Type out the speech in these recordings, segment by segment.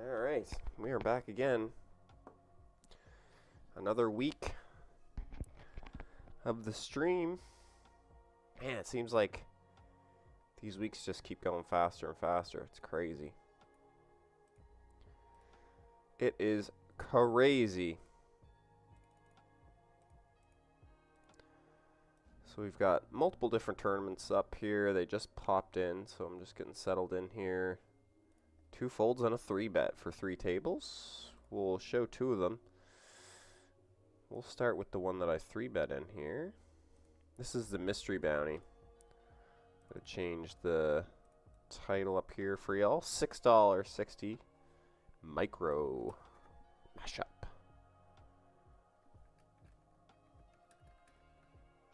Alright, we are back again. Another week of the stream. Man, it seems like these weeks just keep going faster and faster. It's crazy. It is crazy. So we've got multiple different tournaments up here. They just popped in, so I'm just getting settled in here. 2 folds and a 3-bet for 3 tables. We'll show 2 of them. We'll start with the one that I 3-bet in here. This is the mystery bounty. I'm going to change the title up here for y'all. $6.60 micro mashup.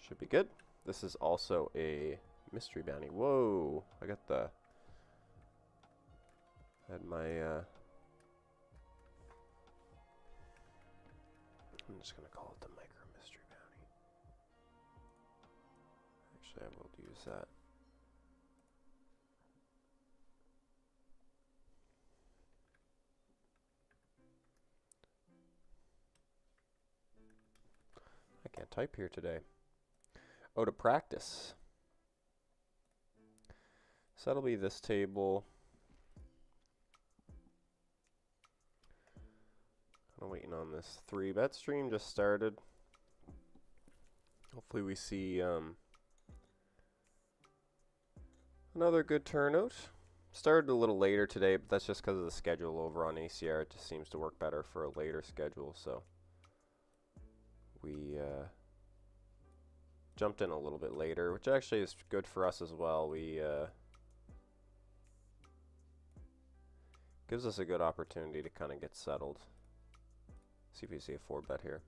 Should be good. This is also a mystery bounty. Whoa, I got the... had my... I'm just going to call it the micro mystery bounty. Actually, I will use that. I can't type here today. Oh, to practice. So that'll be this table. I'm waiting on this 3-bet stream, just started. Hopefully we see another good turnout. Started a little later today, but that's just because of the schedule over on ACR. It just seems to work better for a later schedule, so we jumped in a little bit later, which actually is good for us as well. We gives us a good opportunity to kind of get settled. See if we see a 4-bet here.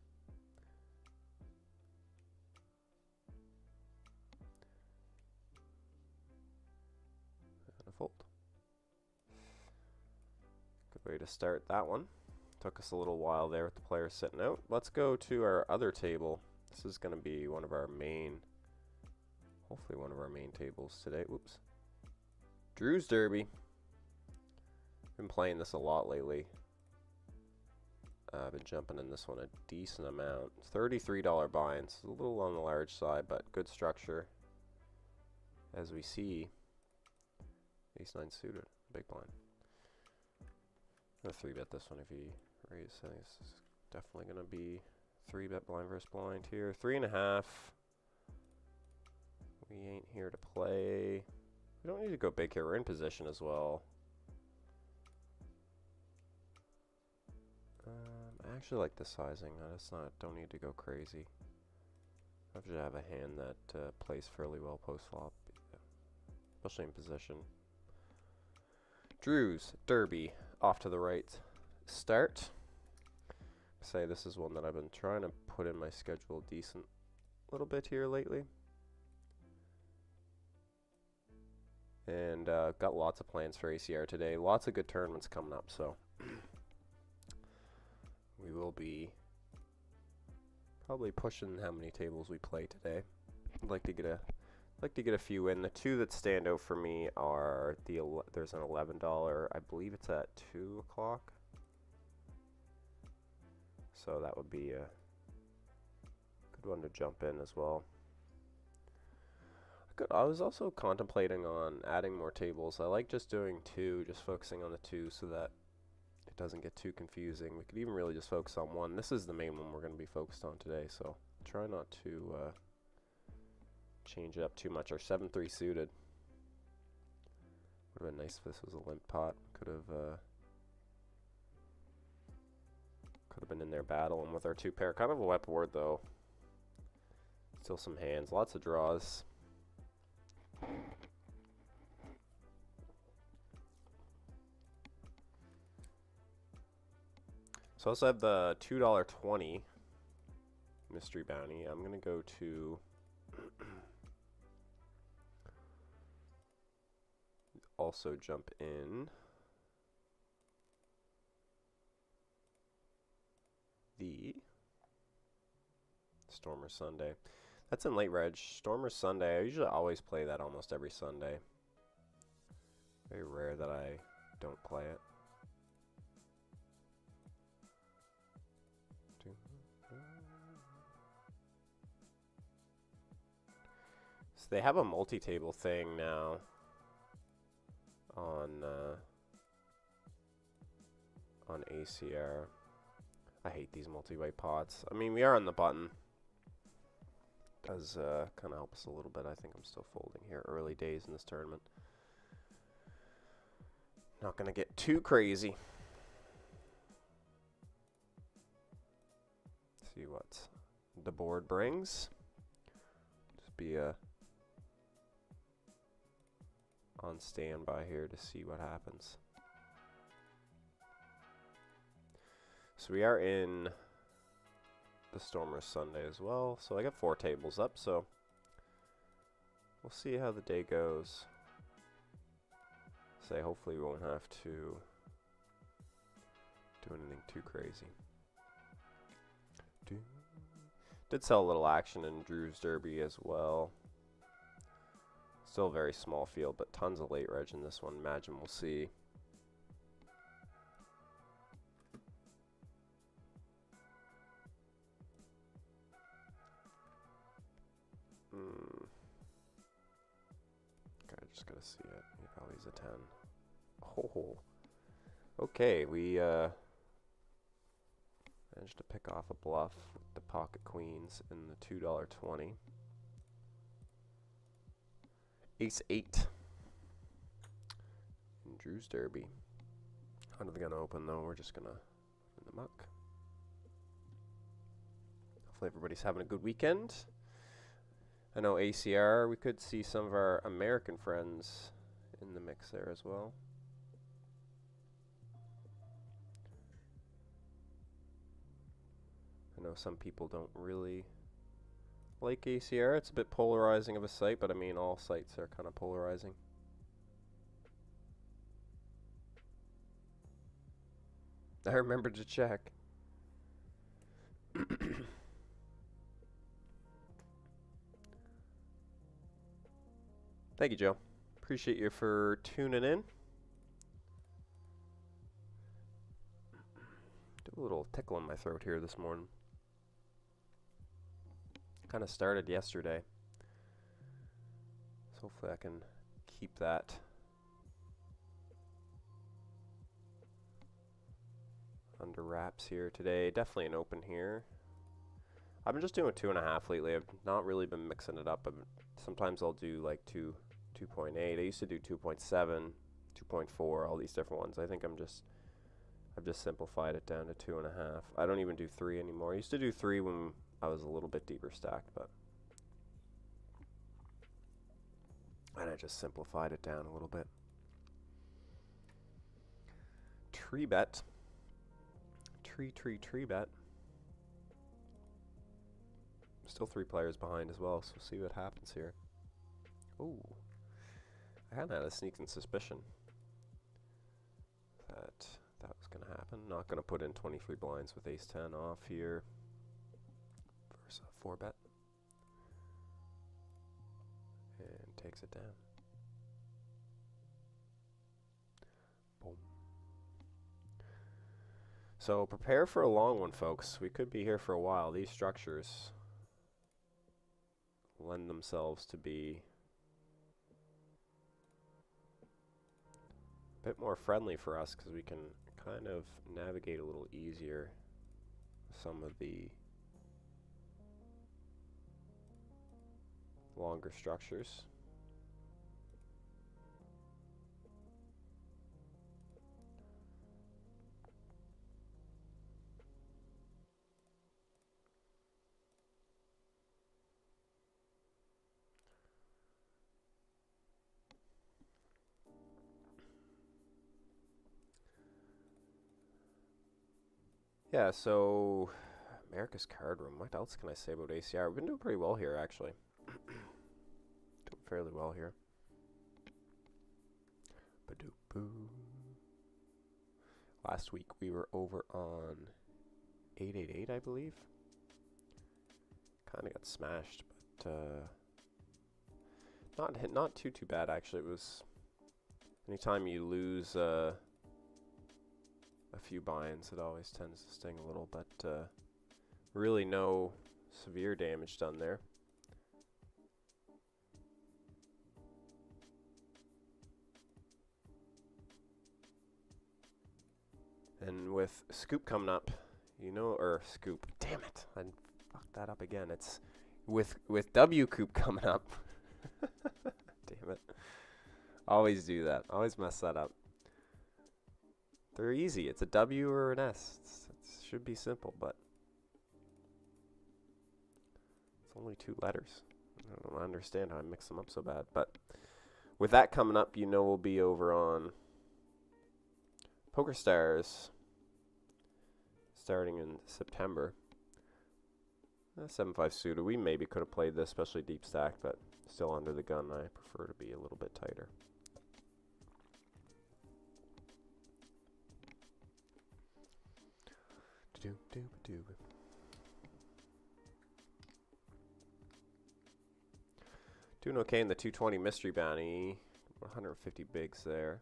And a fold. Good way to start that one. Took us a little while there with the players sitting out. Let's go to our other table. This is going to be one of our main, hopefully one of our main tables today. Whoops. Drew's Derby. Been playing this a lot lately. I've been jumping in this one a decent amount. $33 buy-ins. A little on the large side, but good structure. As we see, ace-9 suited, big blind. I'm going to 3-bet this one if he raises. I think this is definitely going to be 3-bet blind versus blind here. 3.5. We ain't here to play. We don't need to go big here. We're in position as well. I actually like the sizing. Don't need to go crazy. I should have a hand that plays fairly well post-flop, especially in position. Drew's Derby off to the right start. Say this is one that I've been trying to put in my schedule decent little bit here lately. And got lots of plans for ACR today. Lots of good tournaments coming up, so we will be probably pushing how many tables we play today. I'd like to get a few in. The 2 that stand out for me are there's an $11. I believe it's at 2 o'clock. So that would be a good one to jump in as well. I was also contemplating on adding more tables. I like just doing 2, just focusing on the 2 so that it doesn't get too confusing. We could even really just focus on 1. This is the main one we're going to be focused on today, so try not to change it up too much. Our 7-3 suited. Would have been nice if this was a limp pot. Could have been in there battling with our 2 pair. Kind of a wet board though. Still some hands, lots of draws. So I also have the $2.20 mystery bounty. I'm gonna go to also jump in the Stormer Sunday. That's in late reg. Stormer Sunday. I usually always play that almost every Sunday. Very rare that I don't play it. So they have a multi-table thing now on ACR. I hate these multi-white pots. I mean, we are on the button. Does kind of help us a little bit. I think I'm still folding here. Early days in this tournament. Not going to get too crazy. See what the board brings. Just be on standby here to see what happens. So we are in the Stormers Sunday as well. So I got 4 tables up, so we'll see how the day goes. Say hopefully we won't have to do anything too crazy. Did sell a little action in Drew's Derby as well. Still a very small field, but tons of late reg in this one. Imagine we'll see. Okay, just gotta see it. He probably is a 10. Oh, okay. We managed to pick off a bluff with the pocket queens in the $2.20. Ace 8 in Drew's Derby. How are they gonna open though? We're just gonna in the muck. Hopefully everybody's having a good weekend. I know ACR, we could see some of our American friends in the mix there as well. I know some people don't really like ACR. It's a bit polarizing of a site, but I mean all sites are kind of polarizing. I remembered to check. Thank you, Joe. Appreciate you for tuning in. Do a little tickle in my throat here this morning. Kind of started yesterday. So hopefully I can keep that under wraps here today. Definitely an open here. I've been just doing 2.5 lately. I've not really been mixing it up. Sometimes I'll do like 2.8. I used to do 2.7, 2.4, all these different ones. I think I've just simplified it down to 2.5. I don't even do 3 anymore. I used to do 3 when I was a little bit deeper stacked, and I just simplified it down a little bit. Tree bet. Tree bet. Still 3 players behind as well, so we'll see what happens here. Ooh. I had a sneaking suspicion that that was going to happen. Not going to put in 23 blinds with ace-10 off here. Versus a 4 bet. And takes it down. Boom. So prepare for a long one, folks. We could be here for a while. These structures lend themselves to be a bit more friendly for us because we can kind of navigate a little easier some of the longer structures. Yeah, so America's Card Room. What else can I say about ACR? We've been doing pretty well here, actually. Doing fairly well here. Ba-doop-boo. Last week we were over on 888, I believe. Kind of got smashed, but not too bad actually. It was anytime you lose a few buy-ins, it always tends to sting a little, but really no severe damage done there. with Scoop coming up, you know, or Scoop. Damn it, I fucked that up again. It's with W Coop coming up. Damn it. Always do that. Always mess that up. They're easy. It's a W or an S. It should be simple, but it's only 2 letters. I don't understand how I mix them up so bad. But with that coming up, you know we'll be over on Poker Stars starting in September. 7-5 suited. We maybe could have played this, especially deep stack, but still under the gun. I prefer to be a little bit tighter. Doing okay in the 220 mystery bounty. 150 bigs there.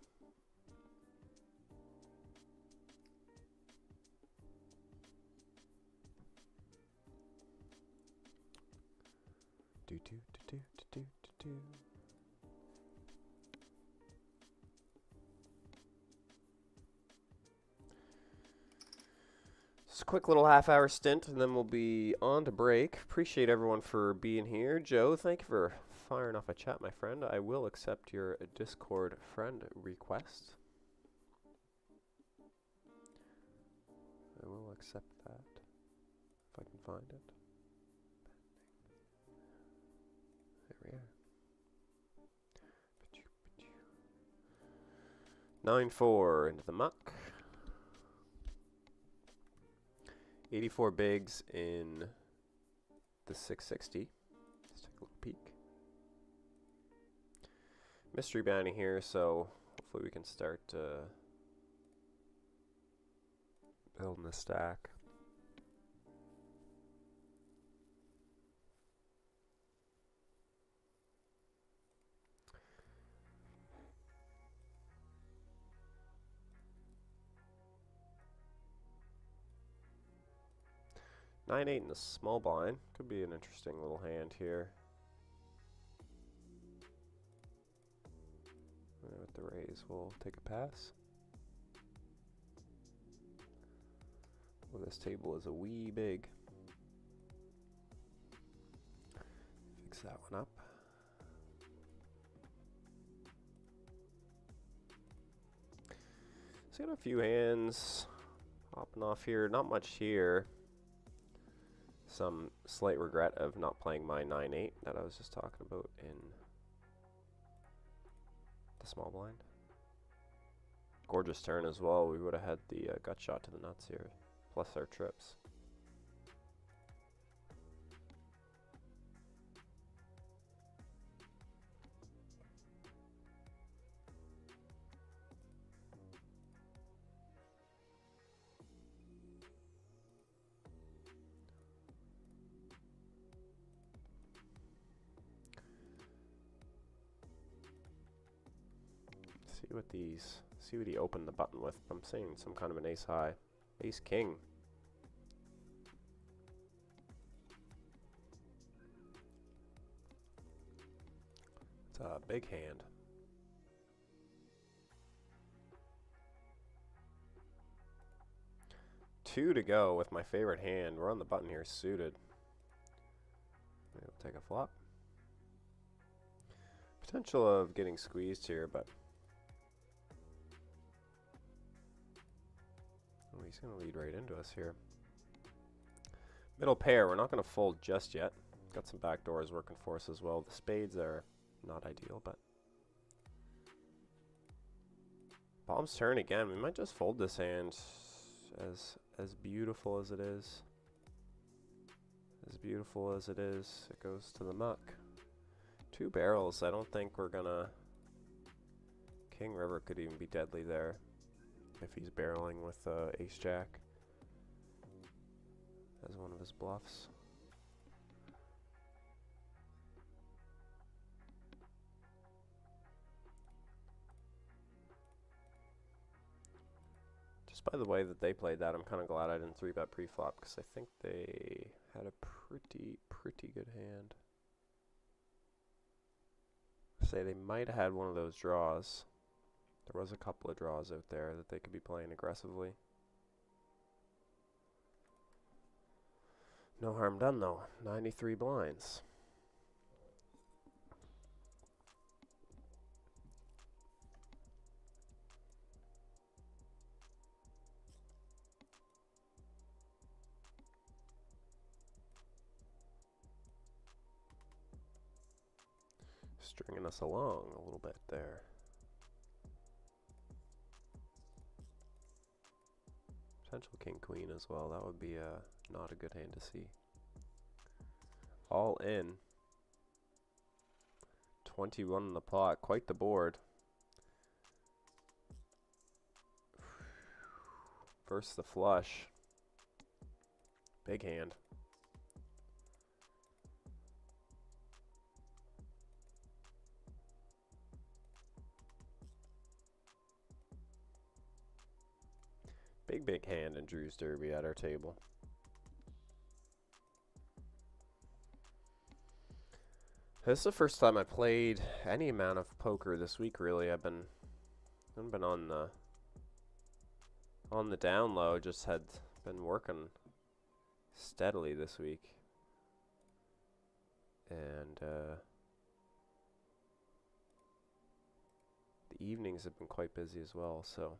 Just a quick little half-hour stint, and then we'll be on to break. Appreciate everyone for being here. Joe, thank you for firing off a chat, my friend. I will accept your Discord friend request. I will accept that if I can find it. There we are. 9-4 into the muck. 84 bigs in the 660. Let's take a little peek. Mystery bounty here, so hopefully we can start building the stack. Nine eight in the small blind. Could be an interesting little hand here. With the raise, we'll take a pass. Well, this table is a wee big. Fix that one up. So got a few hands hopping off here. Not much here. Some slight regret of not playing my 9-8 that I was just talking about in the small blind. Gorgeous turn as well. We would have had the gut shot to the nuts here, plus our trips. See what he opened the button with. I'm saying some kind of an ace high. Ace king. It's a big hand. Two to go with my favorite hand. We're on the button here, suited. We'll take a flop. Potential of getting squeezed here, but he's going to lead right into us here. Middle pair, we're not going to fold just yet. Got some back doors working for us as well. The spades are not ideal, but Palm's turn again. We might just fold this hand, as beautiful as it is. As beautiful as it is, it goes to the muck. 2 barrels. I don't think we're gonna. King River could even be deadly there if he's barreling with Ace Jack as one of his bluffs. Just by the way that they played that, I'm kind of glad I didn't 3-bet pre-flop, because I think they had a pretty good hand. Say they might have had one of those draws. There was a couple of draws out there that they could be playing aggressively. No harm done, though. 93 blinds. Stringing us along a little bit there. Potential king queen as well. That would be not a good hand to see. All in. 21 in the pot. Quite the board. Versus the flush. Big hand. Big hand in Drew's Derby at our table. This is the first time I played any amount of poker this week, really. I've been on the down low, just had been working steadily this week. And the evenings have been quite busy as well, so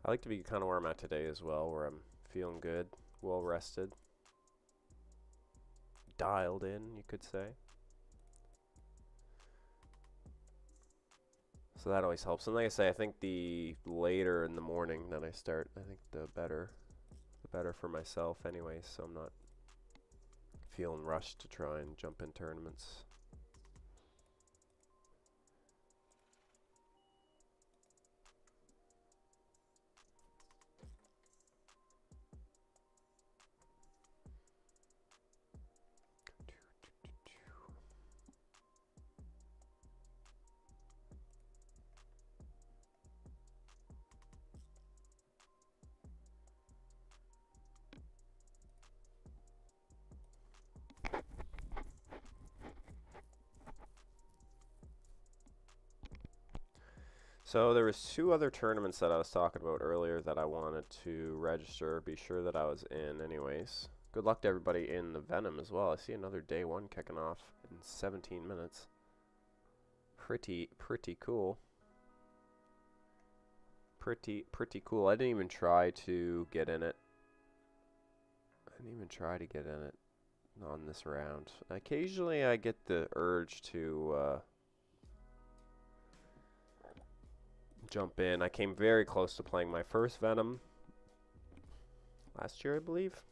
I like to be kind of where I'm at today as well, where I'm feeling good, well rested, dialed in, you could say. So that always helps. And like I say, I think the later in the morning that I start, I think the better for myself anyways, so I'm not feeling rushed to try and jump in tournaments. So there was 2 other tournaments that I was talking about earlier that I wanted to register, be sure that I was in anyways. Good luck to everybody in the Venom as well. I see another day 1 kicking off in 17 minutes. Pretty cool. Pretty cool. I didn't even try to get in it. On this round. Occasionally I get the urge to jump in. I came very close to playing my first Venom last year, I believe.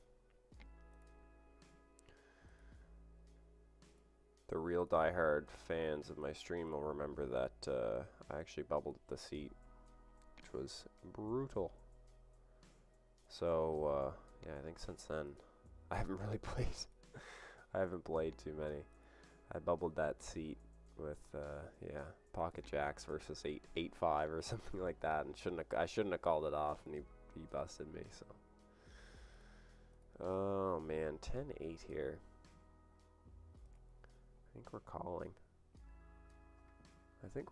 The real diehard fans of my stream will remember that I actually bubbled at the seat, which was brutal. So yeah, I think since then I haven't really played. I haven't played too many. I bubbled that seat with yeah, pocket jacks versus 8-5 or something like that, and I shouldn't have called it off, and he busted me. So oh man, 10-8 here. I think we're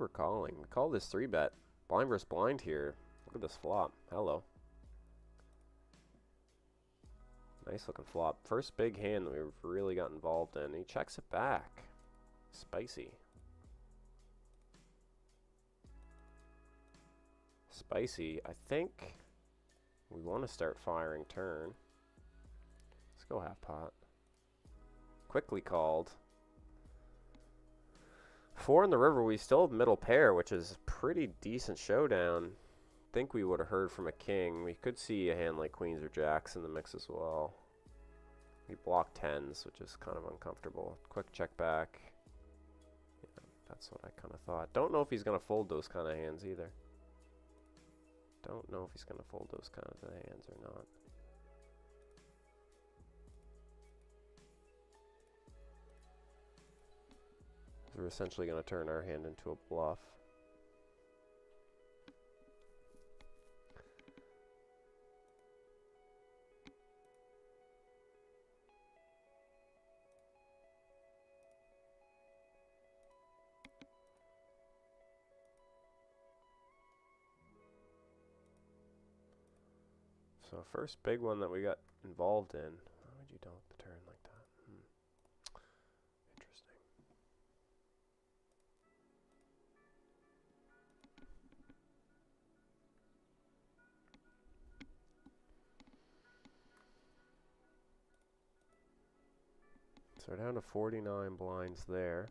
calling. We call this 3-bet. Blind versus blind here. Look at this flop. Hello. Nice looking flop. First big hand that we've really got involved in. He checks it back. Spicy. I think we want to start firing turn. Let's go half pot. Quickly called. 4 in the river. We still have middle pair, which is a pretty decent showdown. Think we would have heard from a king. We could see a hand like queens or jacks in the mix as well. We block 10s, which is kind of uncomfortable. Quick check back. Yeah, that's what I kind of thought. Don't know if he's going to fold those kind of hands either. Don't know if he's going to fold those kind of hands or not. We're essentially going to turn our hand into a bluff. So first big one that we got involved in. Why would you donk the turn like that? Interesting. So we're down to 49 blinds there.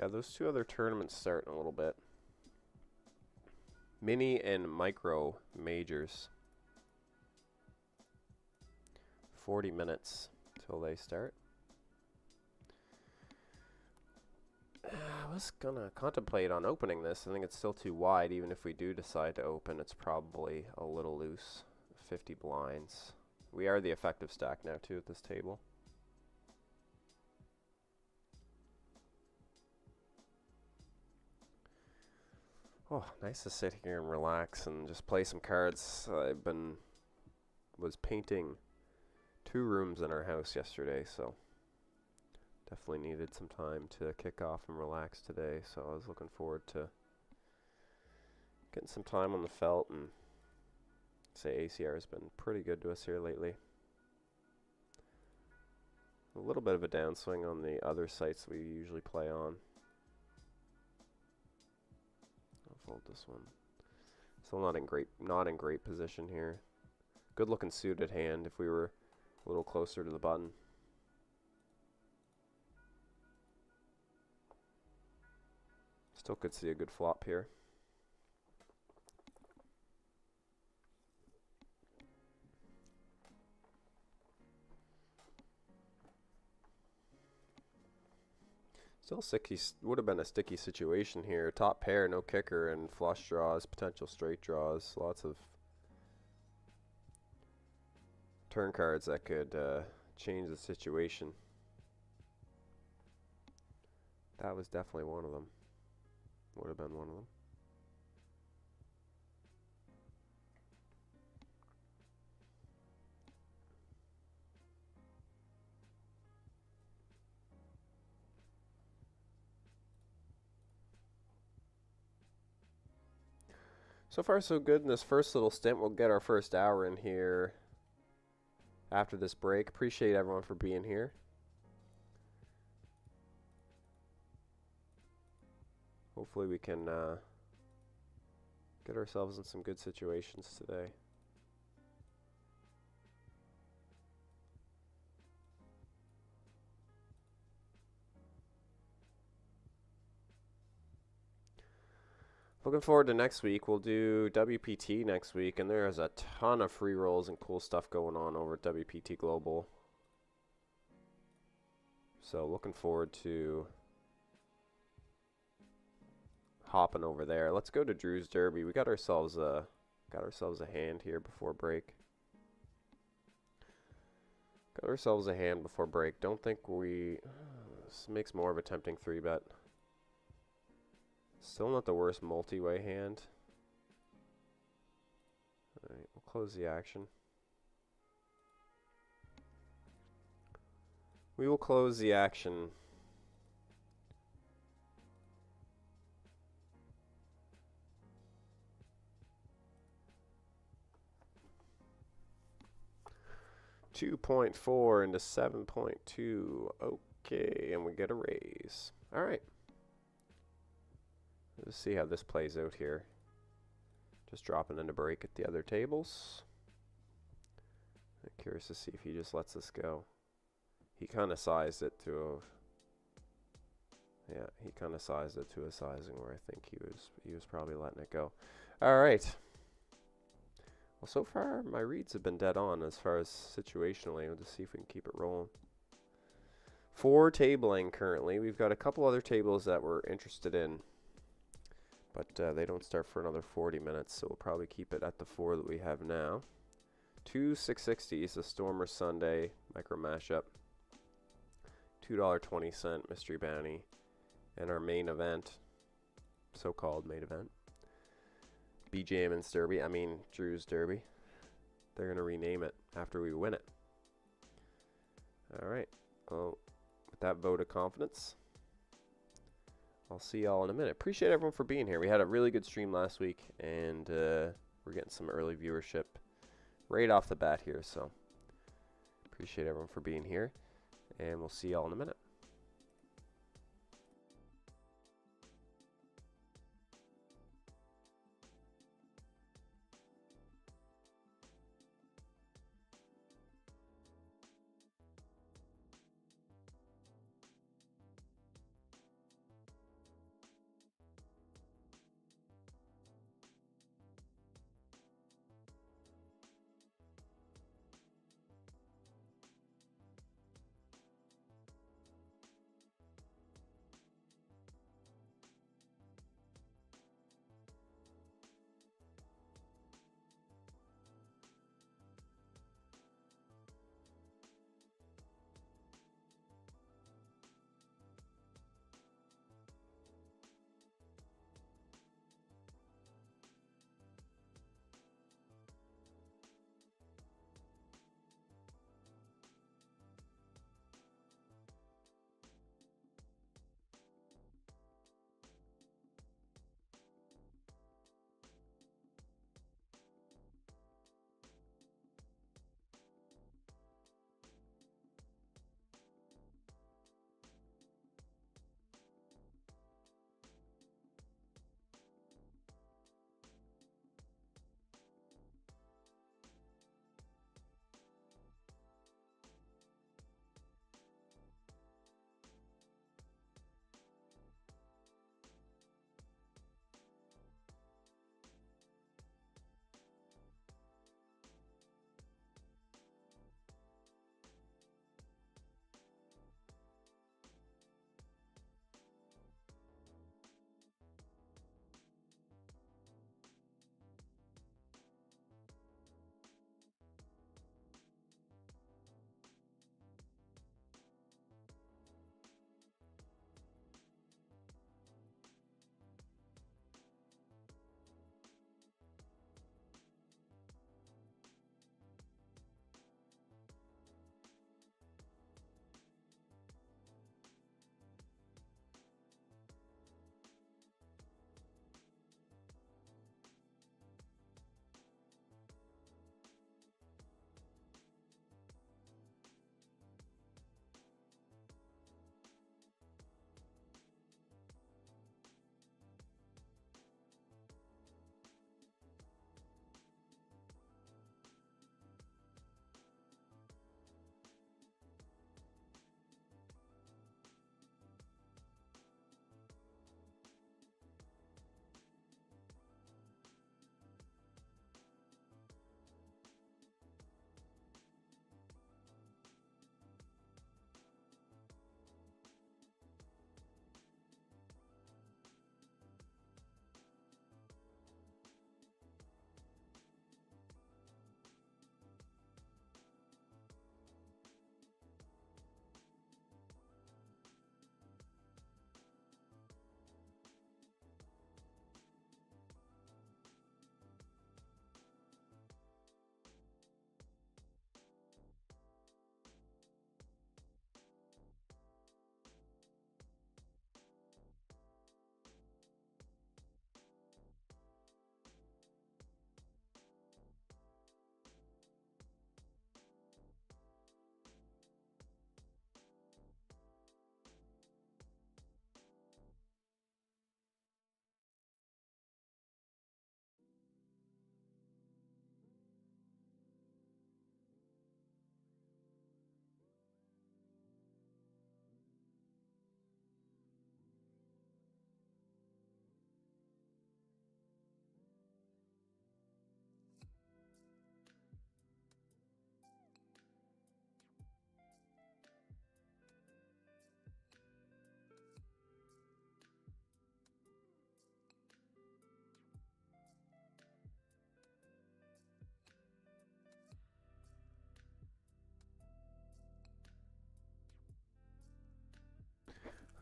Yeah, those two other tournaments start in a little bit. Mini and micro majors. 40 minutes till they start. I was gonna contemplate on opening this. I think it's still too wide. Even if we do decide to open, it's probably a little loose. 50 blinds. We are the effective stack now too at this table. Oh, nice to sit here and relax and just play some cards. Was painting 2 rooms in our house yesterday, so definitely needed some time to kick off and relax today. So I was looking forward to getting some time on the felt, and say ACR has been pretty good to us here lately. A little bit of a downswing on the other sites we usually play on. Fold this one. Still not in great position here. Good looking suited hand if we were a little closer to the button. Still could see a good flop here. Still sticky, would have been a sticky situation here. Top pair, no kicker, and flush draws, potential straight draws. Lots of turn cards that could change the situation. That was definitely one of them. Would have been one of them. So far so good in this first little stint. We'll get our first hour in here after this break. Appreciate everyone for being here. Hopefully we can get ourselves in some good situations today. Looking forward to next week. We'll do WPT next week, and there's a ton of free rolls and cool stuff going on over at WPT Global. So looking forward to hopping over there. Let's go to Drew's Derby. We got ourselves a hand here before break. Got ourselves a hand before break. Don't think we this makes more of a tempting 3-bet. Still not the worst multi-way hand. Alright, we'll close the action. We will close the action. $2.4 into 7.2. Okay, and we get a raise. Alright. Let's see how this plays out here. Just dropping into break at the other tables. I'm curious to see if he just lets us go. He kind of sized it to a, yeah, he kind of sized it to a sizing where I think he was probably letting it go. All right. Well, so far my reads have been dead on as far as situationally. We'll just see if we can keep it rolling. 4 tabling currently. We've got a couple other tables that we're interested in, but they don't start for another 40 minutes, so we'll probably keep it at the 4 that we have now. 2 660s, a Stormer Sunday micro mashup. $2.20 mystery bounty, and our main event, so-called main event, BeJamin96 Derby. I mean Drew's Derby. They're gonna rename it after we win it. All right. Well, with that vote of confidence, I'll see y'all in a minute. Appreciate everyone for being here. We had a really good stream last week, and we're getting some early viewership right off the bat here. So appreciate everyone for being here, and we'll see y'all in a minute.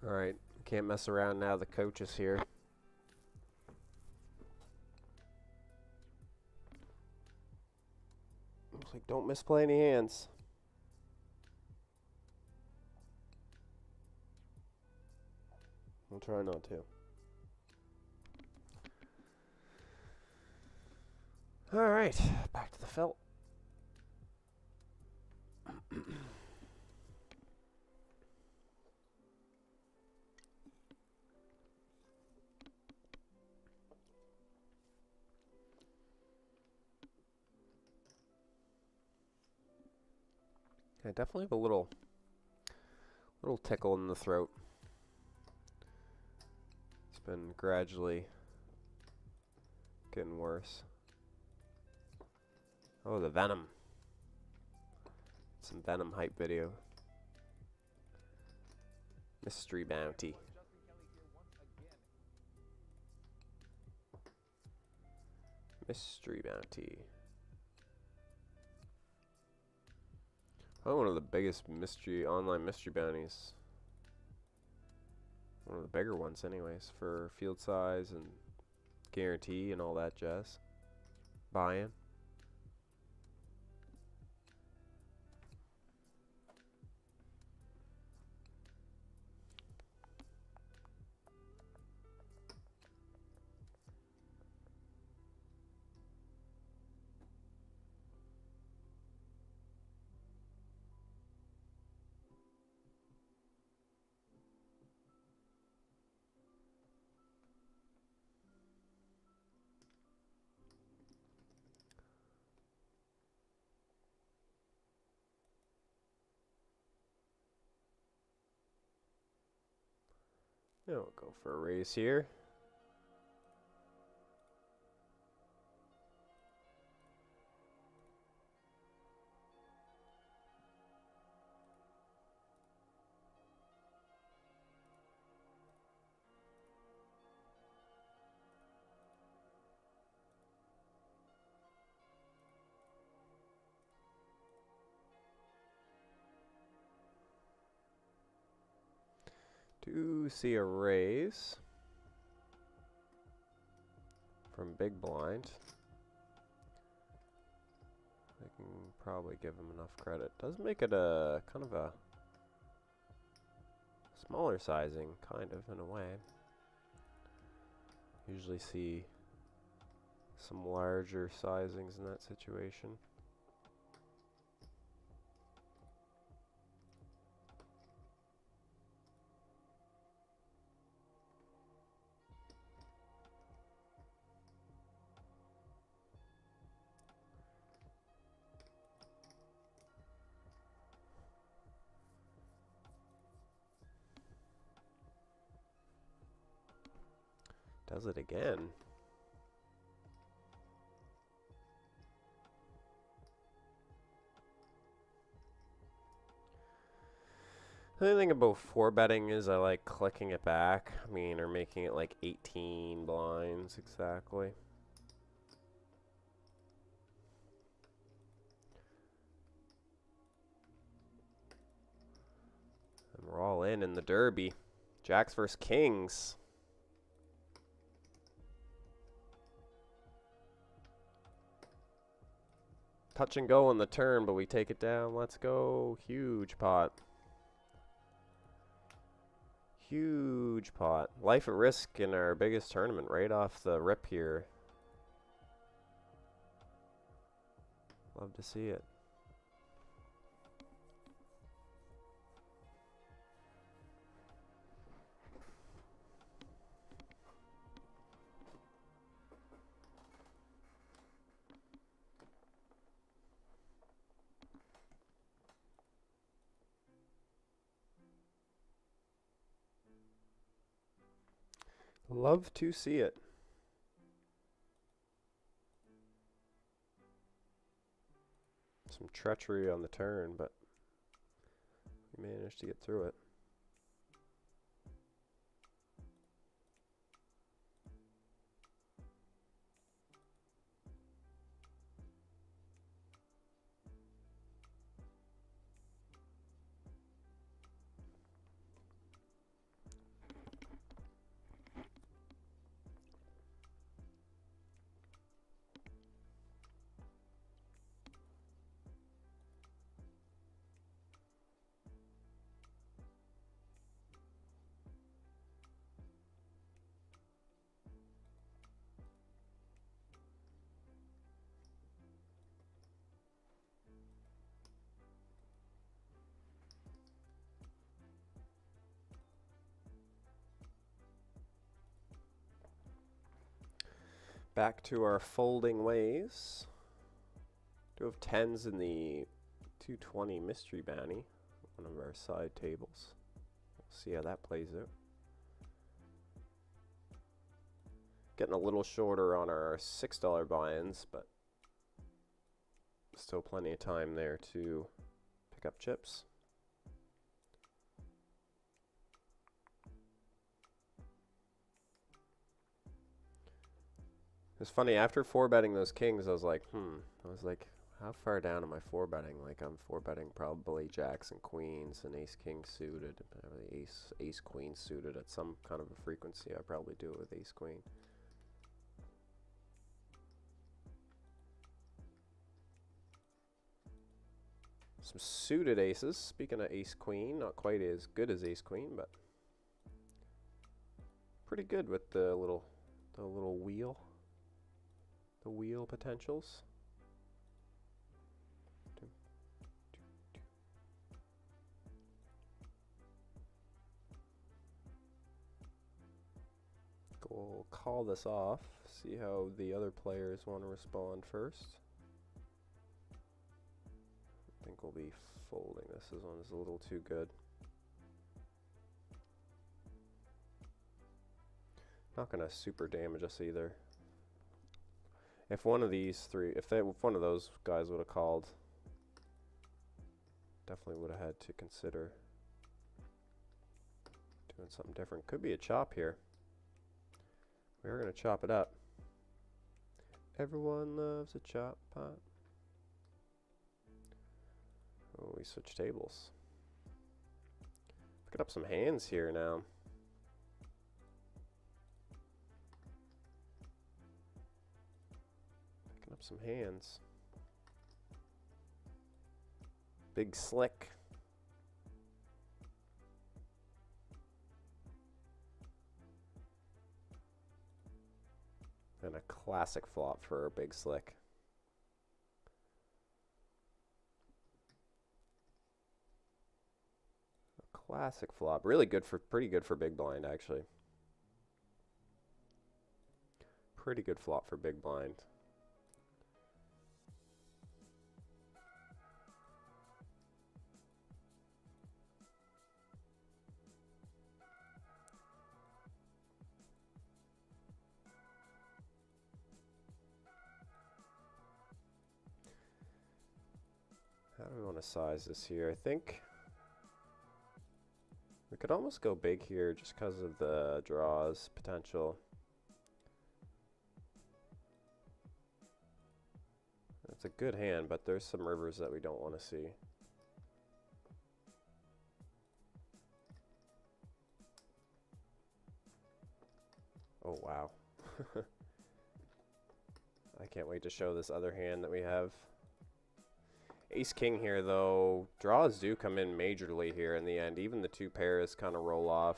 Alright, can't mess around now, the coach is here. It's like, don't misplay any hands. I'll try not to. Alright, back to the felt. I definitely have a little tickle in the throat. It's been gradually getting worse. Oh, the Venom. Some Venom hype video. Mystery bounty. Mystery bounty. Oh, one of the biggest online mystery bounties. One of the bigger ones anyways, for field size and guarantee and all that jazz. Buy-in. Yeah, we'll go for a raise here. Do see a raise from big blind. I can probably give him enough credit. Does make it a kind of a smaller sizing, kind of, in a way. Usually see some larger sizings in that situation. Does it again. The only thing about 4-betting is I like clicking it back. I mean, or making it like 18 blinds exactly. And we're all in the Derby. Jacks versus Kings. Touch and go on the turn, but we take it down. Let's go. Huge pot. Huge pot. Life at risk in our biggest tournament right off the rip here. Love to see it. Love to see it. Some treachery on the turn, but we managed to get through it. Back to our folding ways. Do have 10s in the 220 mystery bounty, one of our side tables. We'll see how that plays out. Getting a little shorter on our $6 buy-ins, but still plenty of time there to pick up chips. It's funny, after 4-betting those kings, I was like, how far down am I 4-betting? Like, I'm 4-betting probably jacks and queens and ace-king suited, ace-queen suited at some kind of a frequency. I probably do it with ace-queen. Some suited aces. Speaking of ace-queen, not quite as good as ace-queen, but pretty good with the little wheel. The wheel potentials. We'll call this off, see how the other players want to respond first. I think we'll be folding this. This one is a little too good. Not going to super damage us either. If one of these three, if one of those guys would have called, definitely would have had to consider doing something different. Could be a chop here. We're going to chop it up. Everyone loves a chop pot. Oh, we switch tables. Picking up some hands here now. Picking up some hands. Big slick. And a classic flop for a big slick. A classic flop. Really good for, pretty good for big blind actually. Pretty good flop for big blind. How do we want to size this here? I think we could almost go big here just because of the draws potential. It's a good hand, but there's some rivers that we don't want to see. Oh, wow. I can't wait to show this other hand that we have. Ace-king here, though. Draws do come in majorly here in the end. Even the two pairs kind of roll off.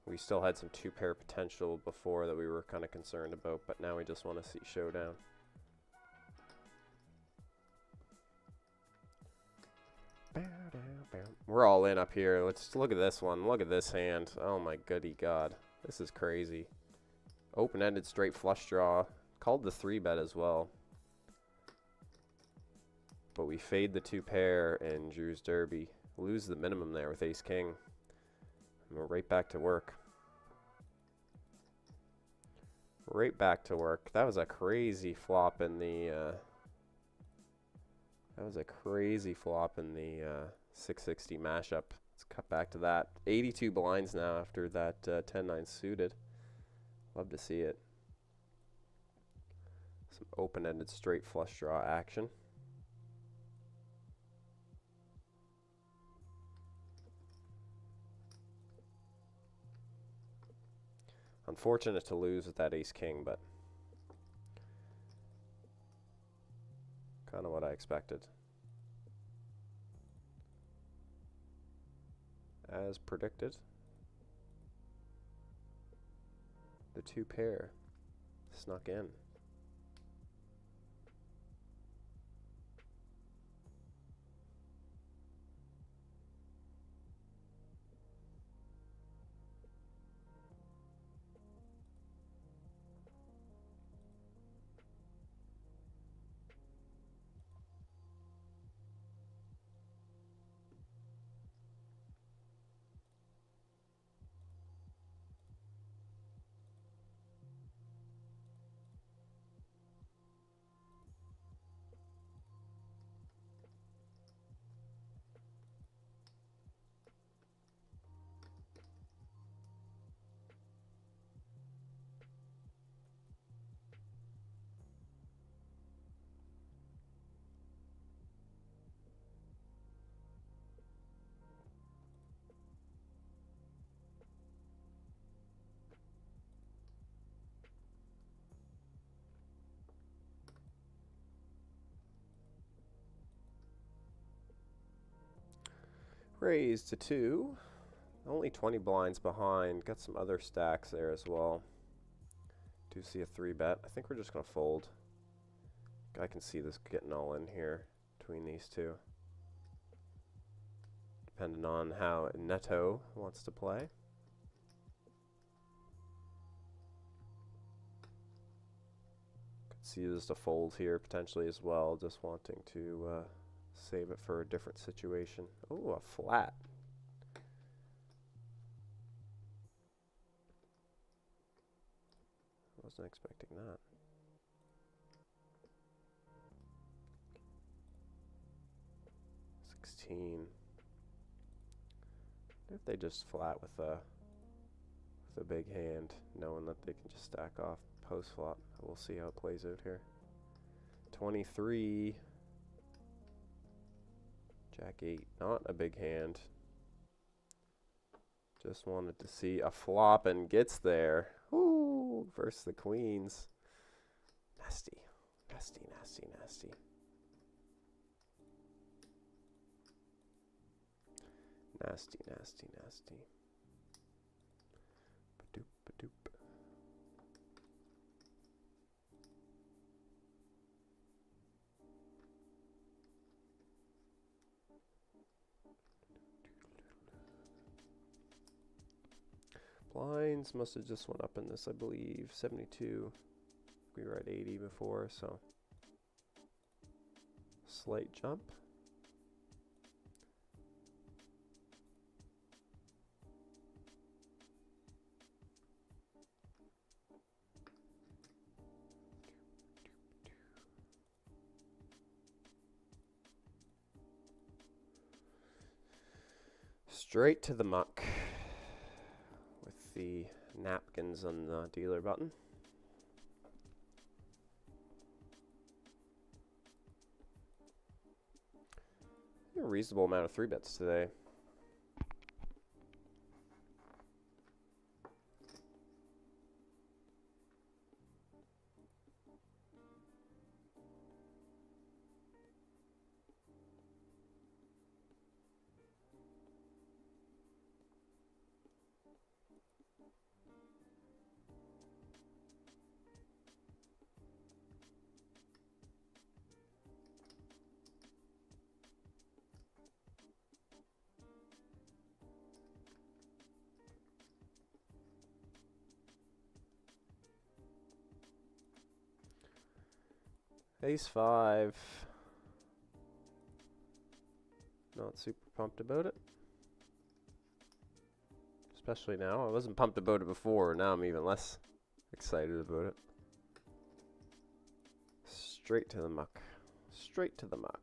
We still had some two-pair potential before that we were kind of concerned about, but now we just want to see showdown. We're all in up here. Let's look at this one. Look at this hand. Oh my goody god. This is crazy. Open-ended straight flush draw. Called the 3-bet as well. But we fade the two pair in Drew's Derby. Lose the minimum there with ace-king. And we're right back to work. Right back to work. That was a crazy flop in the 660 mashup. Let's cut back to that. 82 blinds now after that 10-9 suited. Love to see it. Some open-ended straight flush draw action. Unfortunate to lose with that ace-king, but kind of what I expected. As predicted, the two pair snuck in. Raised to 2. Only 20 blinds behind. Got some other stacks there as well. Do see a 3-bet. I think we're just going to fold. I can see this getting all in here between these two. Depending on how Neto wants to play. Could see just a fold here potentially as well. Just wanting to save it for a different situation. Oh, a flat. Wasn't expecting that. If they just flat with a big hand, knowing that they can just stack off post flop. We'll see how it plays out here. 23. Jack 8, not a big hand. Just wanted to see a flop and gets there. Ooh, versus the queens. Nasty, nasty, nasty, nasty. Nasty, nasty, nasty. Ba-doop, ba-doop. Blinds must have just went up in this, I believe. 72. We were at 80 before, so slight jump. Straight to the muck with the napkins on the dealer button. A reasonable amount of 3-bets today. Ace 5. Not super pumped about it. Especially now. I wasn't pumped about it before. Now I'm even less excited about it. Straight to the muck. Straight to the muck.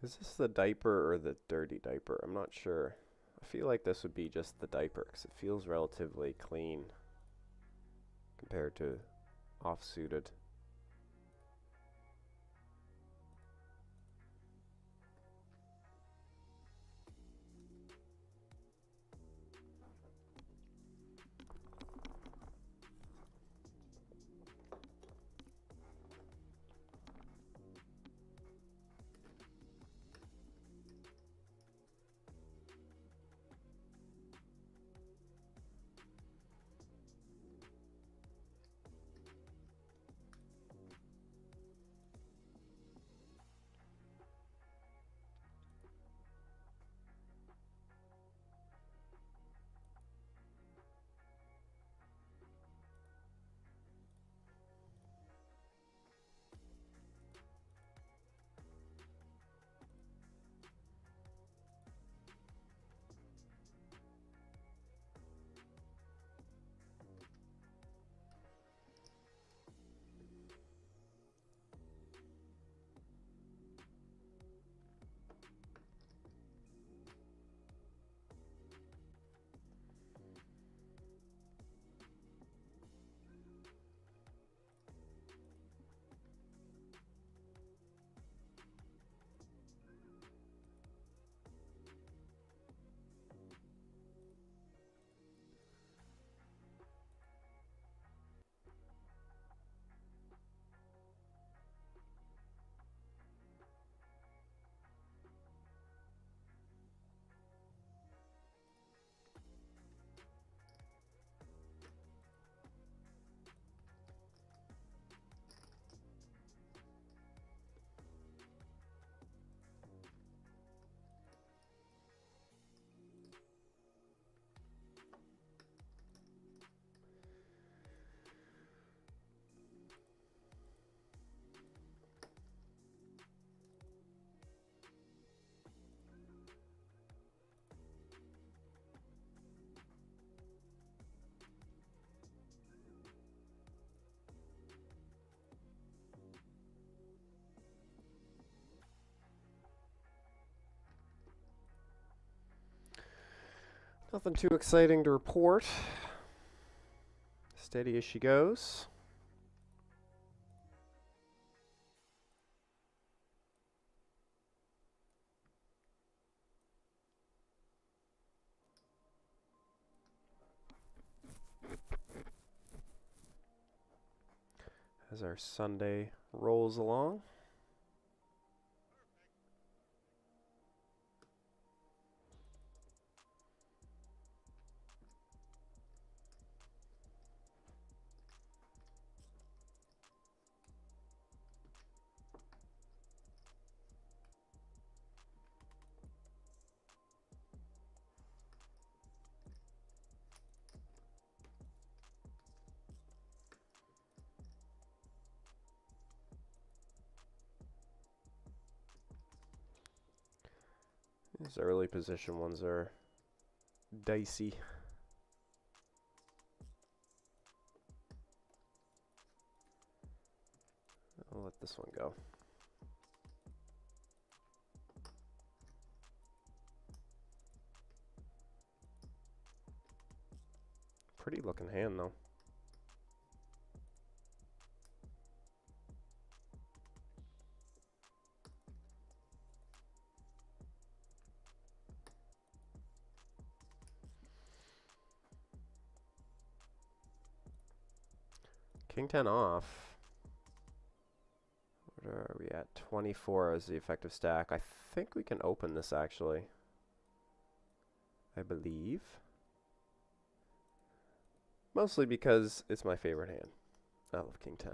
Is this the diaper or the dirty diaper? I'm not sure. I feel like this would be just the diaper because it feels relatively clean compared to off-suited. Nothing too exciting to report. Steady as she goes. As our Sunday rolls along. These early position ones are dicey. I'll let this one go. Pretty looking hand though. King 10 off. What are we at? 24 is the effective stack. I think we can open this actually. I believe. Mostly because it's my favorite hand. I love King 10.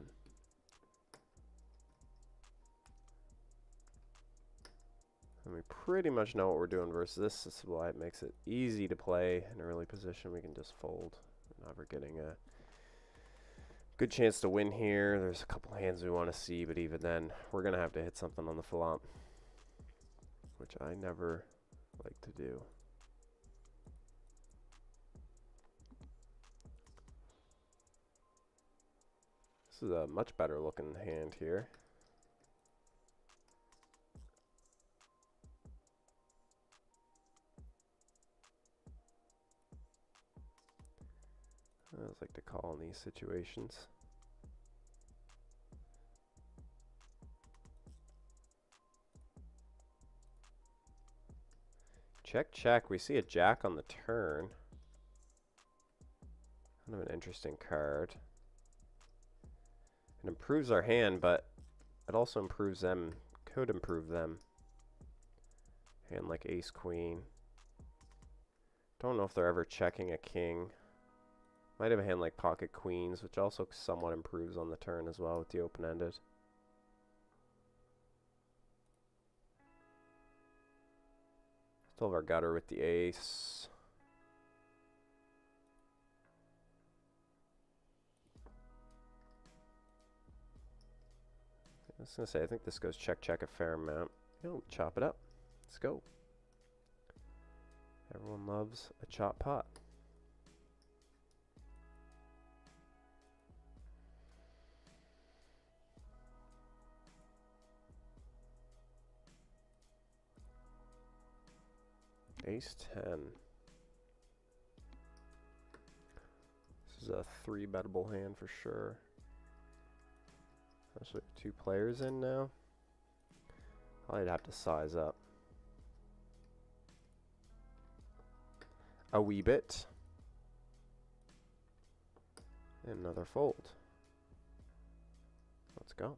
And we pretty much know what we're doing versus this. This is why it makes it easy to play in early position. We can just fold. Now we're getting a good chance to win here. There's a couple hands we want to see, but even then, we're going to have to hit something on the flop, which I never like to do. This is a much better looking hand here. I always like to call in these situations. Check, check. We see a jack on the turn. Kind of an interesting card. It improves our hand, but it also improves them. Could improve them. Hand like ace, queen. Don't know if they're ever checking a king. Might have a hand like pocket queens, which also somewhat improves on the turn as well with the open-ended. Still have our gutter with the ace. I was going to say, I think this goes check, check a fair amount. We'll chop it up. Let's go. Everyone loves a chop pot. Ace 10. This is a 3-bettable hand for sure. Especially with 2 players in now. I'd have to size up a wee bit. And another fold. Let's go.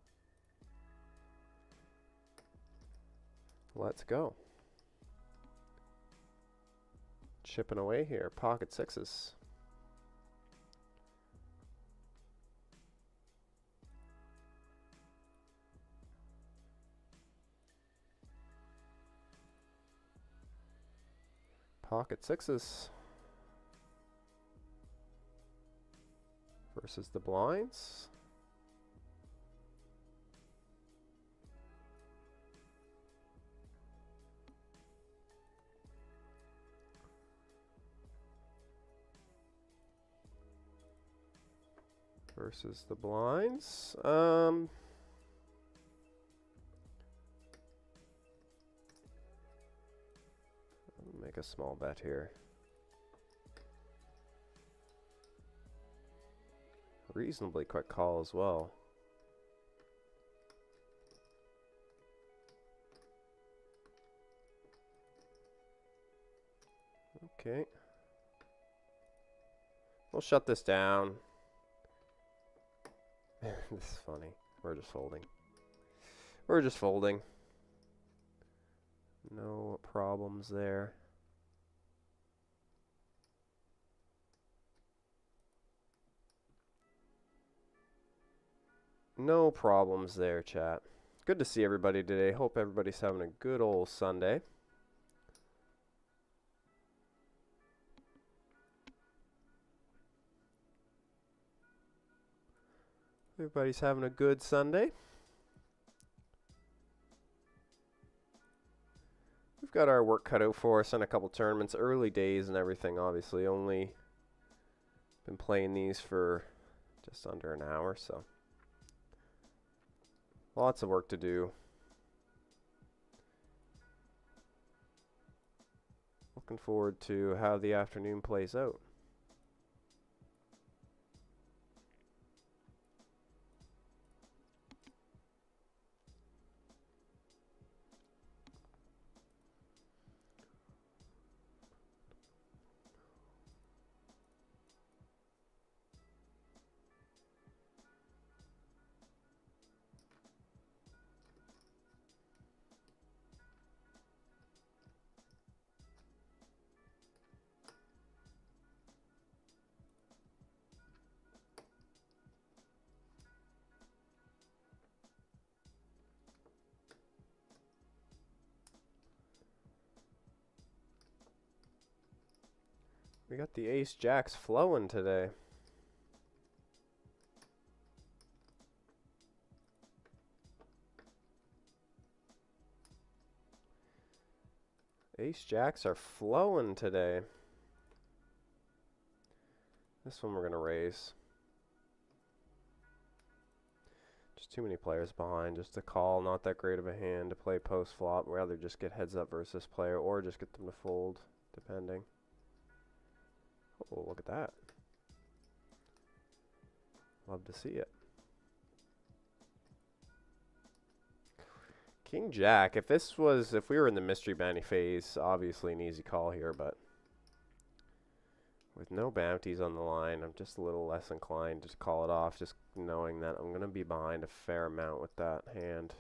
Let's go. Chipping away here. Pocket sixes. Pocket sixes. Versus the blinds. Versus the blinds. Make a small bet here. reasonably quick call as well. Okay. We'll shut this down. This is funny. We're just folding. We're just folding. No problems there. No problems there, chat. Good to see everybody today. Hope everybody's having a good old Sunday. Everybody's having a good Sunday. We've got our work cut out for us in a couple tournaments. Early days and everything, obviously. Only been playing these for just under an hour, so lots of work to do. Looking forward to how the afternoon plays out. We got the ace jacks flowing today. Ace jacks are flowing today. This one we're going to raise. Just too many players behind. Just to call, not that great of a hand to play post flop. Rather just get heads up versus player or just get them to fold, depending. Oh, look at that. Love to see it. King Jack. If we were in the mystery bounty phase, obviously an easy call here, but with no bounties on the line, I'm just a little less inclined to call it off, just knowing that I'm going to be behind a fair amount with that hand.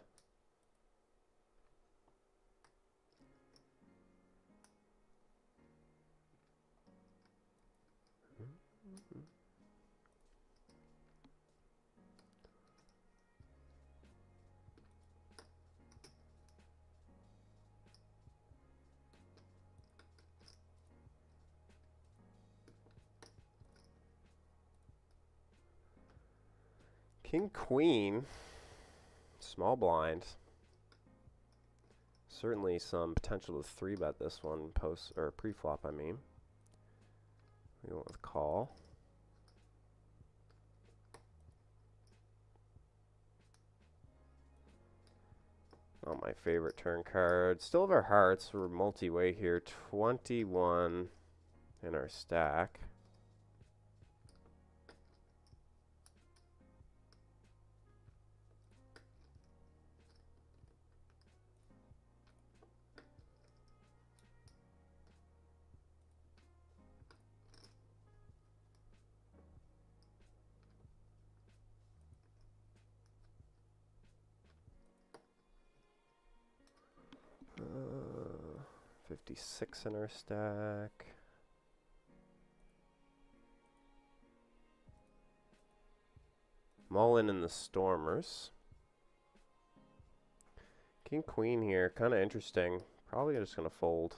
King Queen, small blind. Certainly some potential to 3-bet this one post or pre-flop. I mean, we went with call. Not my favorite turn card. Still have our hearts. We're multi-way here. 21 in our stack. Uh, 56 in our stack. Mullen and the Stormers. King Queen here, kind of interesting. Probably just going to fold.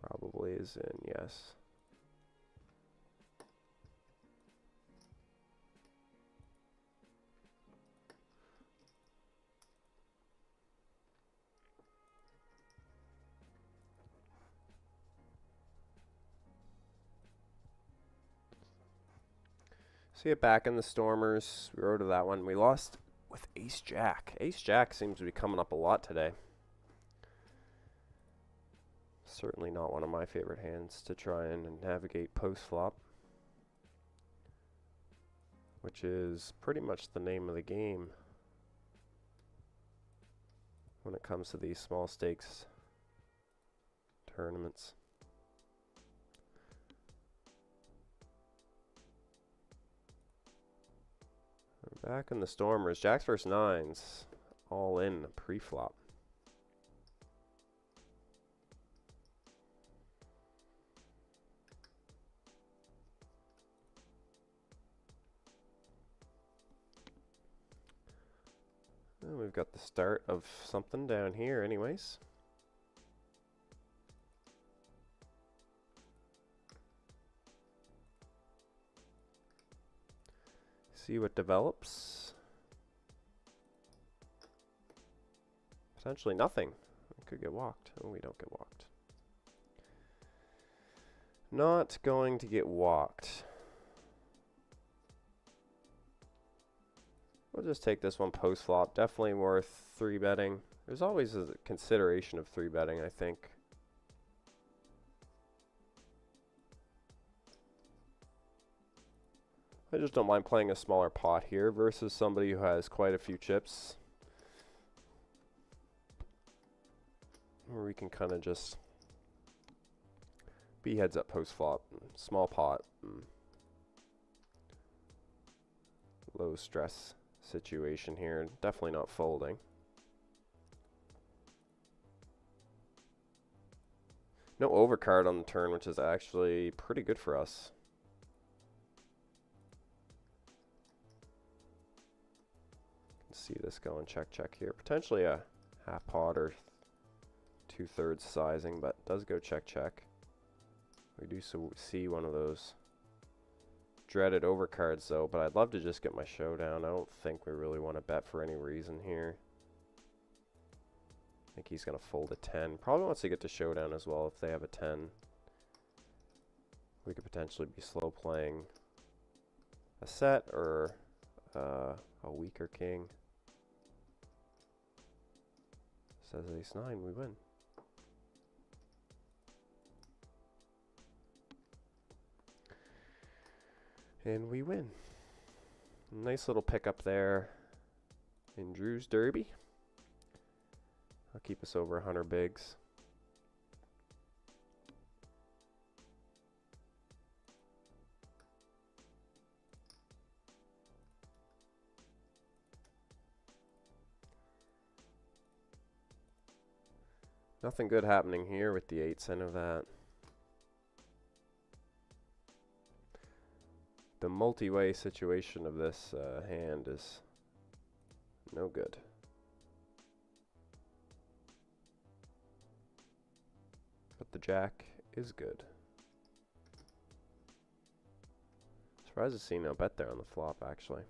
Probably is in, yes. See it back in the Stormers. We rode to that one. We lost with Ace Jack. Ace Jack seems to be coming up a lot today. Certainly not one of my favorite hands to try and navigate post flop. which is pretty much the name of the game when it comes to these small stakes tournaments. We're back in the Stormers. Jacks versus nines, all in pre-flop. And we've got the start of something down here anyways. See what develops. Potentially nothing. We could get walked. Oh, we don't get walked. Not going to get walked. We'll just take this one post flop. Definitely worth 3-betting. There's always a consideration of 3-betting, I think. I just don't mind playing a smaller pot here versus somebody who has quite a few chips. Where we can kind of just be heads up post flop. Small pot. Low stress situation here. Definitely not folding. No overcard on the turn, which is actually pretty good for us. See this going check here. Potentially a half pot or 2/3 sizing, but does go check. We do see one of those dreaded overcards though, but I'd love to just get my showdown. I don't think we really want to bet for any reason here. I think he's going to fold a 10. Probably wants to get to showdown as well if they have a 10. We could potentially be slow playing a set or a weaker king. Says ace-9, we win. And we win. Nice little pickup there in Drew's Derby. I'll keep us over 100 bigs. Nothing good happening here with the 8s, I know that. The multi-way situation of this hand is no good. But the jack is good. Surprised to see no bet there on the flop, actually.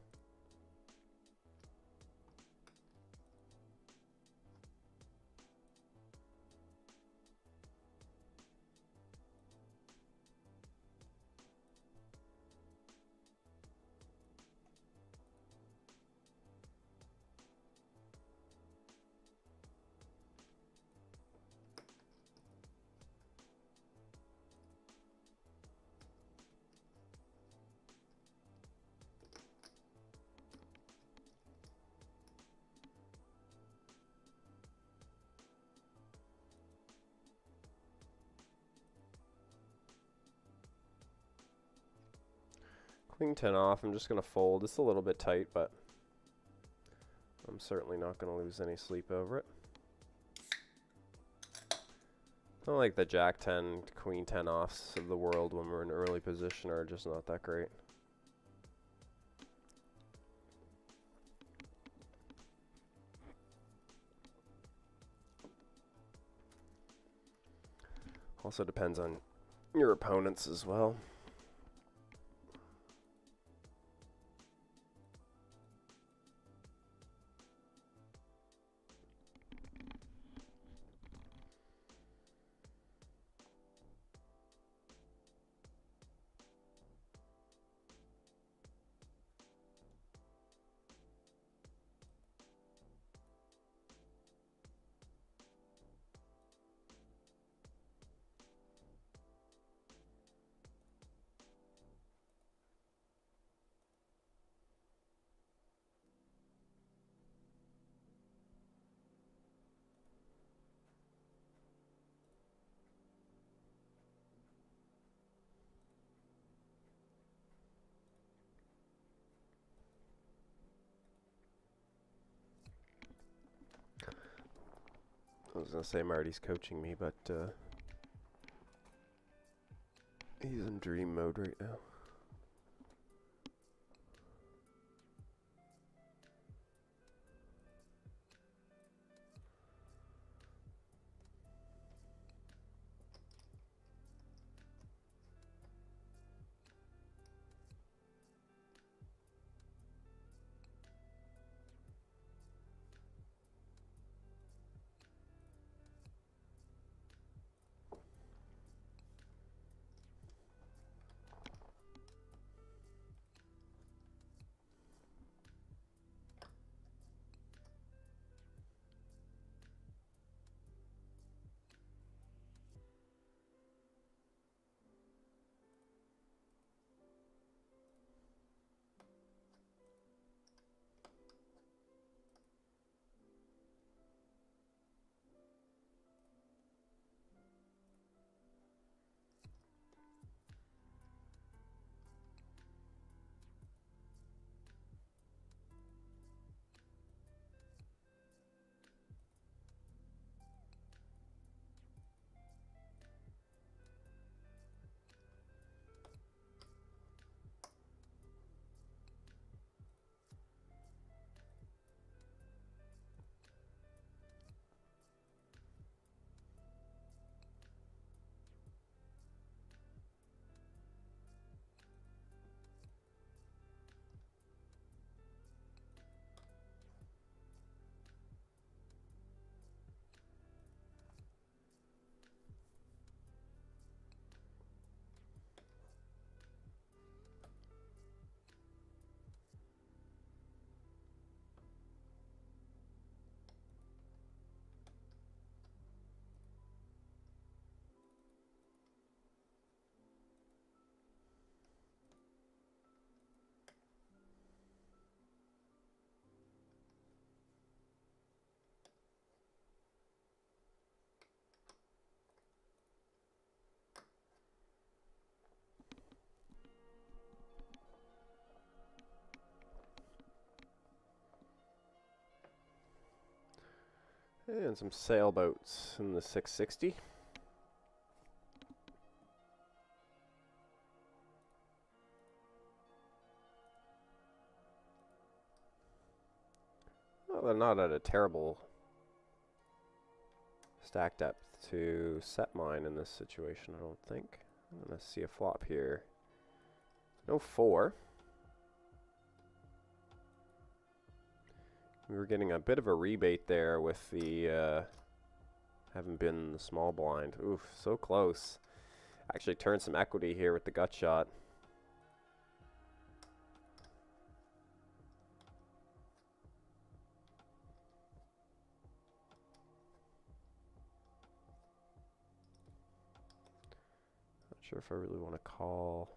Queen 10 off, I'm just going to fold. It's a little bit tight, but I'm certainly not going to lose any sleep over it. I like the Jack 10, Queen 10 offs of the world when we're in early position are just not that great. Also depends on your opponents as well. I was gonna say Marty's coaching me, but he's in dream mode right now. And some sailboats in the 660. Well, they're not at a terrible stack depth to set mine in this situation, I don't think. I'm going to see a flop here. No 4. We were getting a bit of a rebate there with the having been in the small blind. Oof, so close. Actually turned some equity here with the gut shot. Not sure if I really want to call.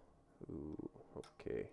Ooh, okay.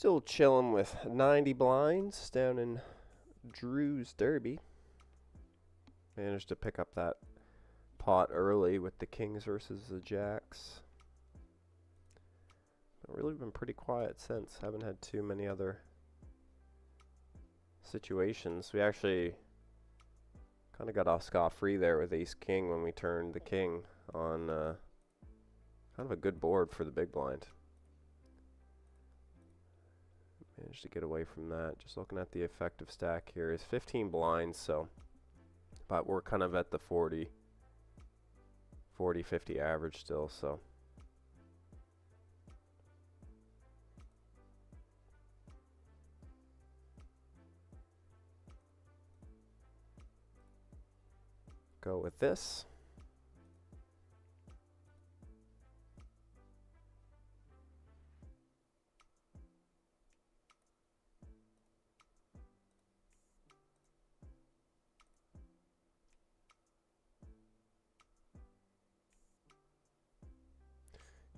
Still chilling with 90 blinds down in Drew's Derby. Managed to pick up that pot early with the kings versus the jacks. But really been pretty quiet since. Haven't had too many other situations. We actually kind of got off scot-free there with ace-king when we turned the king on kind of a good board for the big blind. Managed to get away from that. Just looking at the effective stack here is 15 blinds, so but we're kind of at the 40, 50 average still, so go with this.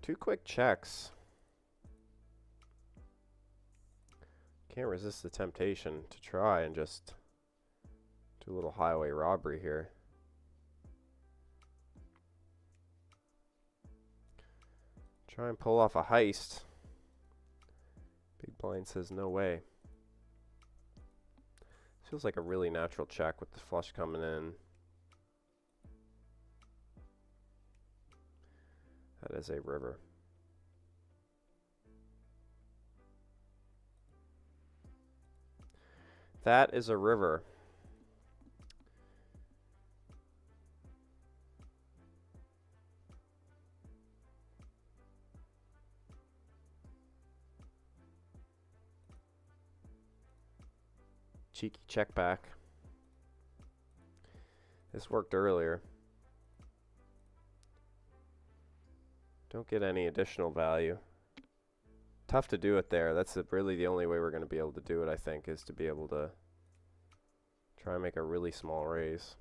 Two quick checks. Can't resist the temptation to try and just do a little highway robbery here. Try and pull off a heist. Big blind says no way. Feels like a really natural check with the flush coming in. That is a river. That is a river. Cheeky check back. This worked earlier. Don't get any additional value. Tough to do it there. That's really the only way we're going to be able to do it, I think, is to be able to try and make a really small raise.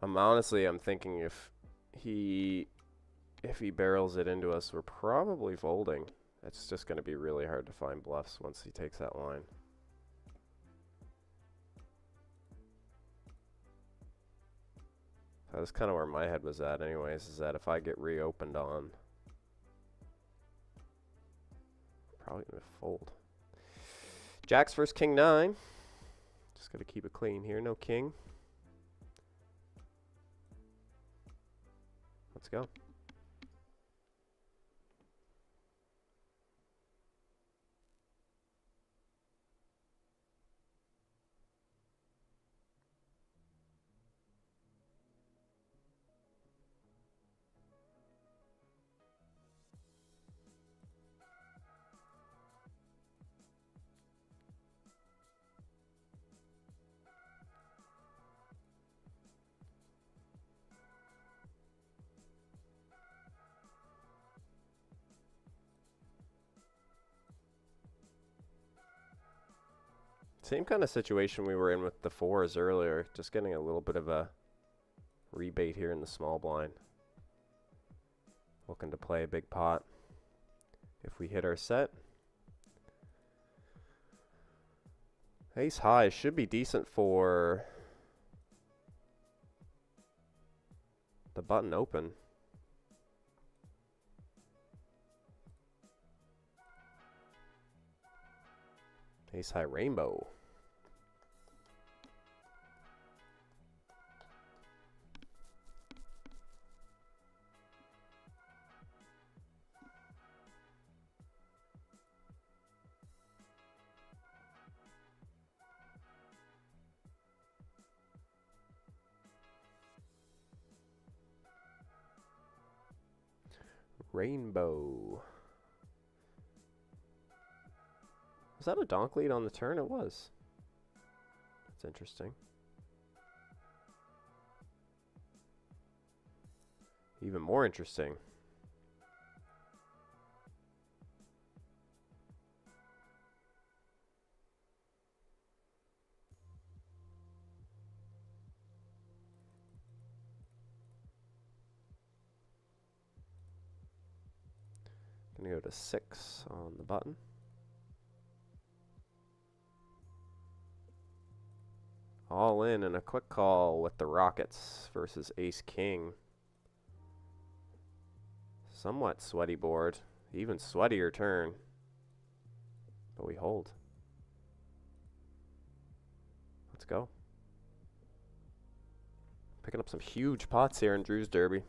I'm thinking if he barrels it into us, we're probably folding. It's just going to be really hard to find bluffs once he takes that line. That's kind of where my head was at anyways, is that if I get reopened on, probably going to fold. Jacks versus king 9. Just got to keep it clean here. No king. Let's go. Same kind of situation we were in with the 4s earlier, just getting a little bit of a rebate here in the small blind. Looking to play a big pot if we hit our set. Ace high should be decent for the button open. Ace high rainbow. Rainbow. Was that a donk lead on the turn? It was. That's interesting. Even more interesting. Gonna go to 6 on the button. All in and a quick call with the Rockets versus Ace-King. Somewhat sweaty board. Even sweatier turn. But we hold. Let's go. Picking up some huge pots here in Drew's Derby.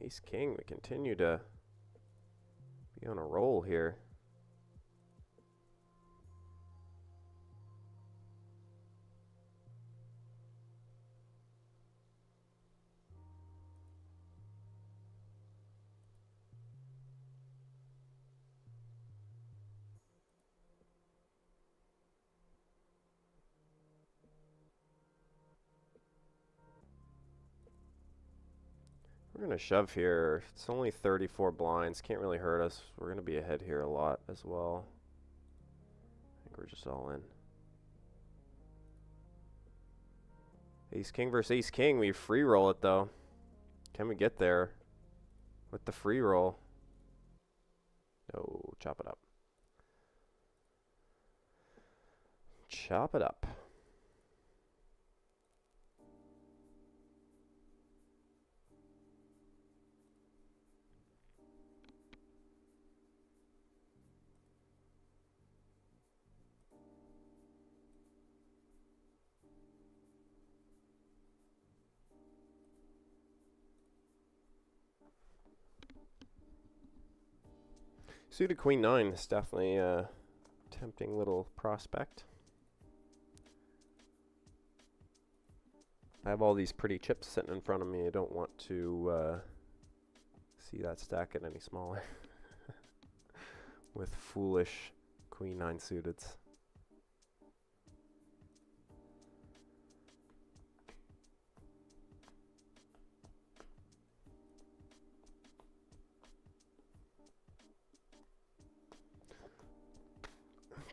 Ace-King, we continue to be on a roll here. We're going to shove here. It's only 34 blinds. Can't really hurt us. We're going to be ahead here a lot as well. I think we're just all in. Ace-King versus Ace-King. We free roll it, though. Can we get there with the free roll? No, chop it up. Chop it up. Suited Queen 9 is definitely a tempting little prospect. I have all these pretty chips sitting in front of me. I don't want to see that stack get any smaller with foolish Queen 9 suiteds.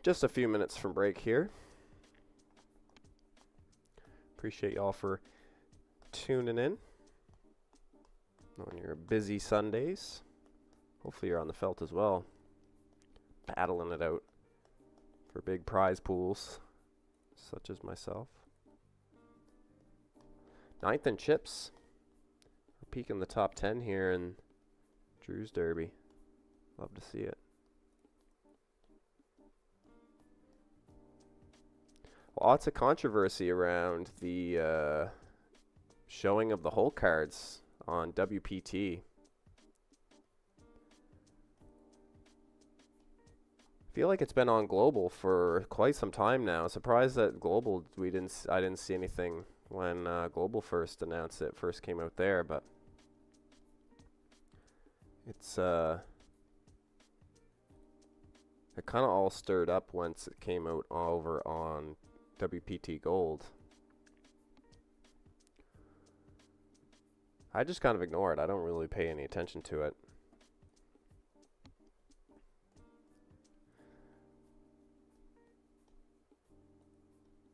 Just a few minutes from break here. Appreciate y'all for tuning in on your busy Sundays. Hopefully you're on the felt as well, battling it out for big prize pools, such as myself. 9th in chips. We're peaking the top 10 here in Drew's Derby. Love to see it. Lots of controversy around the showing of the hole cards on WPT. I feel like it's been on Global for quite some time now. Surprised that Global I didn't see anything when Global first announced it, first came out there, but it's it kind of all stirred up once it came out over on WPT Gold. I just kind of ignore it. I don't really pay any attention to it.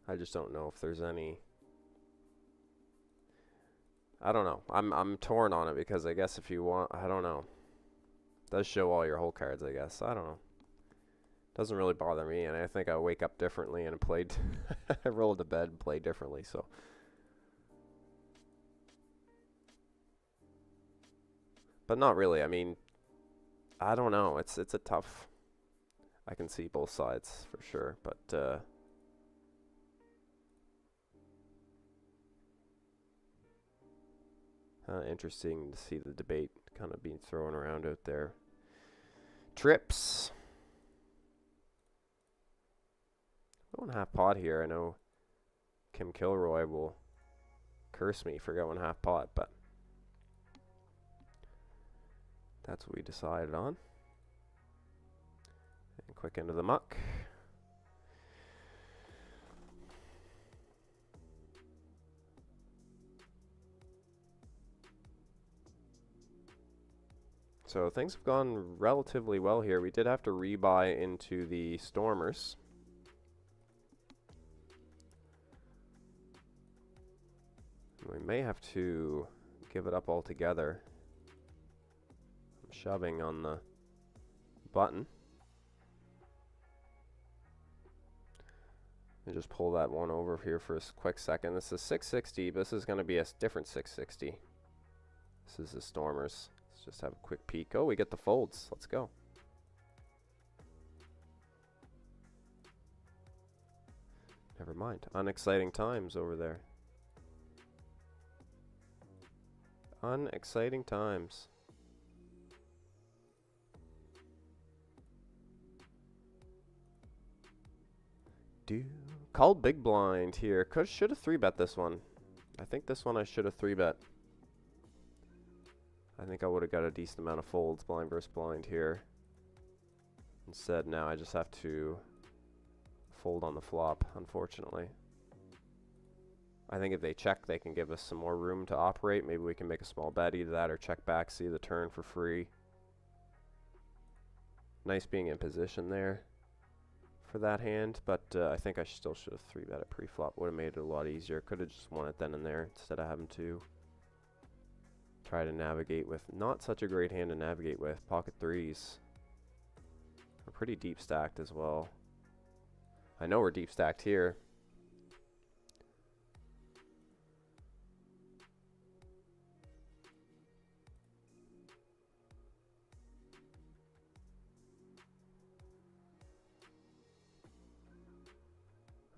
I just don't know if there's any I don't know. I'm torn on it because I guess if you want, I don't know. It does show all your whole cards, I guess. I don't know. Doesn't really bother me, and I think I wake up differently and played. I rolled to bed and played differently, so. But not really. I mean, I don't know. It's a tough. I can see both sides for sure, but interesting to see the debate kind of being thrown around out there. Trips. Going half pot here. I know Kim Kilroy will curse me for going half pot, but that's what we decided on. And quick into the muck. So things have gone relatively well here. We did have to rebuy into the Stormers. We may have to give it up altogether. I'm shoving on the button. And just pull that one over here for a quick second. This is 660, but this is going to be a different 660. This is the Stormers. Let's just have a quick peek. Oh, we get the folds. Let's go. Never mind. Unexciting times over there. Unexciting times. Called big blind here. Should have 3-bet this one. I think this one I should have 3-bet. I think I would have got a decent amount of folds, blind versus blind here. Instead, now I just have to fold on the flop, unfortunately. I think if they check, they can give us some more room to operate. Maybe we can make a small bet, either that or check back, see the turn for free. Nice being in position there for that hand, but I think I still should have 3-bet it pre-flop. Would have made it a lot easier. Could have just won it then and there instead of having to try to navigate with not such a great hand to navigate with. Pocket threes. We're pretty deep stacked as well. I know we're deep stacked here.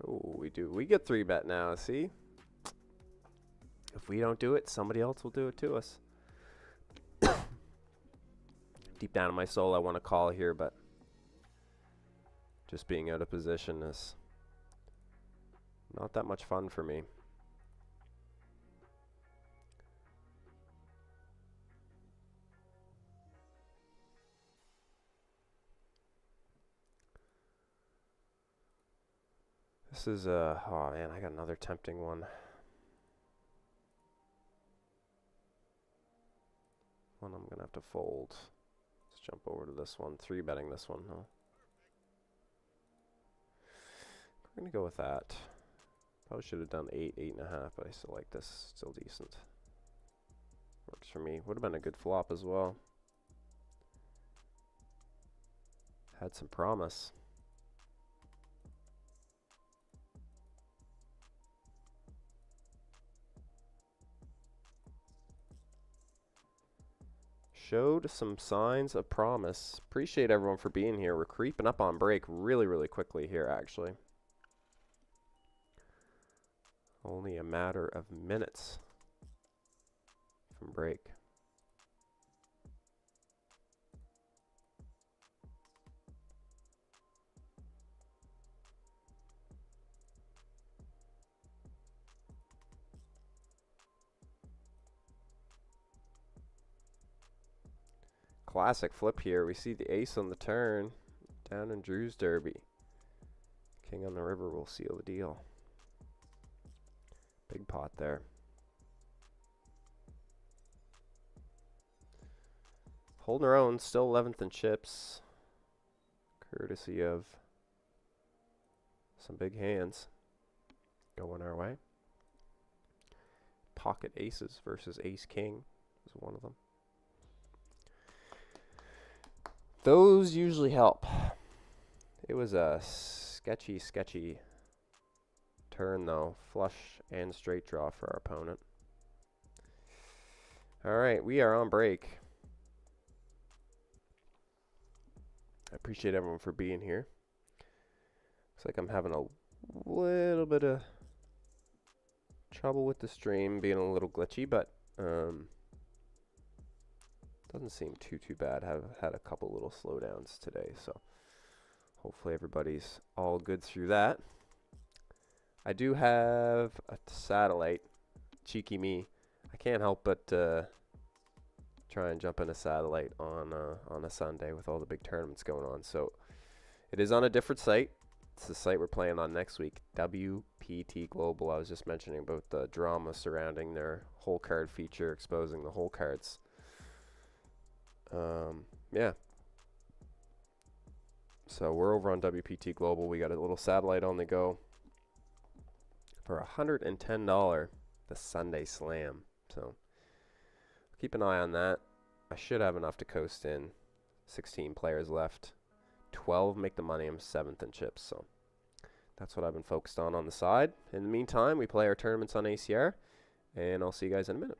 Oh, we do. We get 3-bet now, see? If we don't do it, somebody else will do it to us. Deep down in my soul, I want to call here, but just being out of position is not that much fun for me. This is oh man, I got another tempting one. One I'm gonna have to fold. Let's jump over to this one. 3-betting this one, huh? We're gonna go with that. Probably should have done 8, 8.5, but I still like this. Still decent. Works for me. Would have been a good flop as well. Had some promise. Showed some signs of promise. Appreciate everyone for being here. We're creeping up on break really, really quickly here, actually. Only a matter of minutes from break. Classic flip here. We see the ace on the turn. Down in Drew's Derby. King on the river will seal the deal. Big pot there. Holding our own. Still 11th in chips. Courtesy of some big hands going our way. Pocket pocket aces versus ace king is one of them. Those usually help. It was a sketchy turn though. Flush and straight draw for our opponent. Alright, we are on break. I appreciate everyone for being here. Looks like I'm having a little bit of trouble with the stream, being a little glitchy, but doesn't seem too bad. I've had a couple little slowdowns today, so hopefully everybody's all good through that. I do have a satellite. Cheeky me. I can't help but try and jump in a satellite on a Sunday with all the big tournaments going on. So it is on a different site. It's the site we're playing on next week, WPT Global. I was just mentioning about the drama surrounding their whole card feature, exposing the whole cards. Yeah. So we're over on WPT Global. We got a little satellite on the go for $110, the Sunday Slam. So keep an eye on that. I should have enough to coast in. 16 players left. 12 make the money. I'm 7th in chips, so that's what I've been focused on the side. In the meantime, we play our tournaments on ACR, and I'll see you guys in a minute.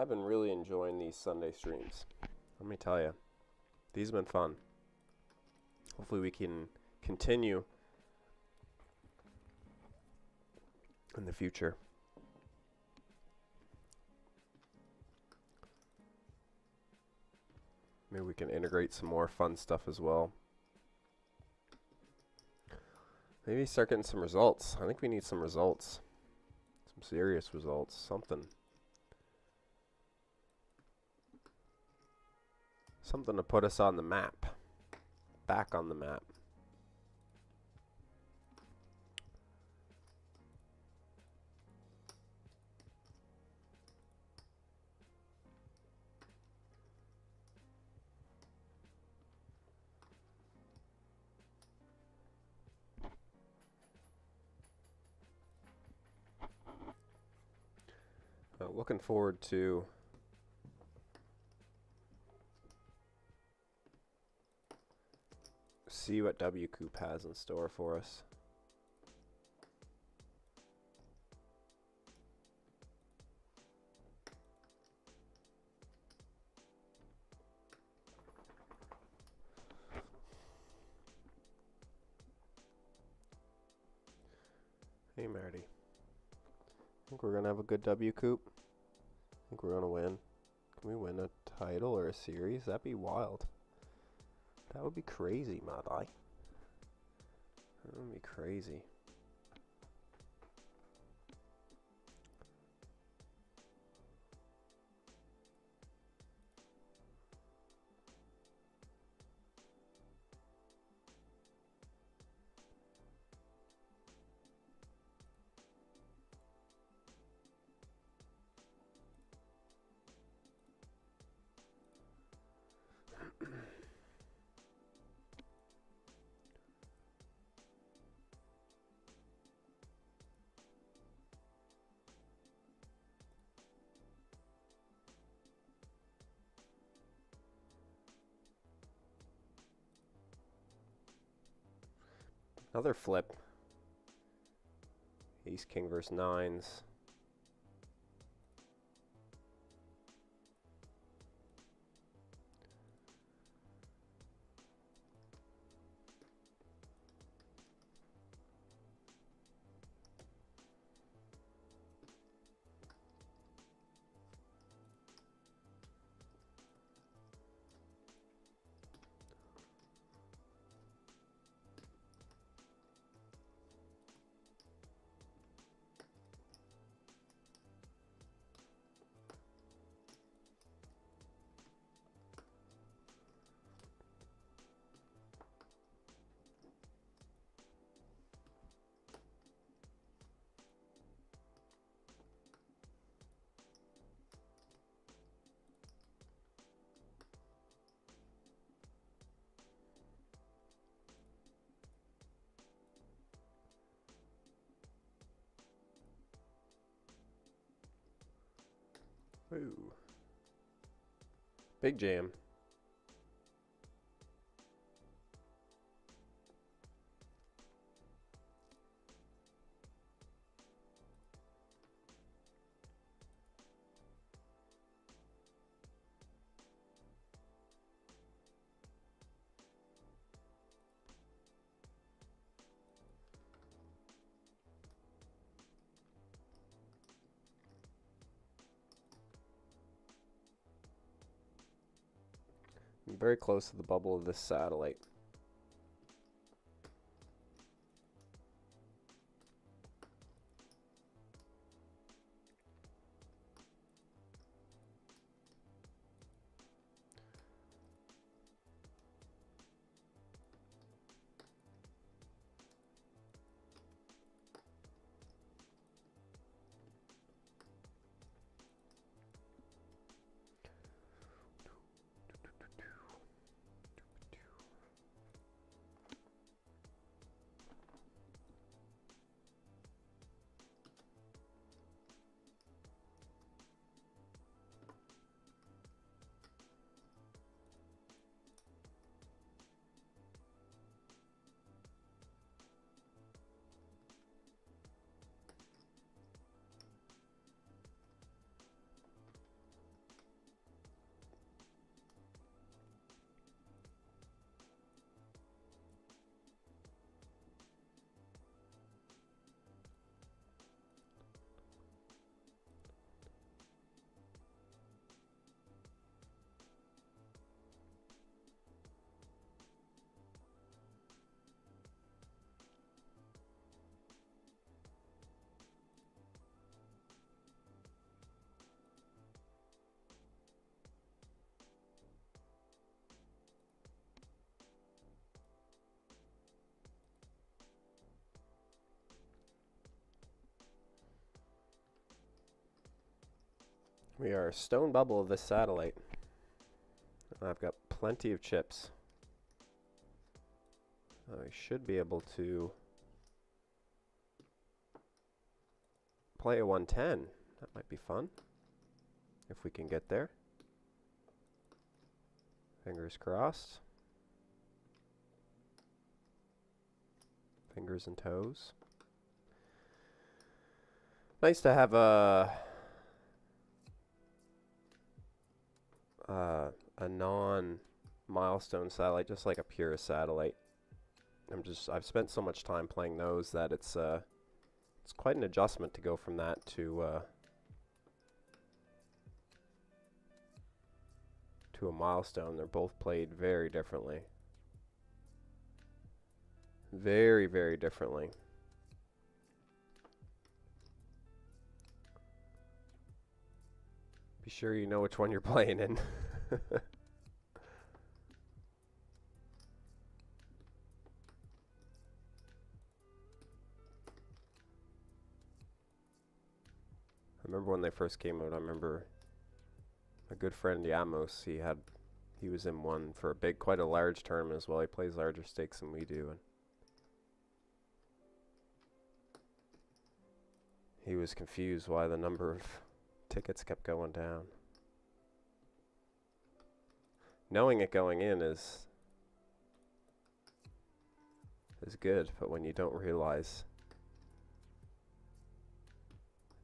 I've been really enjoying these Sunday streams. Let me tell you, these have been fun. Hopefully we can continue in the future. Maybe we can integrate some more fun stuff as well. Maybe start getting some results. I think we need some results. Some serious results. Something. Something to put us on the map. Back on the map. Looking forward to see what W Coop has in store for us. Hey Marty. Think we're gonna have a good W Coop? Think we're gonna win? Can we win a title or a series? That'd be wild. That would be crazy, my guy. That would be crazy. Another flip. Ace King versus nines. Ooh. Big jam. I'm very close to the bubble of this satellite. We are stone bubble of this satellite. I've got plenty of chips. I should be able to play a 110. That might be fun if we can get there. Fingers crossed. Fingers and toes. Nice to have a non-milestone satellite, just like a pure satellite. I've spent so much time playing those that it's quite an adjustment to go from that to a milestone. They're both played very differently. Very, very differently. Be sure you know which one you're playing in. I remember when they first came out, I remember a good friend, Yamos, he was in one for quite a large tournament as well. He plays larger stakes than we do, and he was confused why the number of tickets kept going down. Knowing it going in is good, but when you don't realize,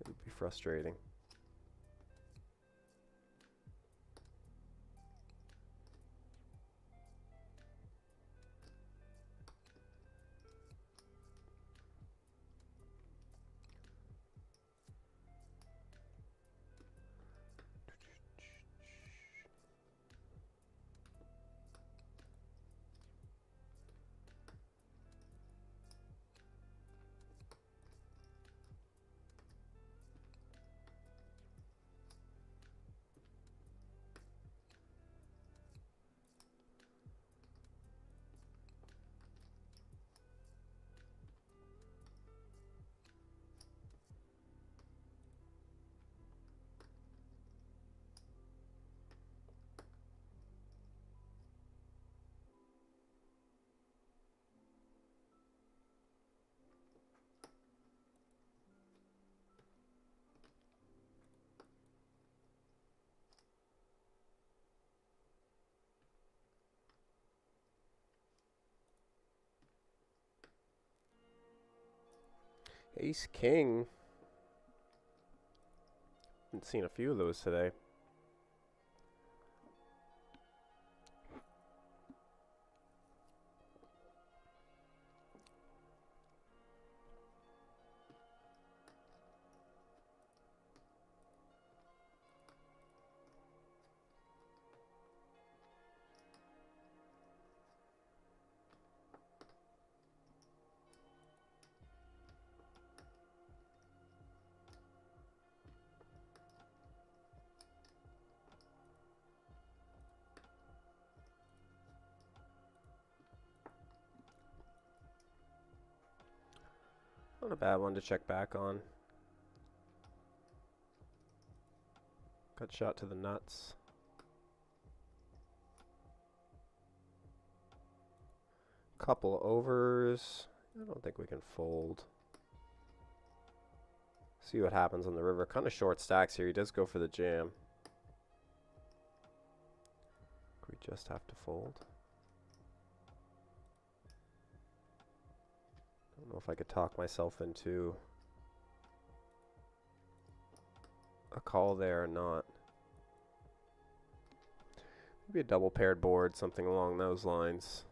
it would be frustrating. Ace King. I've seen a few of those today. Not a bad one to check back on. Got shot to the nuts. Couple overs. I don't think we can fold. See what happens on the river. Kind of short stacks here. He does go for the jam. We just have to fold. Don't know if I could talk myself into a call there or not. Maybe a double paired board, something along those lines.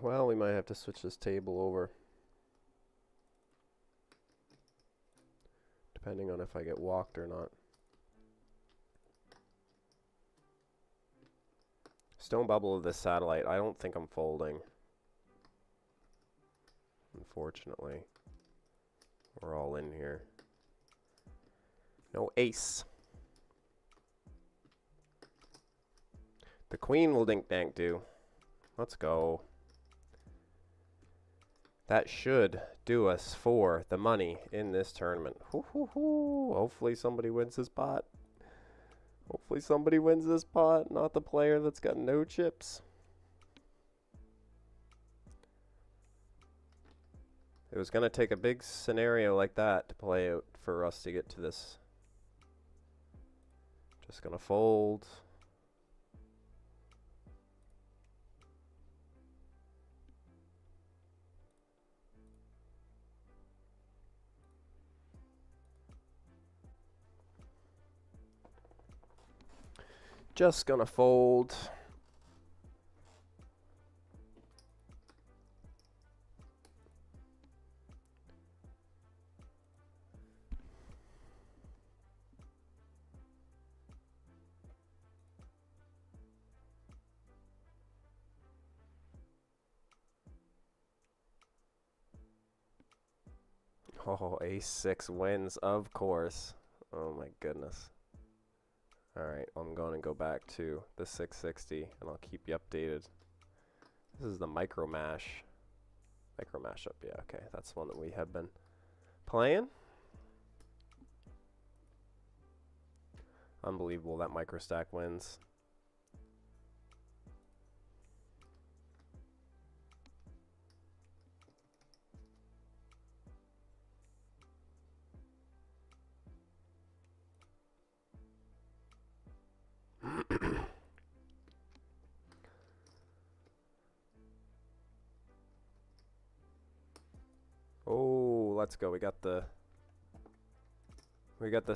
Well, we might have to switch this table over. Depending on if I get walked or not. Stone bubble of this satellite. I don't think I'm folding. Unfortunately. We're all in here. No ace. The queen will dink dank do. Let's go. That should do us for the money in this tournament. Hopefully somebody wins this pot. Hopefully somebody wins this pot, not the player that's got no chips. It was going to take a big scenario like that to play out for us to get to this. Just going to fold. Just gonna fold. Oh, ace-6 wins, of course. Oh my goodness. Alright, I'm going to go back to the 660, and I'll keep you updated. This is the micro mash. Micro mashup, yeah, okay. That's one that we have been playing. Unbelievable that micro stack wins. Oh, let's go. We got the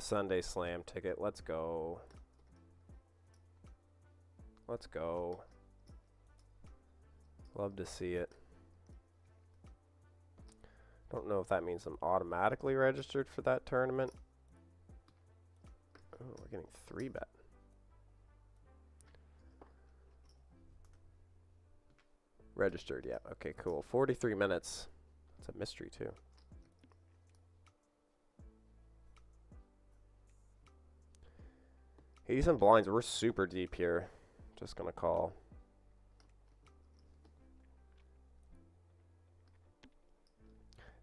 Sunday Slam ticket. Let's go. Let's go. Love to see it. Don't know if that means I'm automatically registered for that tournament. Oh, we're getting 3-bet. Registered, yeah. Okay, cool. 43 minutes. It's a mystery, too. Decent blinds. We're super deep here. Just going to call.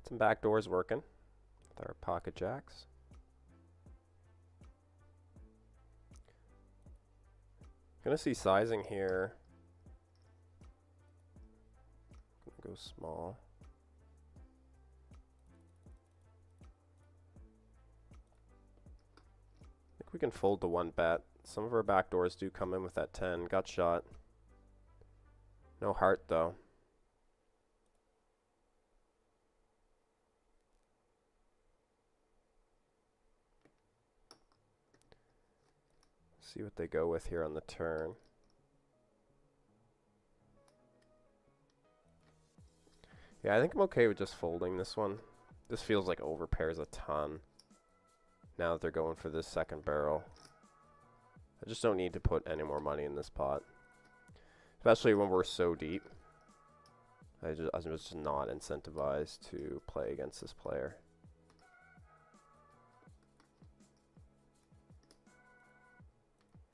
Some backdoors working with our pocket jacks. Gonna see sizing here. Gonna go small. I think we can fold to 1-bet. Some of our backdoors do come in with that 10. Gut shot. No heart though. See what they go with here on the turn. Yeah, I think I'm okay with just folding this one. This feels like overpairs a ton. Now that they're going for this second barrel. I just don't need to put any more money in this pot. Especially when we're so deep. I'm just not incentivized to play against this player.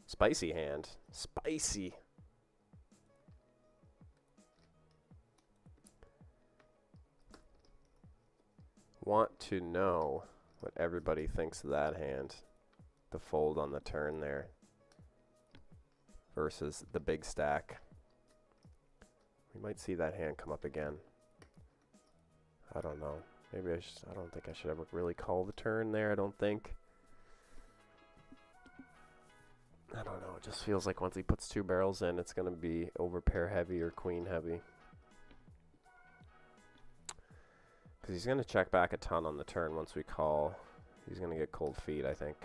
Spicy hand. Spicy. Want to know what everybody thinks of that hand. The fold on the turn there. Versus the big stack. We might see that hand come up again. I don't know. Maybe I don't think I should ever really call the turn there. I don't think. I don't know. It just feels like once he puts 2 barrels in, it's going to be over pair heavy or queen heavy. Because he's going to check back a ton on the turn once we call. He's going to get cold feet, I think.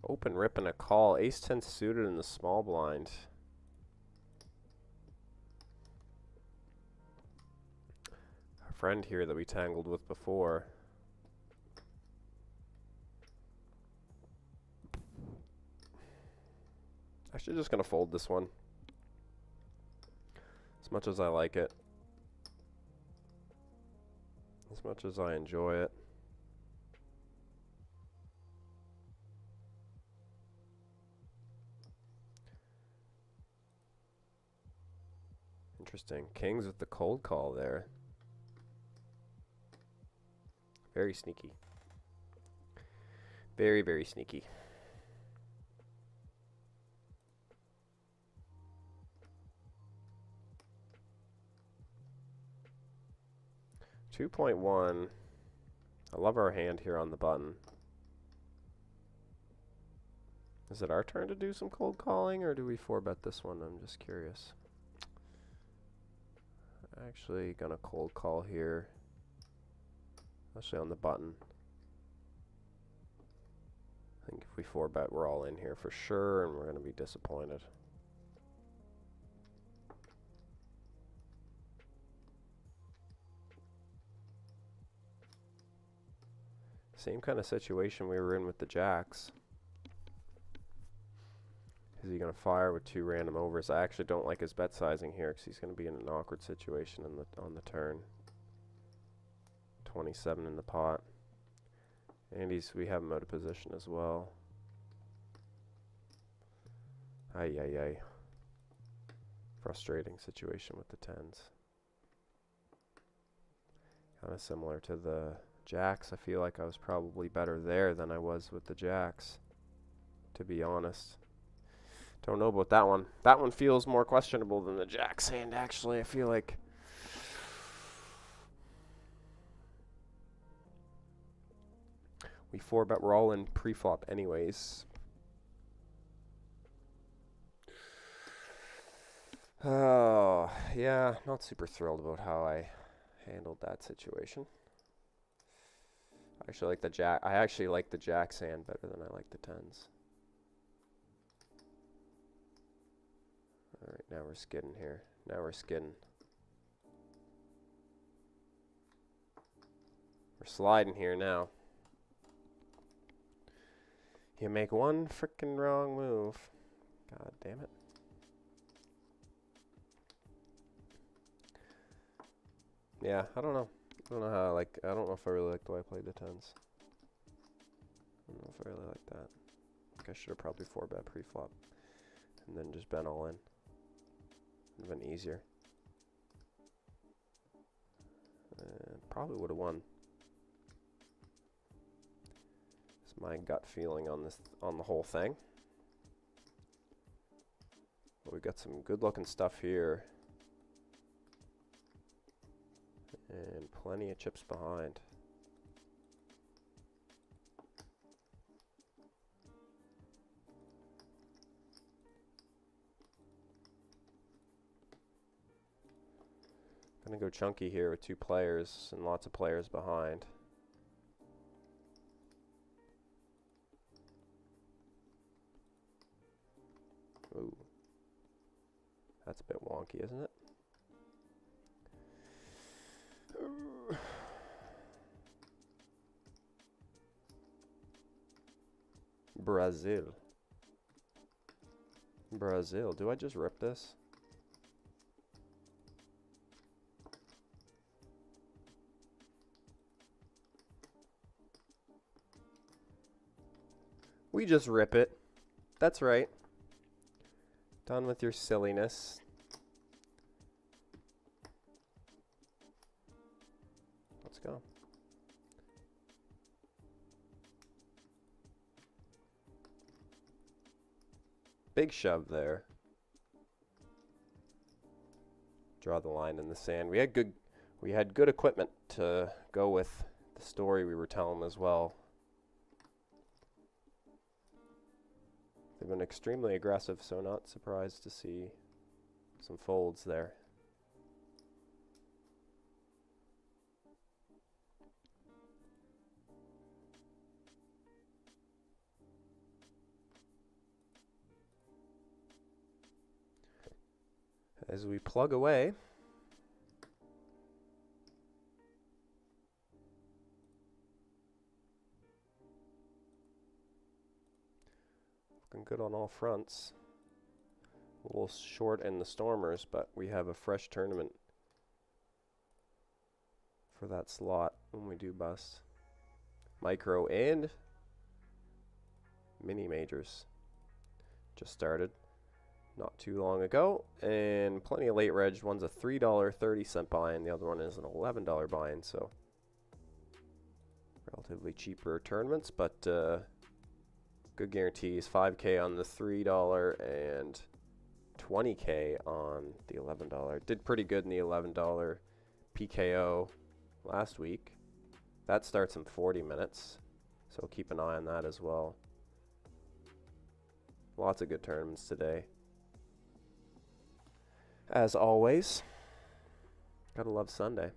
Open, rip, and a call. Ace-10 suited in the small blind. Our friend here that we tangled with before. Actually, just going to fold this one. As much as I like it. As much as I enjoy it. Interesting. Kings with the cold call there. Very sneaky. Very, very sneaky. $2.1. I love our hand here on the button. Is it our turn to do some cold calling, or do we 4-bet this one? I'm just curious. Actually gonna cold call here. Especially on the button. I think if we 4-bet, we're all in here for sure, and we're gonna be disappointed. Same kind of situation we were in with the jacks. Is he going to fire with 2 random overs? I actually don't like his bet sizing here because he's going to be in an awkward situation on the turn. 27 in the pot. And we have him out of position as well. Ay, ay, ay. Frustrating situation with the 10s. Kind of similar to the jacks. I feel like I was probably better there than I was with the jacks, to be honest. Don't know about that one. That one feels more questionable than the jacks hand, actually. I feel like we 4-bet. We're all in pre-flop anyways. Oh, yeah. Not super thrilled about how I handled that situation. I actually like the jacks hand better than I like the 10s. Alright, now we're skidding here. Now we're skidding. We're sliding here now. You make one frickin' wrong move. God damn it. Yeah, I don't know. I don't know how I don't know if I really like the way I played the 10s. I don't know if I really like that. I think I should have probably 4-bet pre-flop. And then just bet all in. Would have been easier. Probably would have won. It's my gut feeling on the whole thing. But we've got some good looking stuff here. And plenty of chips behind. Gonna go chunky here with 2 players and lots of players behind. Ooh. That's a bit wonky, isn't it? Brazil. Brazil. Do I just rip this? We just rip it. That's right. Done with your silliness. Let's go. Big shove there. Draw the line in the sand. We had good equipment to go with the story we were telling as well. They've been extremely aggressive, so not surprised to see some folds there. as we plug away. Looking good on all fronts. A little short in the Stormers, but we have a fresh tournament for that slot when we do bust. Micro and mini majors just started not too long ago, and plenty of late reg. One's a $3.30 buy-in, the other one is an $11 buy-in, so relatively cheaper tournaments, but good guarantees. 5K on the $3 and 20K on the $11. Did pretty good in the $11 PKO last week. That starts in 40 minutes, so keep an eye on that as well. Lots of good tournaments today. As always, gotta love Sunday.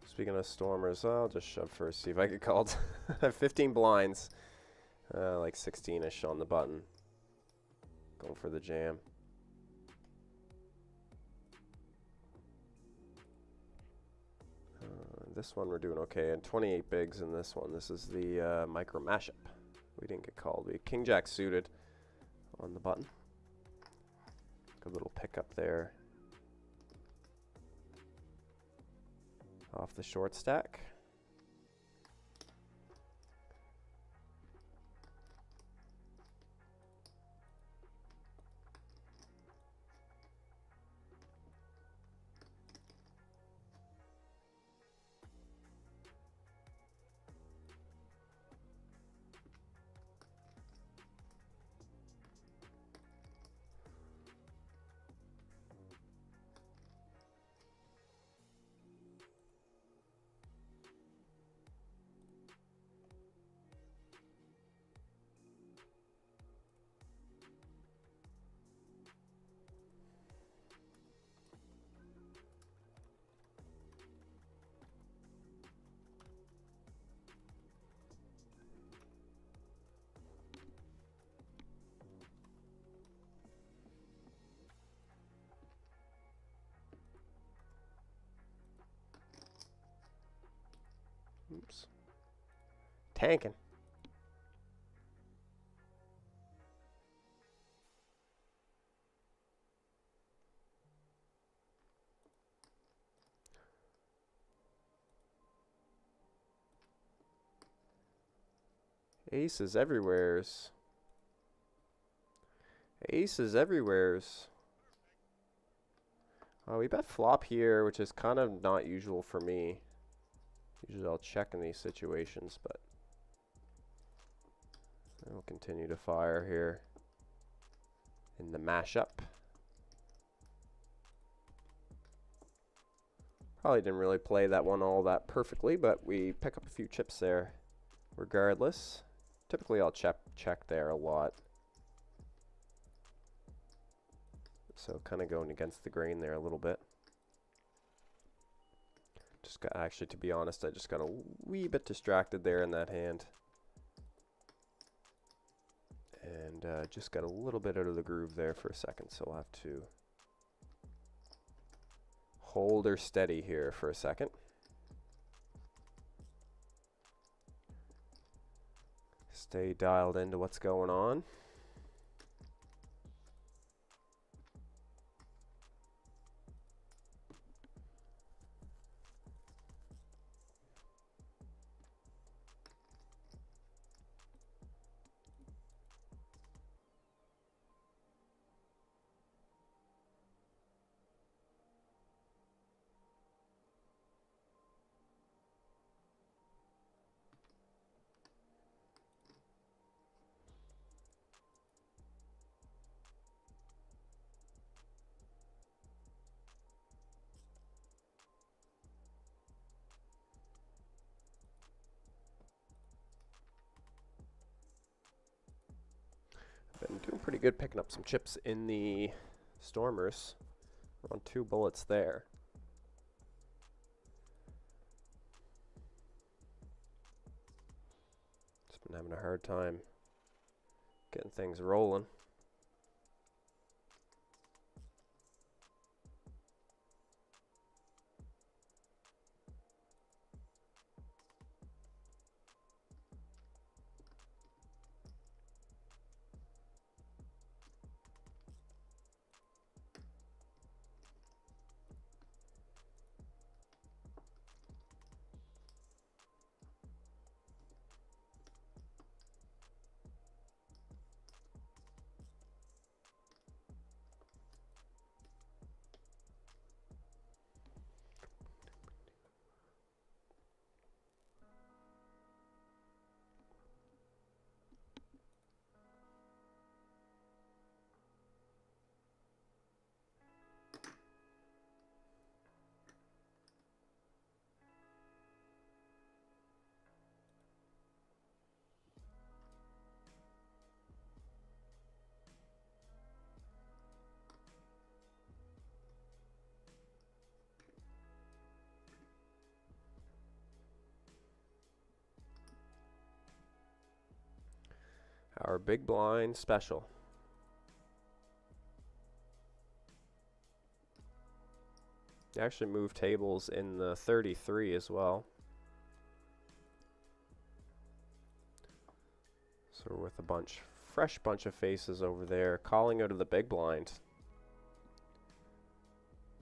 Speaking of Stormers, I'll just shove first, see if I get called. I have 15 blinds, like 16-ish on the button. Going for the jam. This one we're doing okay, and 28 bigs in this one. This is the micro mashup. We didn't get called. We King Jack suited on the button. Good little pickup there. Off the short stack. Oops. Tanking. Aces everywheres. Aces everywheres. We bet flop here, which is kind of not usual for me. Usually I'll check in these situations, but I'll continue to fire here in the mashup. Probably didn't really play that one all that perfectly, but we pick up a few chips there regardless. Typically I'll check there a lot. So kind of going against the grain there a little bit. Just got, actually, to be honest, I just got a wee bit distracted there in that hand. And just got a little bit out of the groove there for a second, so I'll have to hold her steady here for a second. Stay dialed into what's going on. Been doing pretty good picking up some chips in the Stormers. We're on 2 bullets there. Just been having a hard time getting things rolling. Our big blind special. They actually moved tables in the 33 as well. So we're with a fresh bunch of faces over there, calling out of the big blind.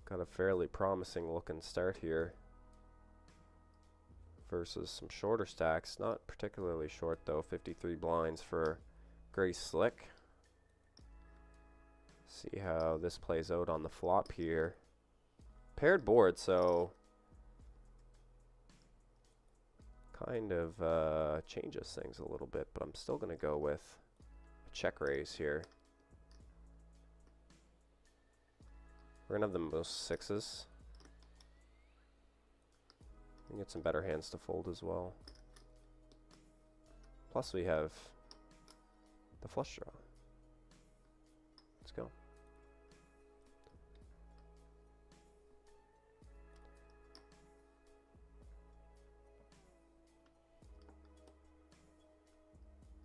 Got a fairly promising looking start here versus some shorter stacks. Not particularly short though, 53 blinds for Gray Slick. See how this plays out on the flop here. Paired board, so kind of changes things a little bit, but I'm still going to go with a check raise here. We're going to have the most 6s. We can get some better hands to fold as well. Plus we have the flush draw. Let's go.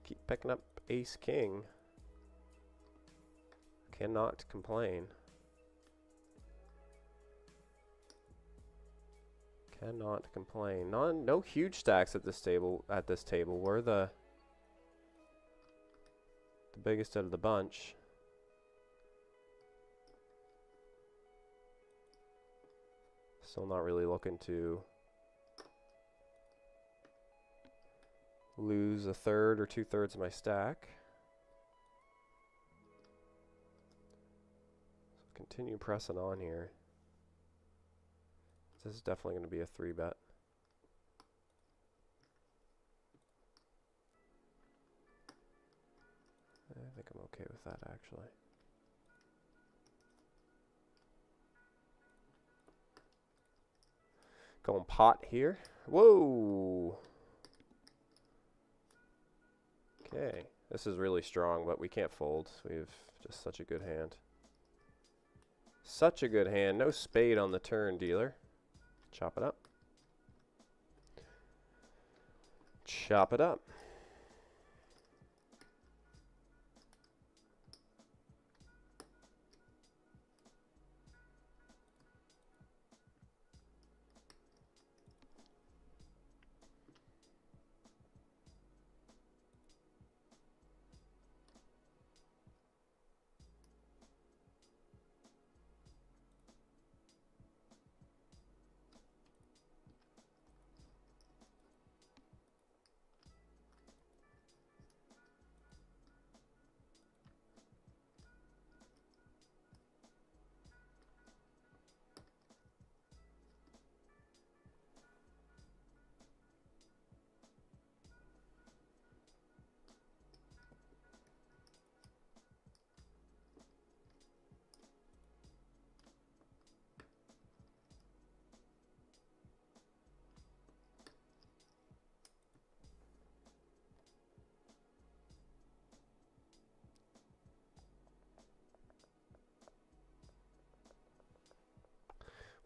Keep picking up ace king. Cannot complain. Cannot complain. No huge stacks at this table. We're the biggest out of the bunch. Still not really looking to lose a third or 2/3 of my stack. So continue pressing on here. This is definitely going to be a 3-bet. I think I'm okay with that actually. Going pot here. Whoa! Okay, this is really strong, but we can't fold. We have just such a good hand. Such a good hand. No spade on the turn, dealer. Chop it up. Chop it up.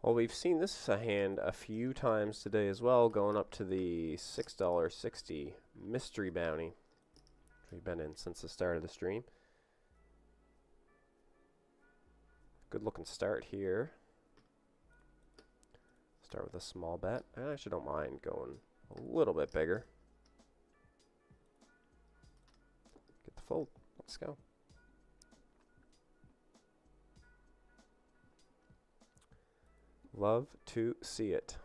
Well, we've seen this hand a few times today as well, going up to the $6.60 mystery bounty, which we've been in since the start of the stream. Good looking start here. Start with a small bet. I actually don't mind going a little bit bigger. Get the fold. Let's go. Love to see it.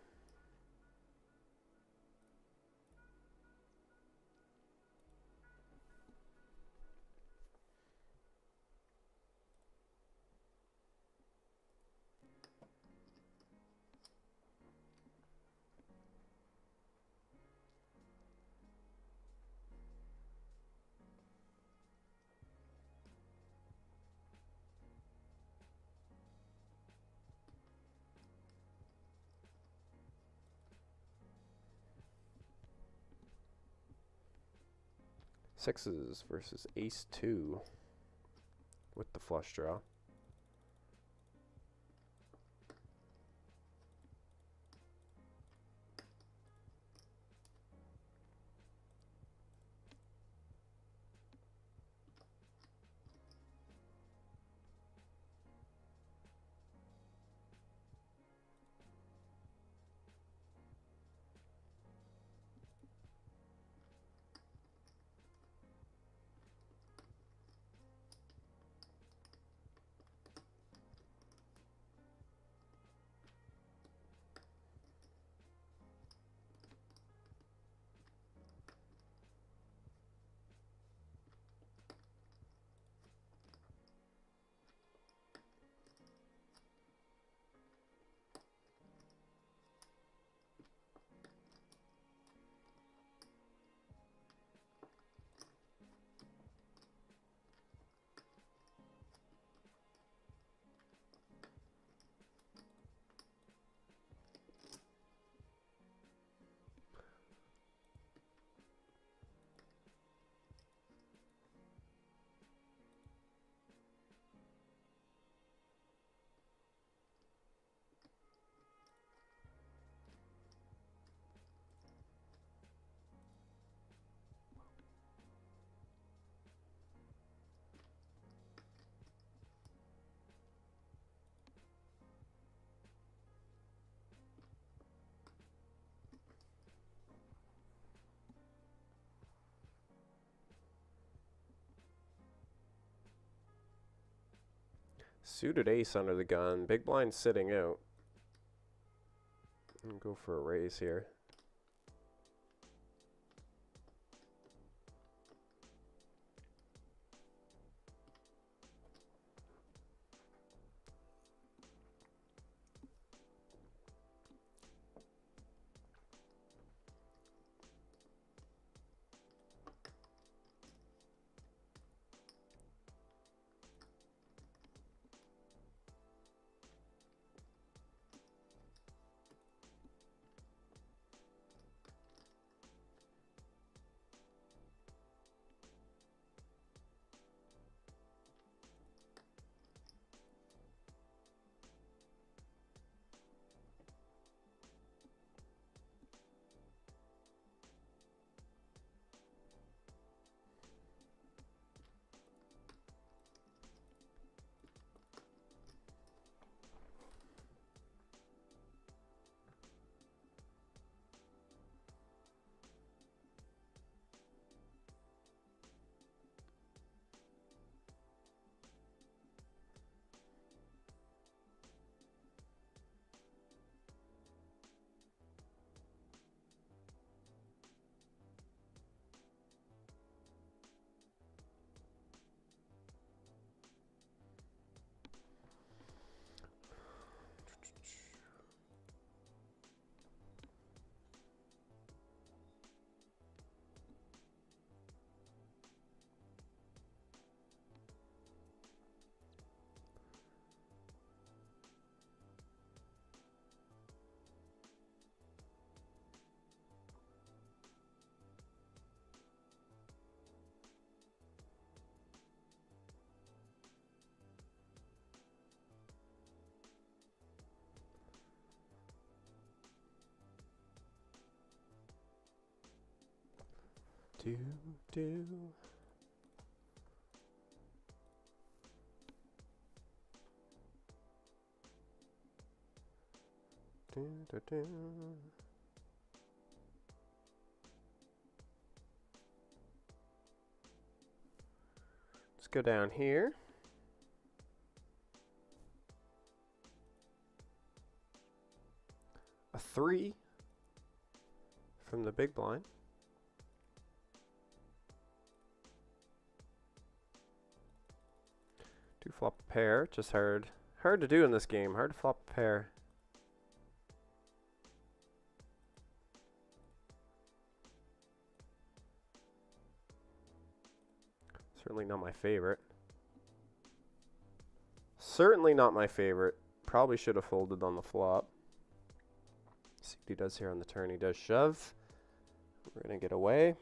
Sixes versus ace 2 with the flush draw. Suited ace under the gun. Big blind sitting out. And go for a raise here. Do, do. Do, do, do. Let's go down here. A 3 from the big blind. Two flop a pair, just hard to do in this game. Hard to flop a pair. Certainly not my favorite. Certainly not my favorite. Probably should have folded on the flop. See what he does here on the turn. He does shove. We're going to get away.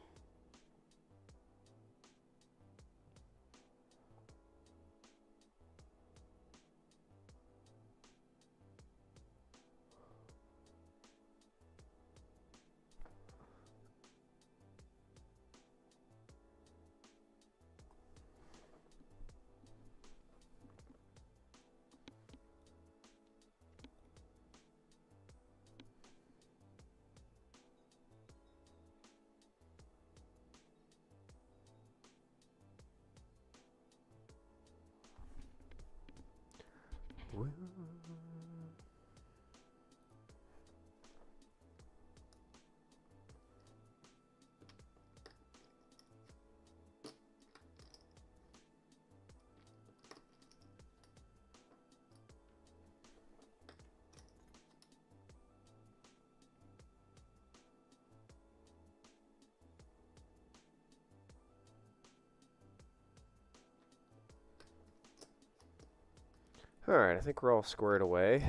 Alright, I think we're all squared away.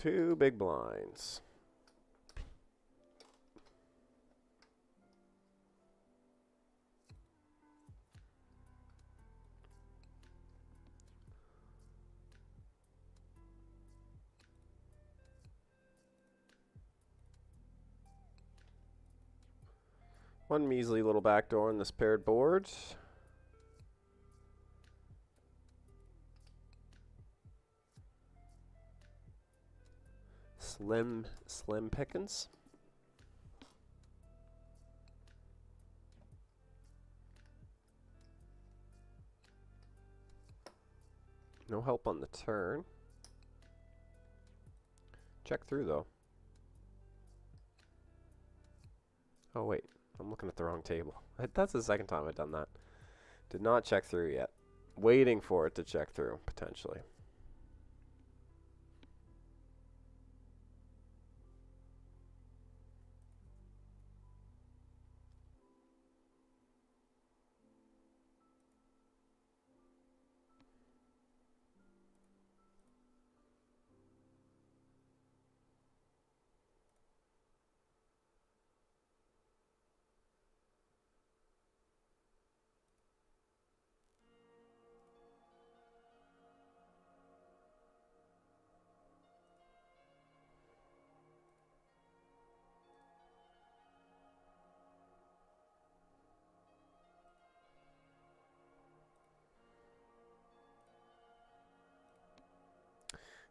Two big blinds. One measly little backdoor on this paired board. Slim pickings. No help on the turn. Check through though. Oh wait, I'm looking at the wrong table. That's the second time I've done that. Did not check through yet. Waiting for it to check through, potentially.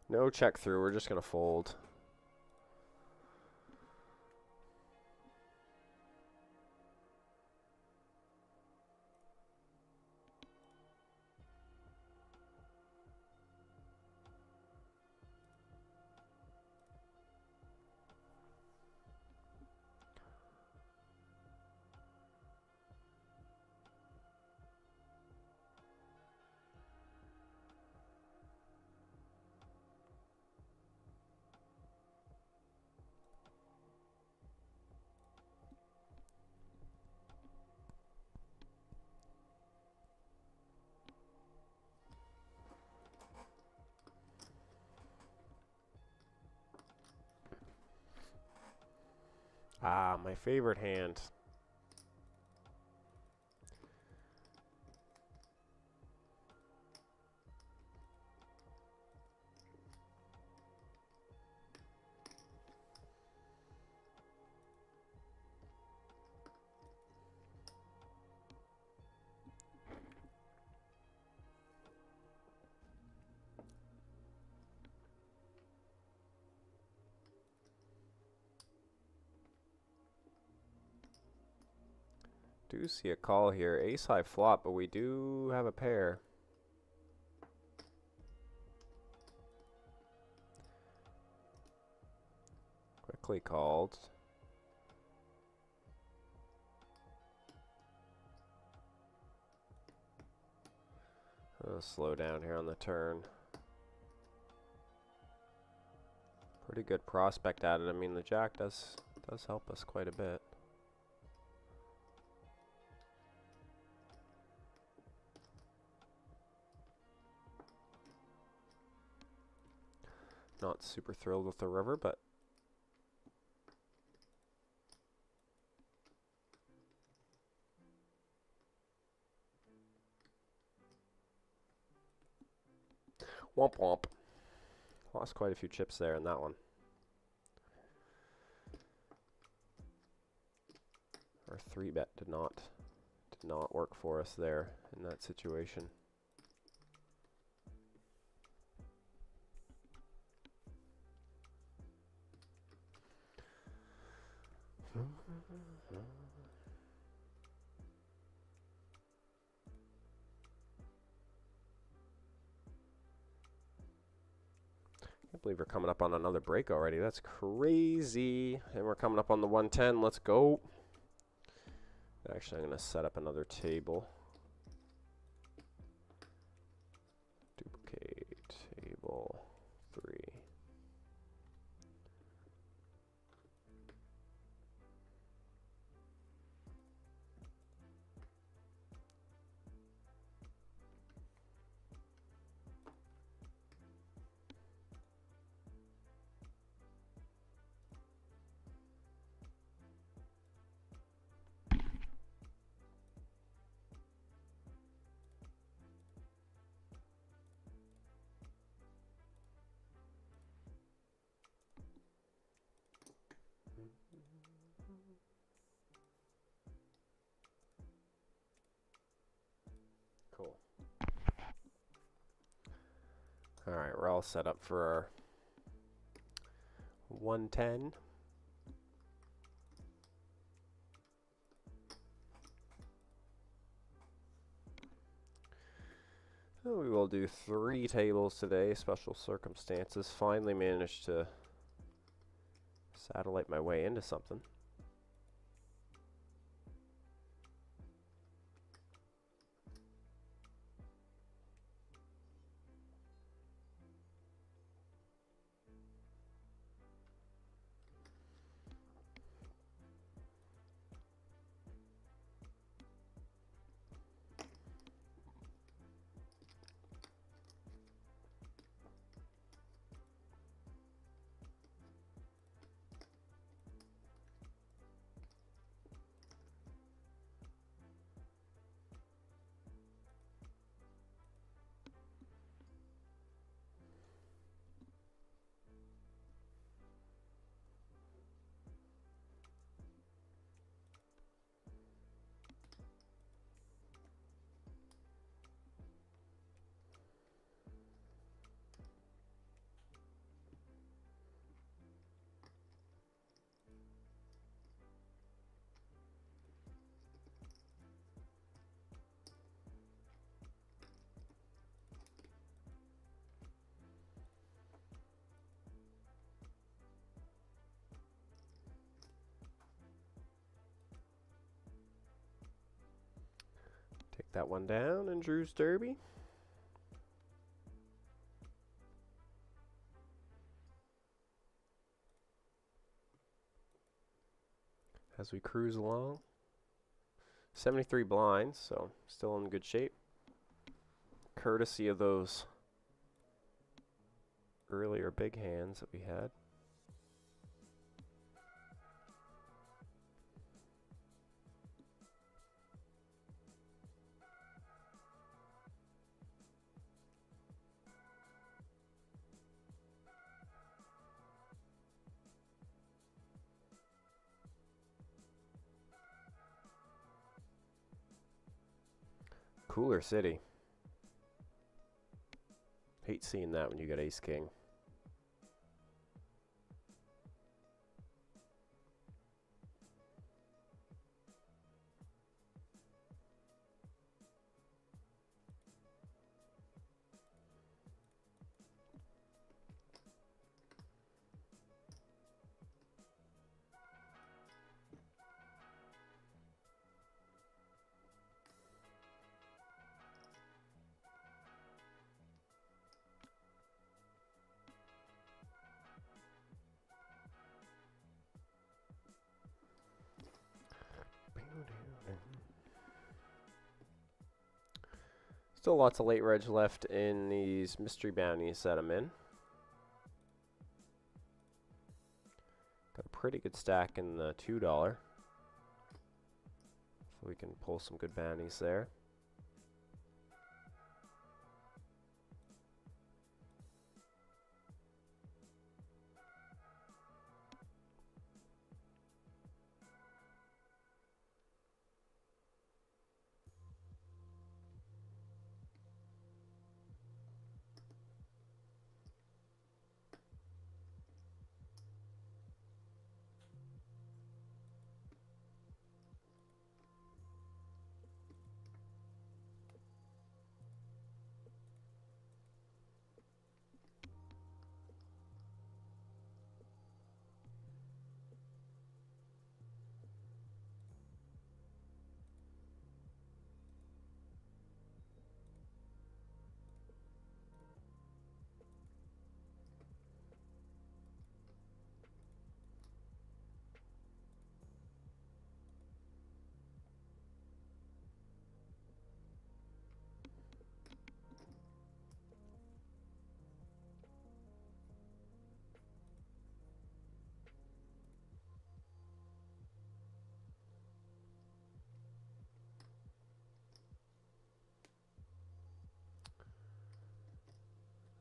No check through. We're just going to fold. Ah, my favorite hand. Do see a call here. Ace high flop, but we do have a pair. Quickly called. Slow down here on the turn. Pretty good prospect at it. I mean, the jack does help us quite a bit. Not super thrilled with the river, but womp womp. Lost quite a few chips there in that one. Our 3-bet did not work for us there in that situation. I can't believe we're coming up on another break already. That's crazy. And we're coming up on the 110. Let's go. Actually, I'm going to set up another table. Duplicate table 3. Cool. All right, we're all set up for our 110. So we will do 3 tables today. Special circumstances. Finally managed to satellite my way into something. that one down in Drew's Derby. As we cruise along. 73 blinds, so still in good shape. Courtesy of those earlier big hands that we had. Cooler city. Hate seeing that when you get ace king. Still lots of late reg left in these mystery bounties that I'm in. Got a pretty good stack in the $2. So we can pull some good bounties there.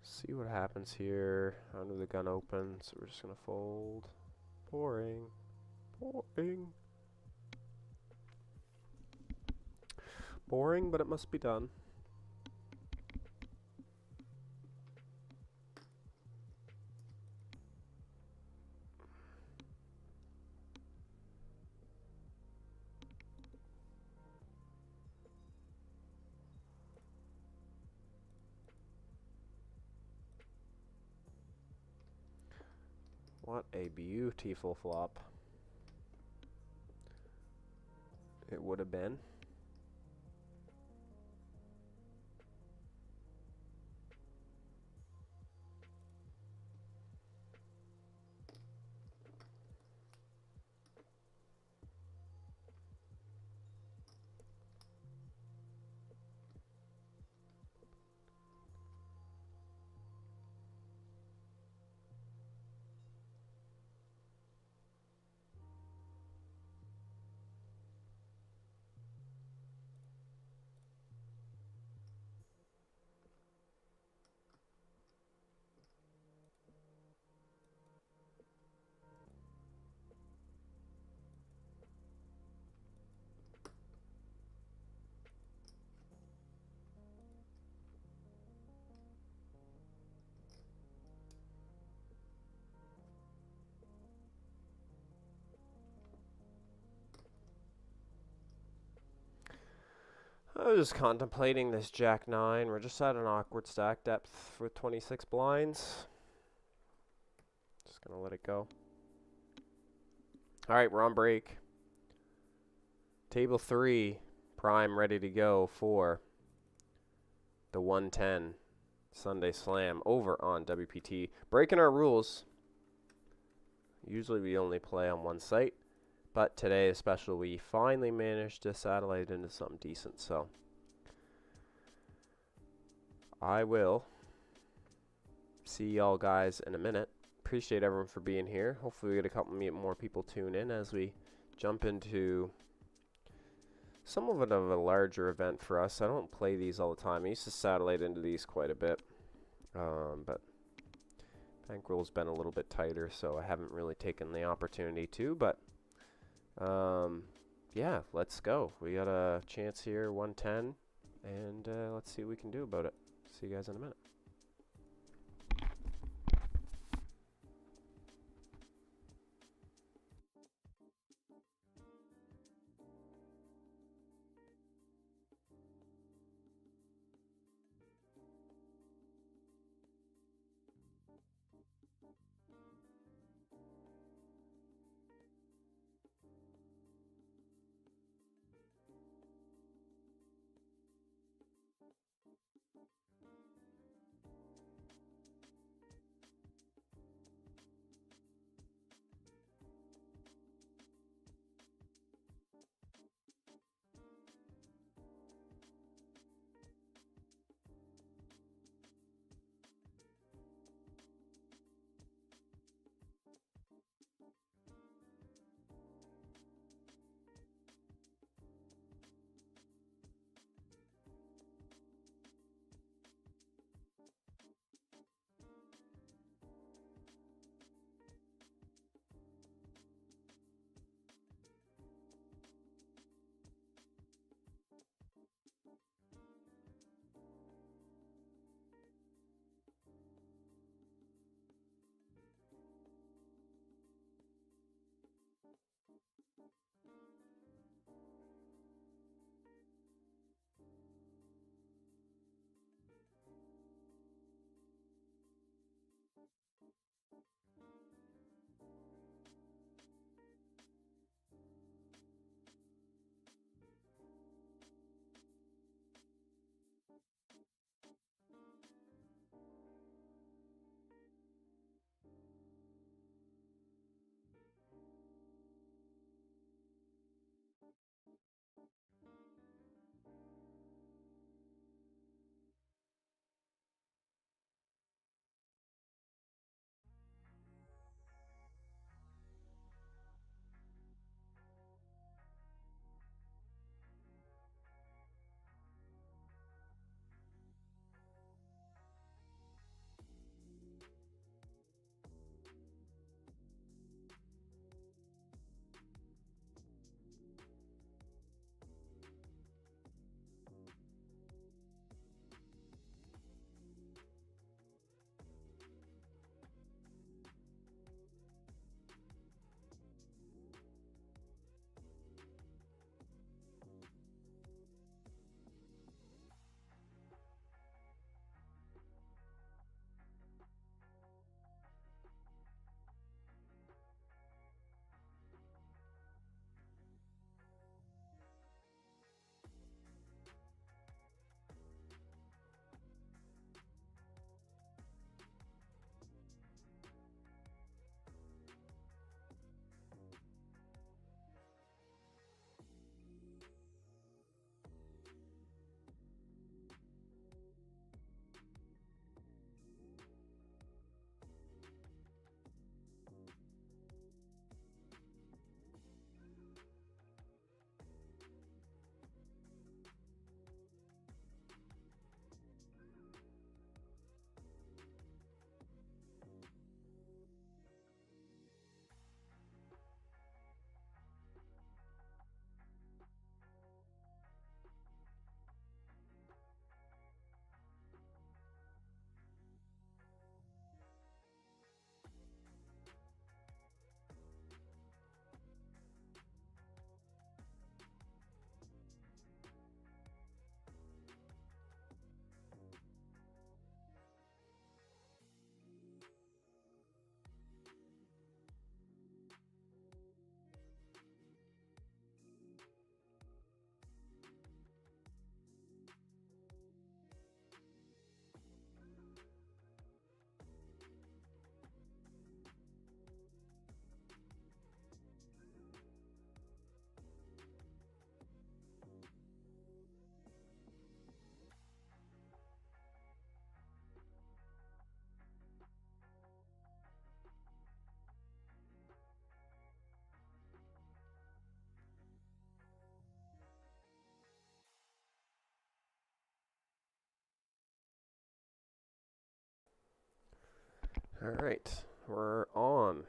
See what happens here. Under the gun open, so we're just gonna fold. Boring. Boring. Boring, but it must be done. What a beautiful flop it would have been. I was just contemplating this Jack 9. We're just at an awkward stack depth with 26 blinds. Just gonna let it go. Alright, we're on break. Table 3. prime ready to go for the 110 Sunday Slam over on WPT. Breaking our rules. Usually we only play on one site, but today especially we finally managed to satellite into something decent. So I will see y'all guys in a minute. Appreciate everyone for being here. Hopefully we get a couple more people tune in as we jump into somewhat of a larger event for us. I don't play these all the time. I used to satellite into these quite a bit, but bankroll's been a little bit tighter, so I haven't really taken the opportunity to. But yeah, let's go. We got a chance here, 110, and let's see what we can do about it. See you guys in a minute. All right, we're on.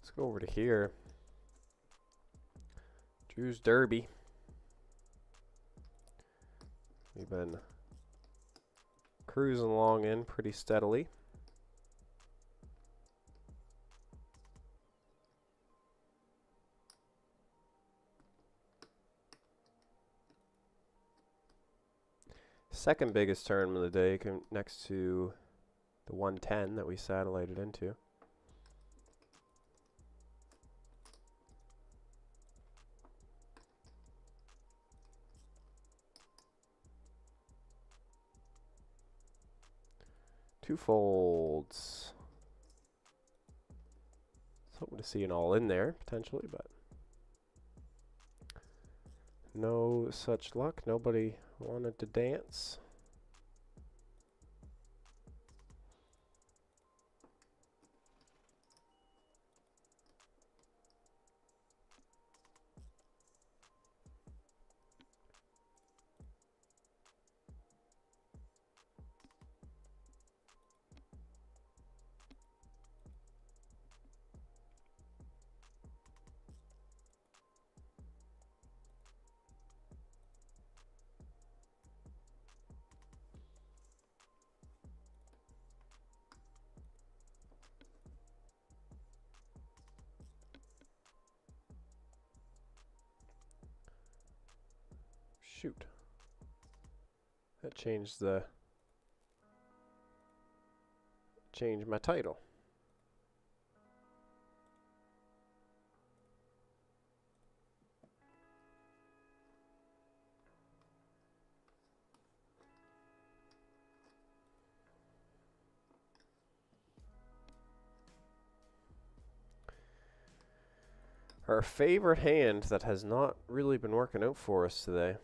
Let's go over to here. Drew's Derby. We've been cruising along in pretty steadily. Second biggest tournament of the day, next to the 110 that we satellited into. Two folds. Hoping to see an all in there potentially, but no such luck. Nobody wanted to dance. Shoot. That changed my title. Our favorite hand that has not really been working out for us today.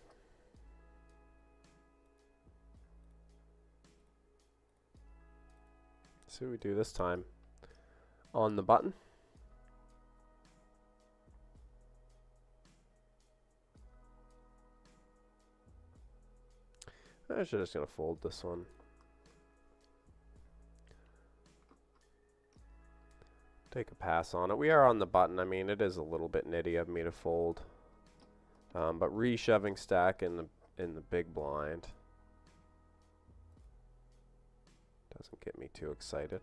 See what we do this time. On the button. I'm just going to fold this one. Take a pass on it. We are on the button. I mean, it is a little bit nitty of me to fold. But re-shoving stack in the big blind doesn't get me too excited.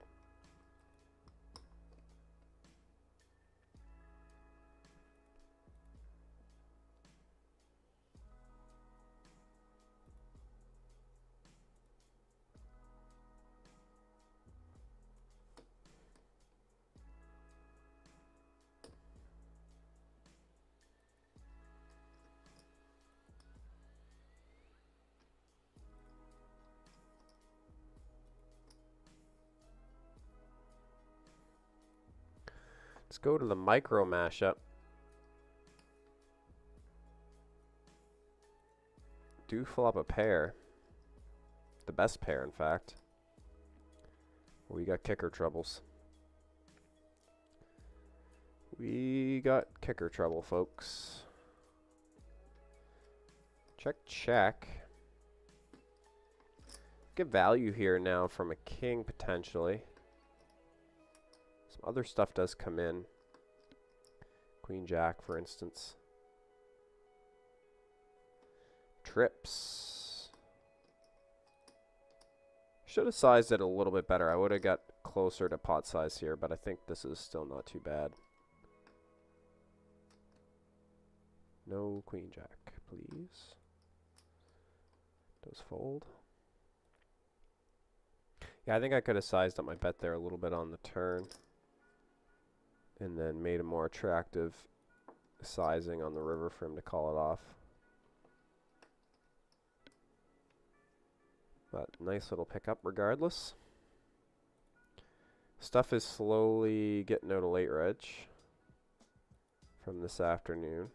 Let's go to the micro mashup. Do flop a pair. The best pair, in fact. We got kicker troubles. We got kicker trouble, folks. Check, check. Get value here now from a king, potentially. Some other stuff does come in. Queen Jack, for instance. Trips. Should have sized it a little bit better. I would have got closer to pot size here, but I think this is still not too bad. No queen jack, please. Does fold. Yeah, I think I could have sized up my bet there a little bit on the turn. And then made a more attractive sizing on the river for him to call it off. But nice little pickup regardless. Stuff is slowly getting out of late reg from this afternoon.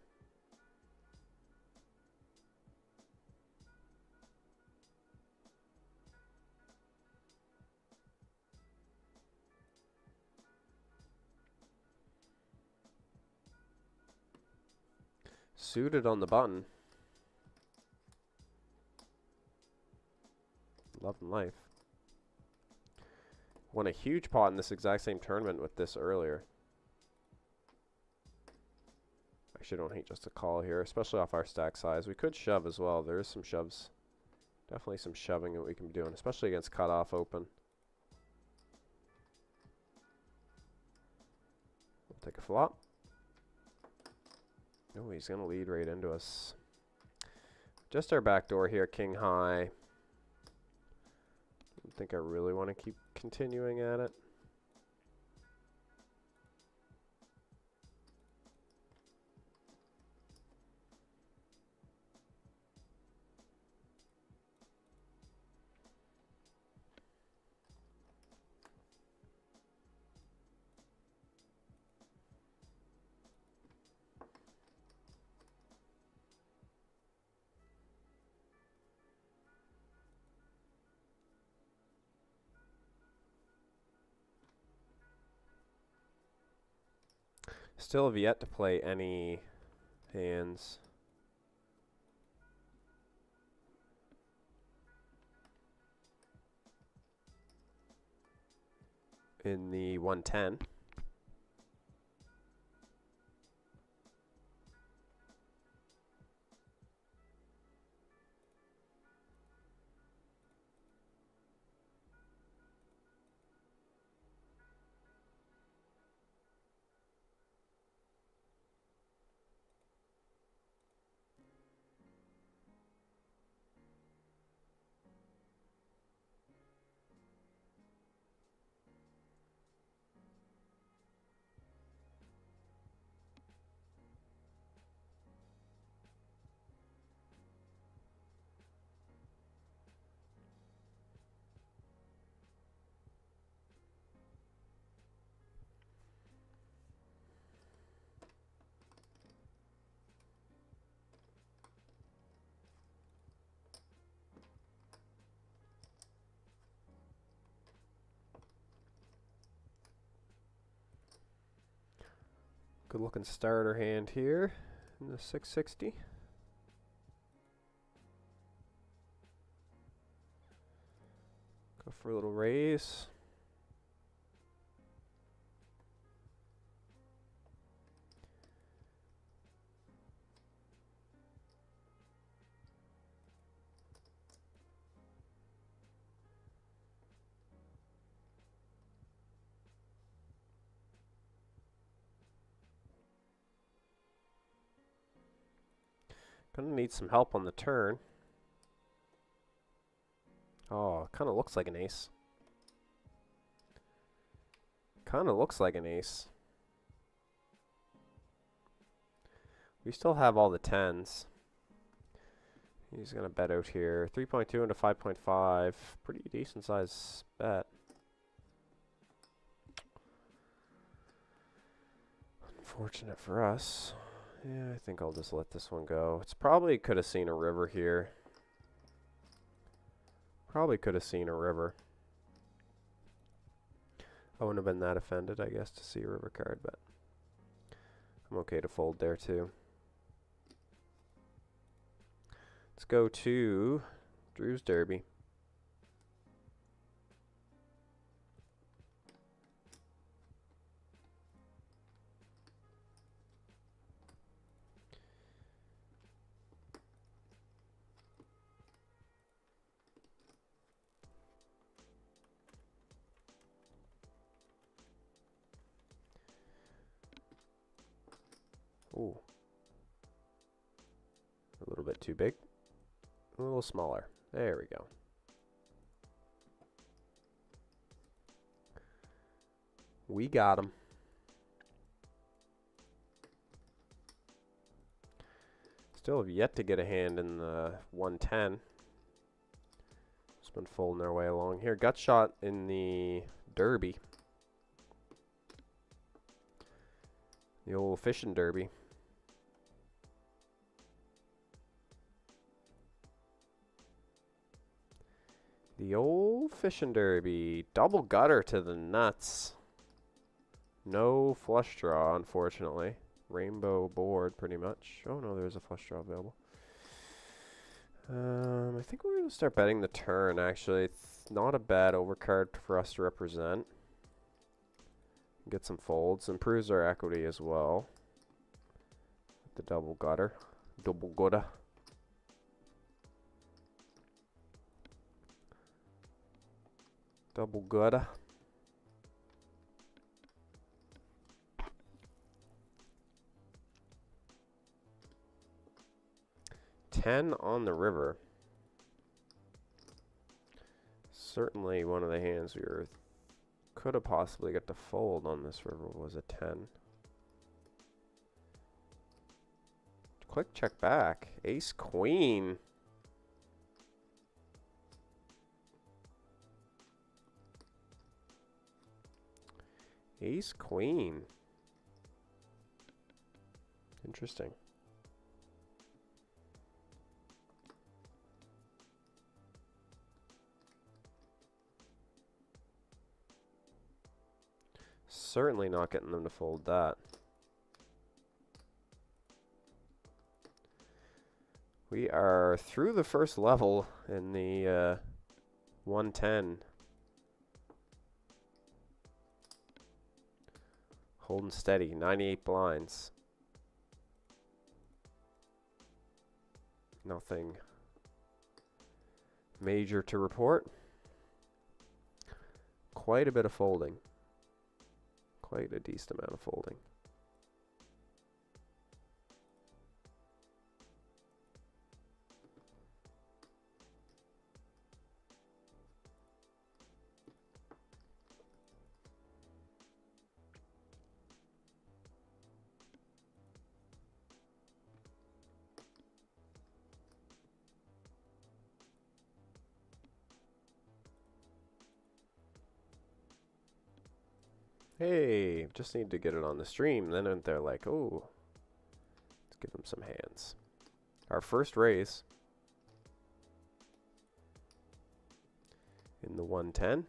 Suited on the button. Love and life. Won a huge pot in this exact same tournament with this earlier. Actually, don't hate just a call here, especially off our stack size. We could shove as well. There is some shoves. Definitely some shoving that we can be doing, especially against cutoff open. We'll take a flop. Oh, he's going to lead right into us. Just our back door here, king high. I think I really want to keep continuing at it. Still have yet to play any hands. In the 110. Good looking starter hand here in the 660. Go for a little raise. Gonna need some help on the turn. Oh, kind of looks like an ace. Kind of looks like an ace. We still have all the 10s. He's gonna bet out here. 3.2 into 5.5. Pretty decent size bet. Unfortunate for us. Yeah, I think I'll just let this one go. It's probably could have seen a river here. Probably could have seen a river. I wouldn't have been that offended, I guess, to see a river card, but I'm okay to fold there too. Let's go to Drew's Derby. Ooh. A little bit too big. A little smaller. There we go. We got him. Still have yet to get a hand in the 110. Just been folding our way along here. Gut shot in the Derby. The old fishing derby. The old fishing derby. Double gutter to the nuts. No flush draw, unfortunately. Rainbow board, pretty much. Oh, no, there's a flush draw available. I think we're going to start betting the turn, actually. It's not a bad overcard for us to represent. Get some folds. Improves our equity as well. The double gutter. Double gutter. Double gutter. $10 on the river. Certainly one of the hands we could have possibly got to fold on this river was a 10. Quick check back. Ace queen. Ace queen. Interesting. Certainly not getting them to fold that. We are through the first level in the 110. Holding steady, 98 blinds. Nothing major to report. Quite a bit of folding. Quite a decent amount of folding. Hey, just need to get it on the stream. Then they're like, oh, let's give them some hands. Our first raise in the 110.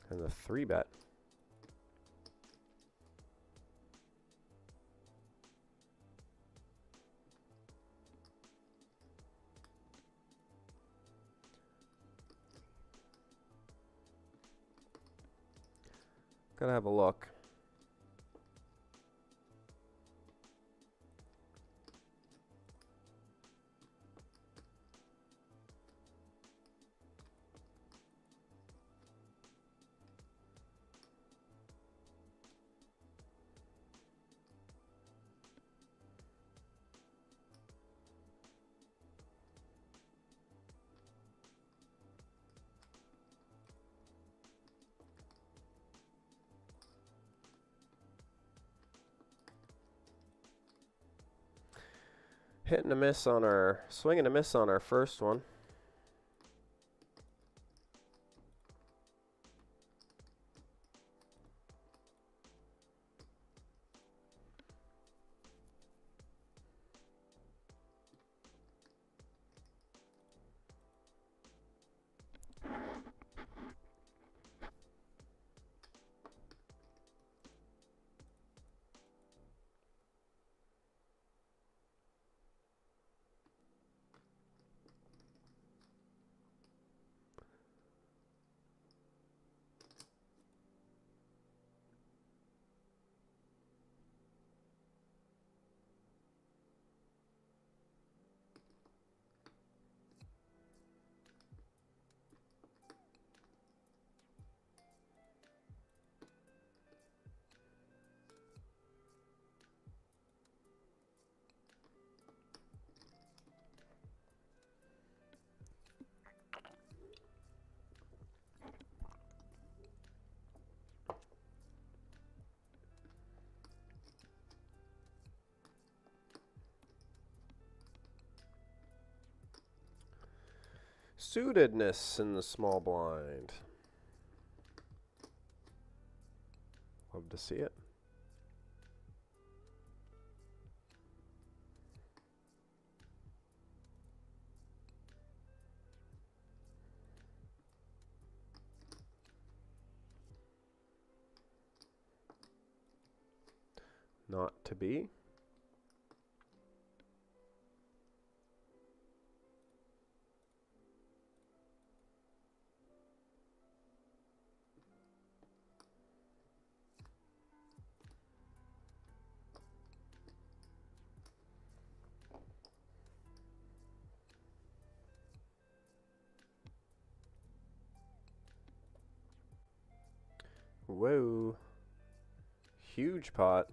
And the 3-bet. Gotta have a look. Hit and a miss on our, swing and a miss on our first one. Suitedness in the small blind. Love to see it. Not to be. Whoa. Huge pot.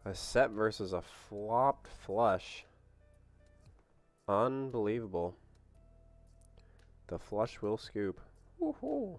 A set versus a flopped flush. Unbelievable. The flush will scoop. Woohoo.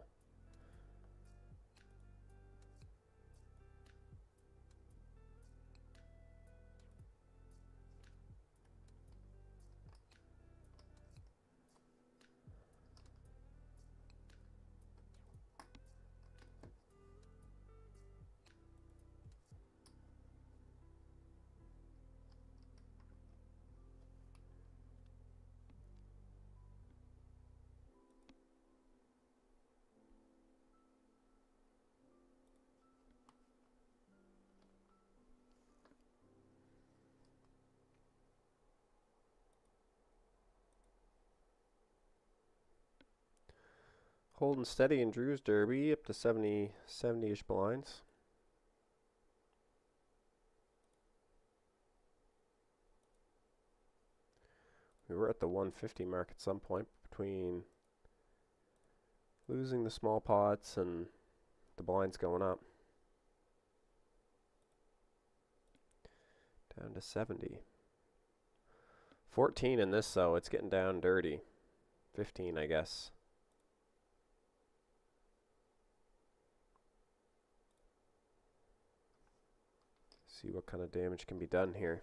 Holding steady in Drew's Derby up to 70-ish blinds. We were at the 150 mark at some point between losing the small pots and the blinds going up. Down to 70. 14 in this, though. It's getting down dirty. 15, I guess. See what kind of damage can be done here.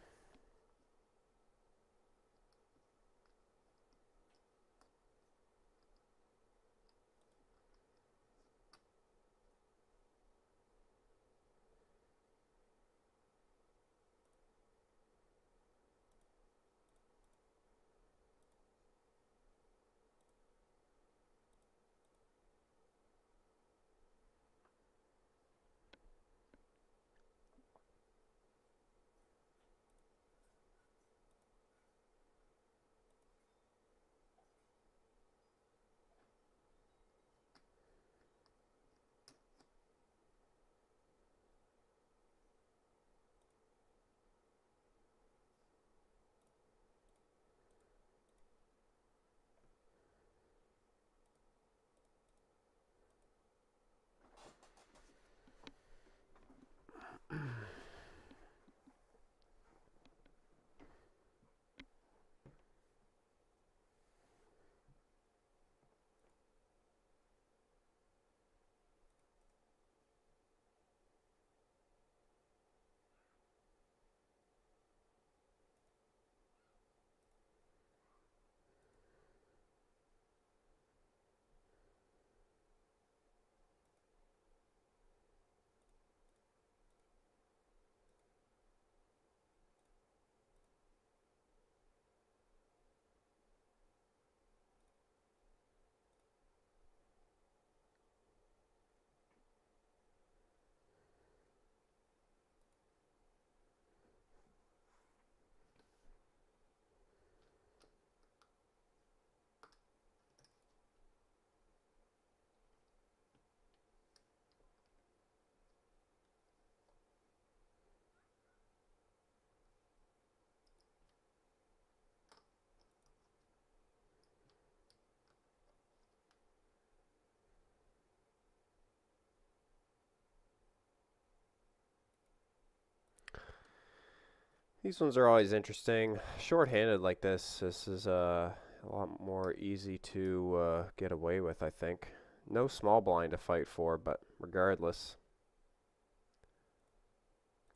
These ones are always interesting. Short-handed like this is a lot more easy to get away with, I think. No small blind to fight for, but regardless,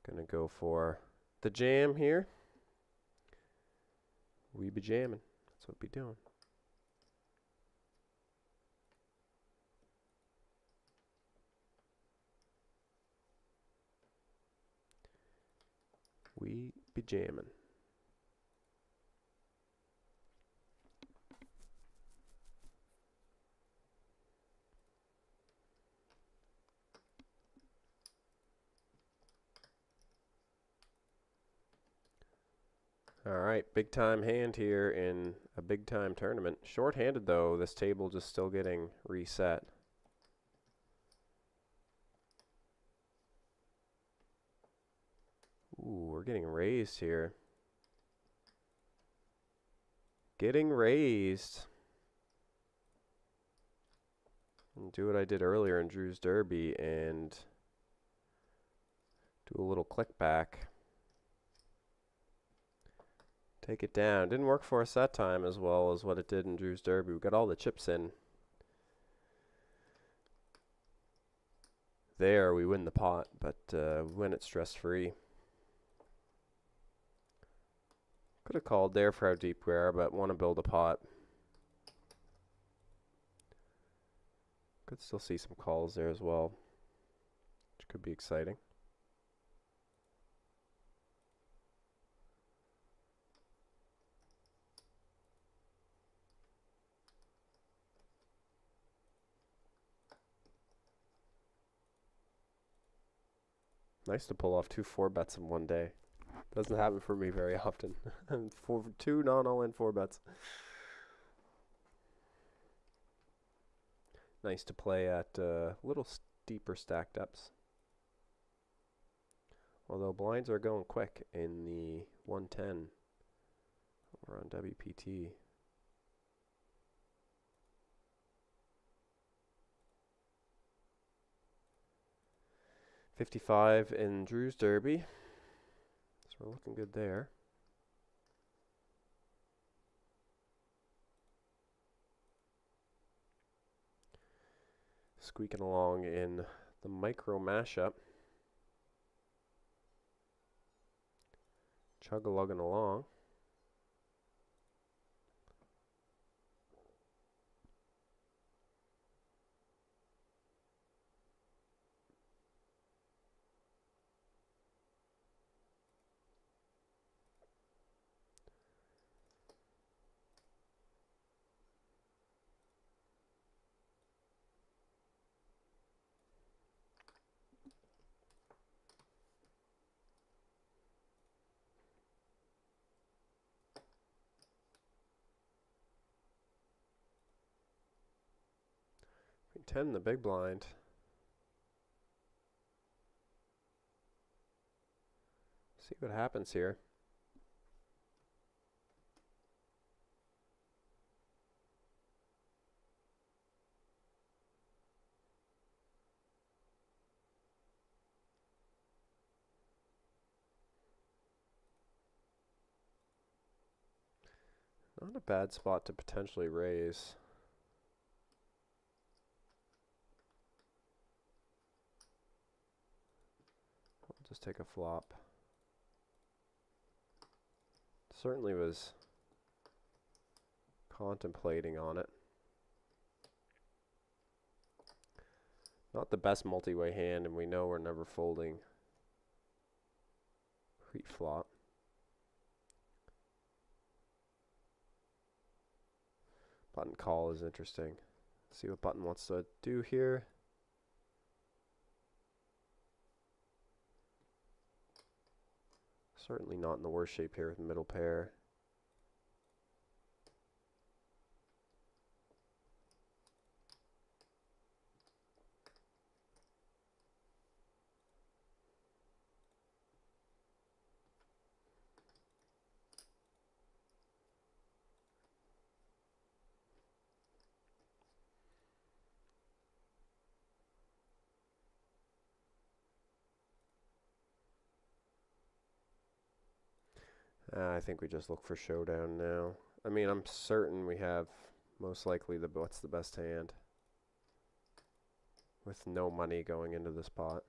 gonna go for the jam here. We be jamming. That's what we be doing. We be jamming. Alright, big time hand here in a big time tournament. Short-handed though, this table just still getting reset. Ooh, we're getting raised here. Getting raised. And do what I did earlier in Drew's Derby and do a little click back. Take it down. Didn't work for us that time as well as what it did in Drew's Derby. We got all the chips in. There, we win the pot, but we win it stress-free. Could have called there for how deep we are, but want to build a pot. Could still see some calls there as well, which could be exciting. Nice to pull off 2 4-bets in one day. Doesn't happen for me very often. 2 non-all-in 4-bets. Nice to play at little steeper stacked ups. Although blinds are going quick in the 110 over on WPT. $55 in Drew's Derby. So we're looking good there. Squeaking along in the micro mashup. Chug-a-lugging along. Queen 10, the big blind. See what happens here. Not a bad spot to potentially raise. I'll just take a flop. Certainly was contemplating on it. Not the best multi-way hand, and we know we're never folding pre-flop. Button call is interesting. See what button wants to do here. Certainly not in the worst shape here with middle pair. I think we just look for showdown now. I mean, I'm certain we have most likely what's the best hand with no money going into this pot.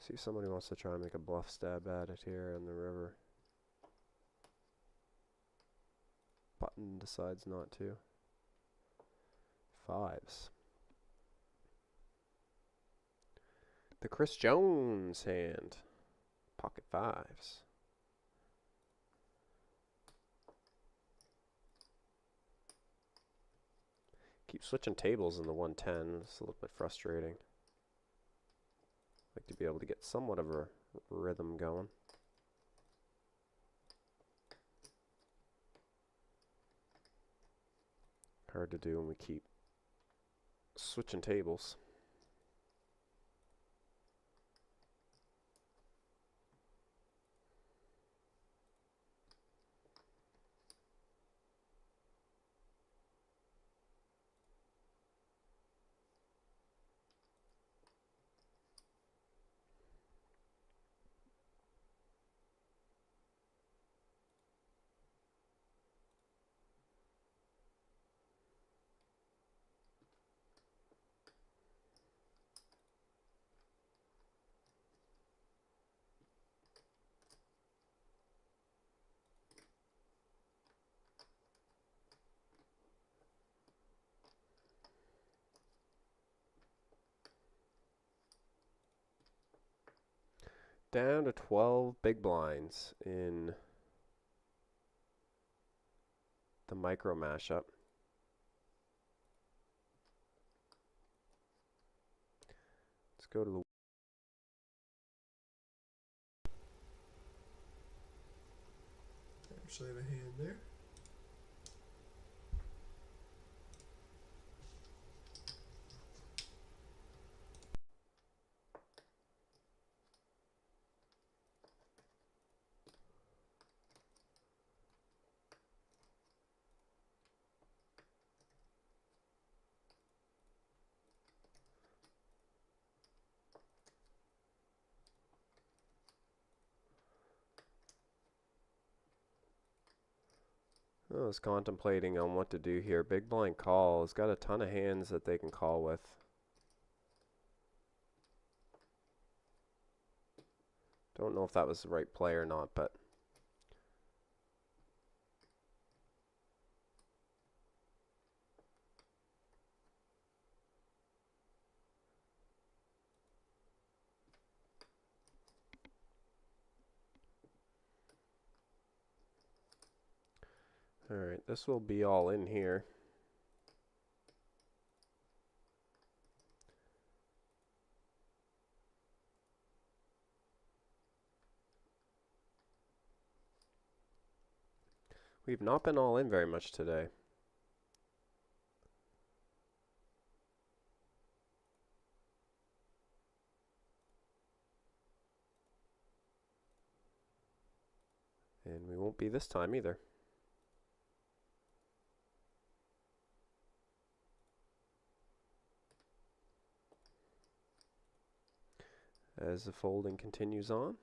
See if somebody wants to try and make a bluff stab at it here in the river. Button decides not to. Fives. The Chris Jones hand. Pocket fives. Keep switching tables in the 110. It's a little bit frustrating. Like to be able to get somewhat of a rhythm going. Hard to do when we keep switching tables. Down to 12 big blinds in the micro mashup. Let's go to the actually have a hand there. I was contemplating on what to do here. Big blind call. Has got a ton of hands that they can call with. Don't know if that was the right play or not, but alright, this will be all in here. We've not been all in very much today. And we won't be this time either. As the folding continues on.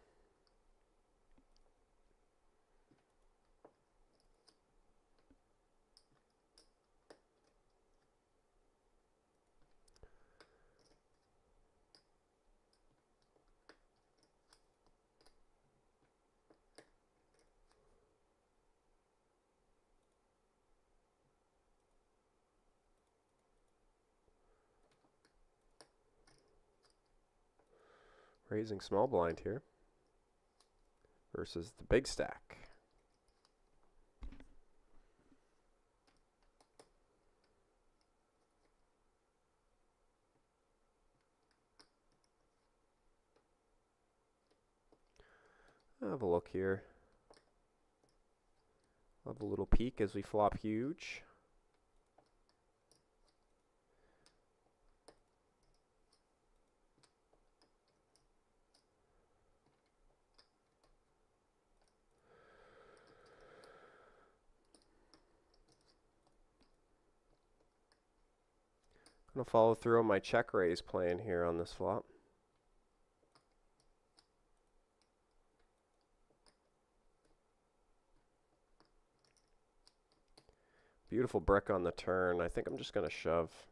Raising small blind here versus the big stack. I'll have a look here. I'll have a little peek as we flop huge. Gonna follow through on my check raise plan here on this flop. Beautiful brick on the turn. I think I'm just gonna shove.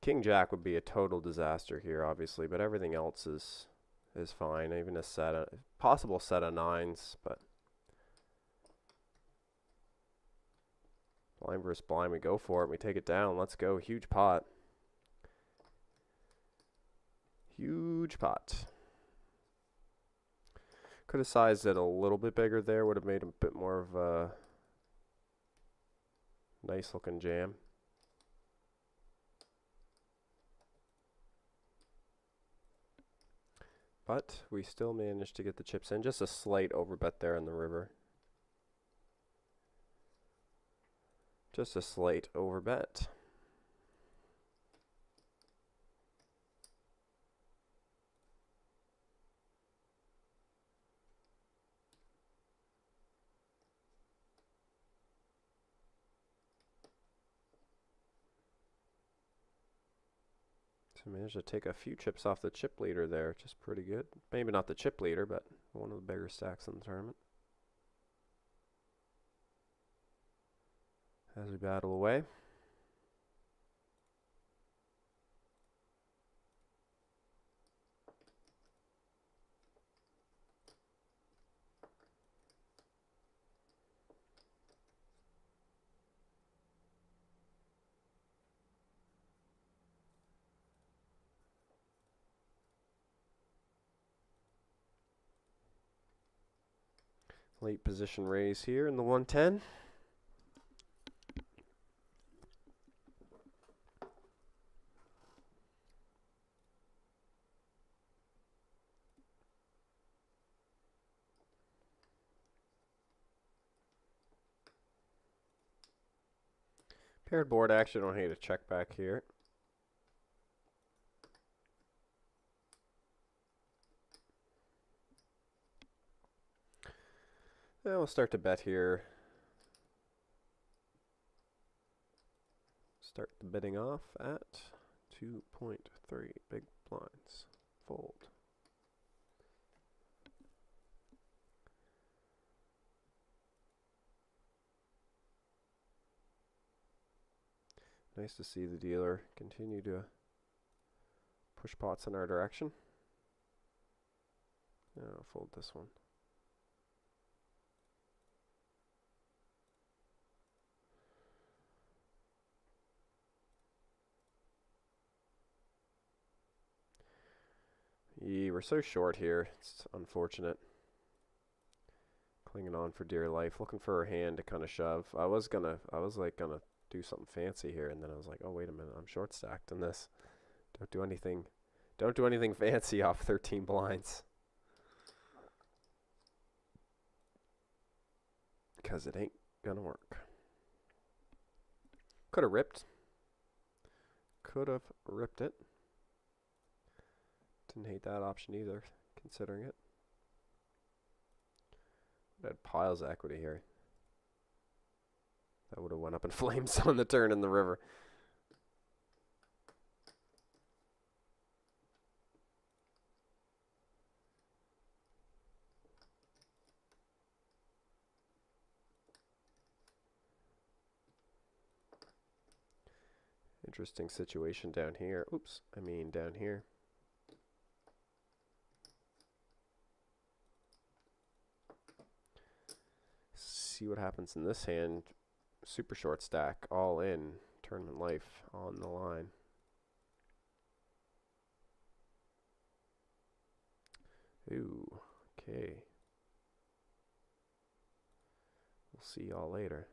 King Jack would be a total disaster here, obviously, but everything else is fine. Even a possible set of nines, but blind versus blind, we go for it. We take it down. Let's go. Huge pot. Huge pot. Could have sized it a little bit bigger there. Would have made a bit more of a nice looking jam. But we still managed to get the chips in. Just a slight overbet there in the river. Just a slight overbet. So managed to take a few chips off the chip leader there, which is pretty good. Maybe not the chip leader, but one of the bigger stacks in the tournament. As we battle away. Late position raise here in the 110. Paired board action, don't hate a check back here. Now we'll start to bet here. Start the betting off at 2.3 big blinds. Fold. Nice to see the dealer continue to push pots in our direction. Now I'll fold this one. Yeah, we're so short here. It's unfortunate. Clinging on for dear life, looking for a hand to kind of shove. I was like gonna do something fancy here, and then I was like, oh wait a minute, I'm short stacked in this. Don't do anything fancy off 13 blinds. Because it ain't gonna work. Could have ripped. Could have ripped it. Didn't hate that option either, considering it. Had piles of equity here. That would have went up in flames on the turn in the river. Interesting situation down here. Oops, I mean down here. See what happens in this hand. Super short stack, all in, tournament life on the line. Ooh, okay. We'll see y'all later.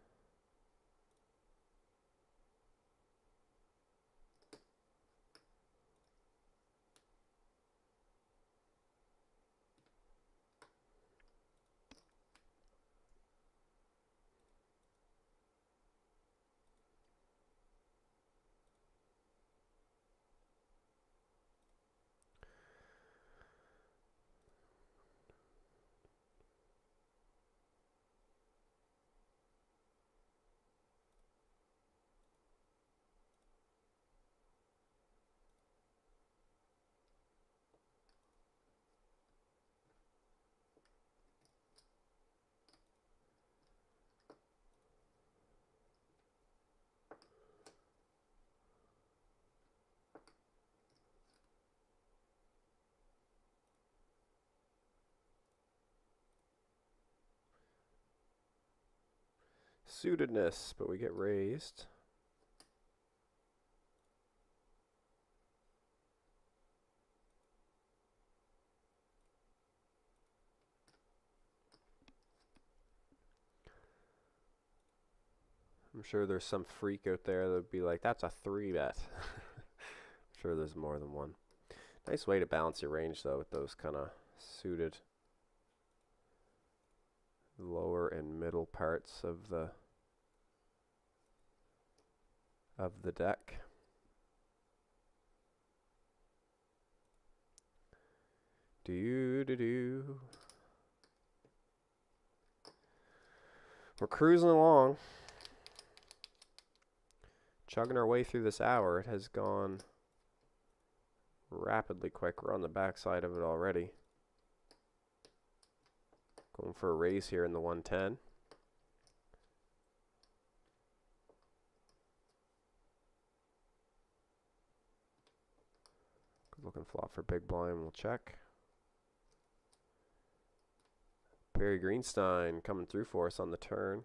suitedness, but we get raised. I'm sure there's some freak out there that would be like, that's a 3-bet. I'm sure there's more than one. Nice way to balance your range, though, with those kind of suited lower and middle parts of the deck. We're cruising along, chugging our way through this hour. It has gone rapidly quick. We're on the backside of it already. Going for a raise here in the 110. Good looking flop for big blind. We'll check. Barry Greenstein coming through for us on the turn.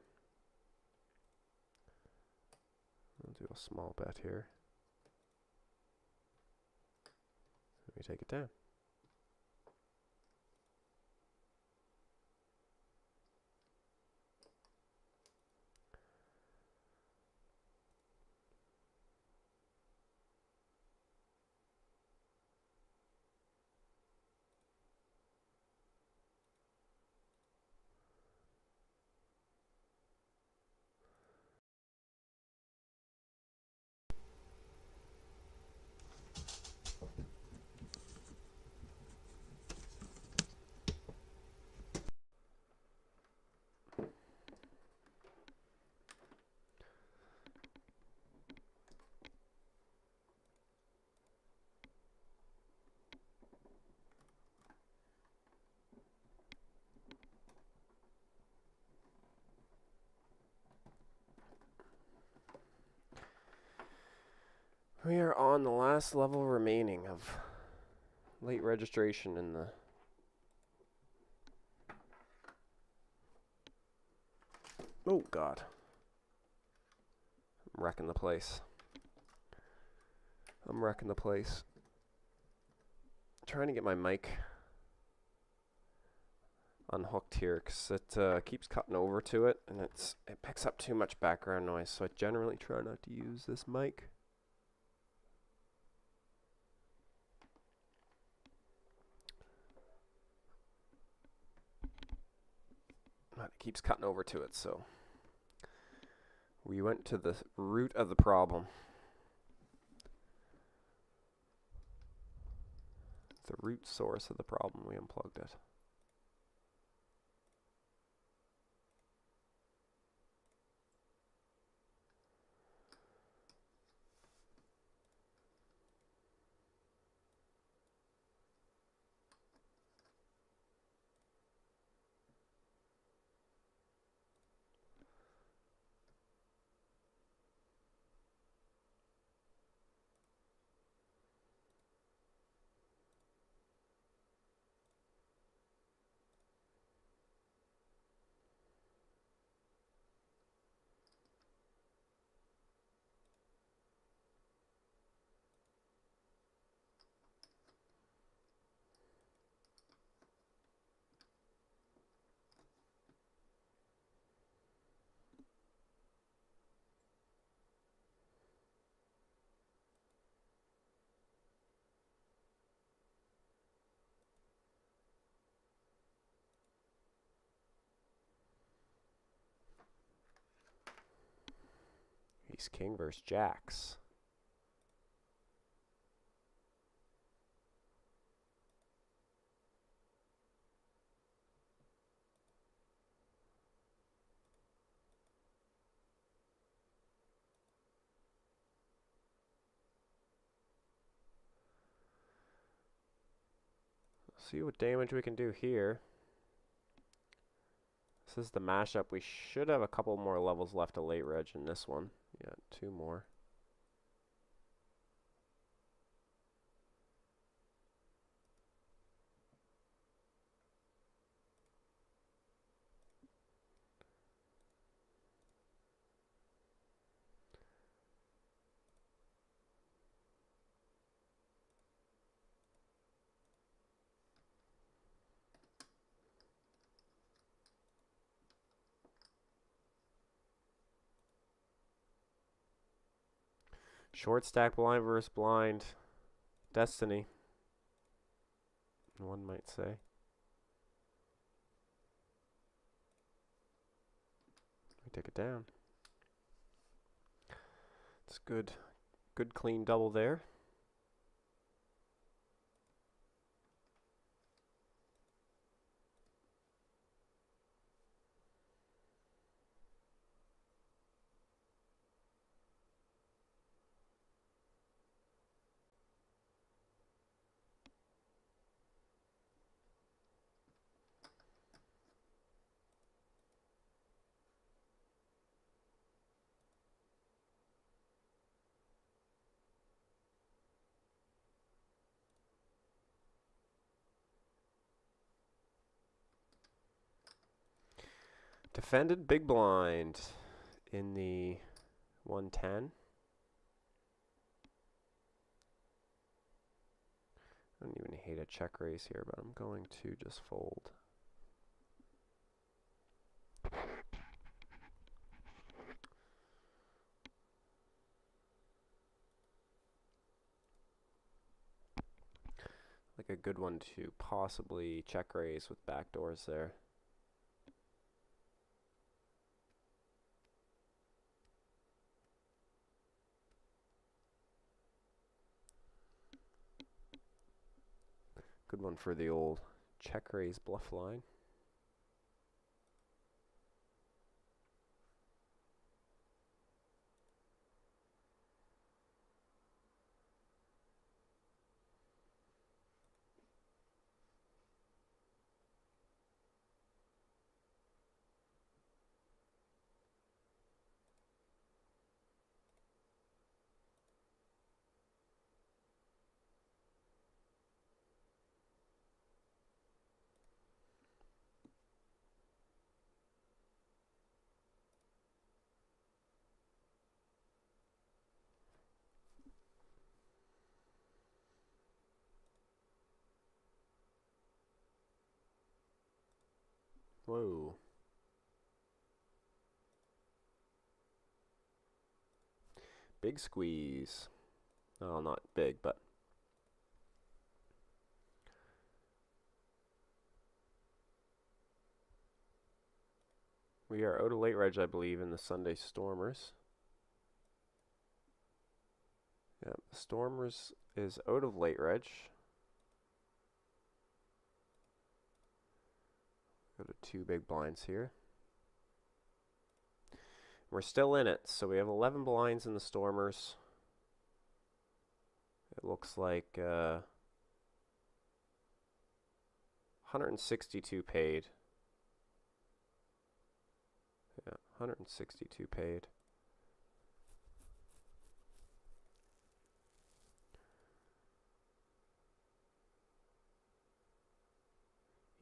We'll do a small bet here. Let me take it down. We are on the last level remaining of late registration in the oh god. I'm wrecking the place. Trying to get my mic unhooked here because it keeps cutting over to it and it picks up too much background noise, so I generally try not to use this mic. But it keeps cutting over to it, so we went to the root of the problem. The root source of the problem, we unplugged it. Ace King versus Jacks. See what damage we can do here. This is the mashup. We should have a couple more levels left of late reg in this one. Yeah, 2 more. Short stack blind versus blind. Destiny, one might say. We take it down. It's good. Good clean double there. Defended big blind in the 110. I don't even hate a check raise here, but I'm going to just fold. Like a good one to possibly check raise with backdoors there. Good one for the old check raise bluff line. Whoa. Big squeeze. Well, not big, but we are out of late reg, I believe, in the Sunday Stormers. Yeah, the Stormers is out of late reg. Go to 2 big blinds here. We're still in it, so we have 11 blinds in the Stormers. It looks like 162 paid. Yeah, 162 paid.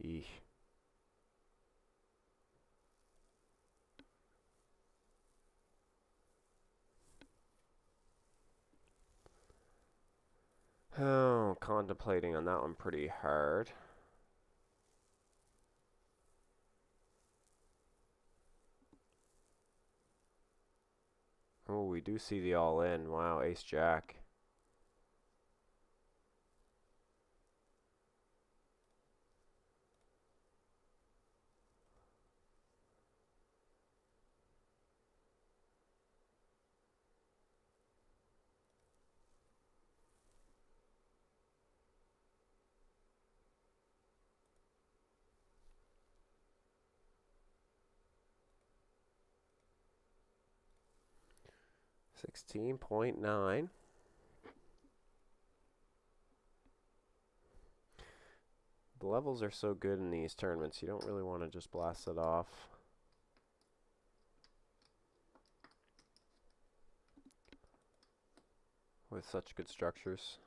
Eesh. Oh, contemplating on that one pretty hard. Oh, we do see the all-in. Wow, ace-jack. $16.9. The levels are so good in these tournaments, you don't really want to just blast it off. With such good structures.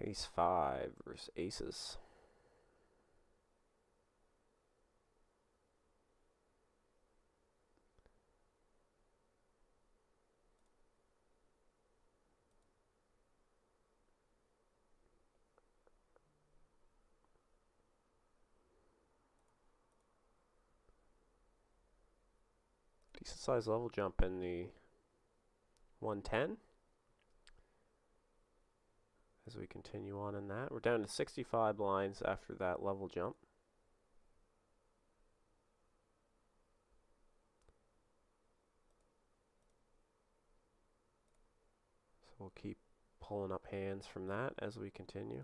Ace 5 versus aces. Decent size level jump in the 110. As we continue on in that, we're down to 65 blinds after that level jump. So we'll keep pulling up hands from that as we continue.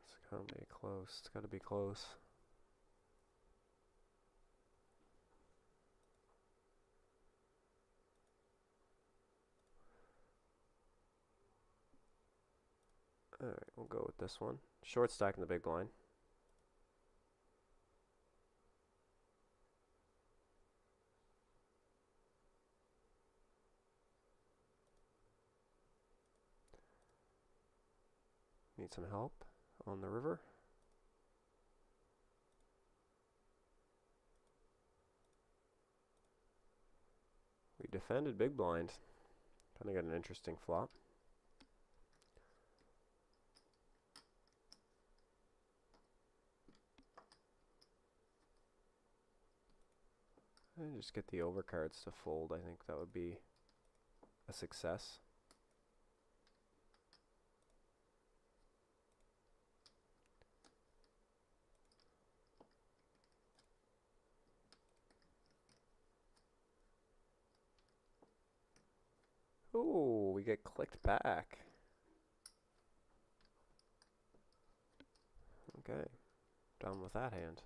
It's gonna be close. It's gotta be close. Alright, we'll go with this one. Short stack in the big blind. Need some help on the river. We defended big blind. Kind of got an interesting flop. And just get the overcards to fold. I think that would be a success. Ooh, we get clicked back. Okay, done with that hand.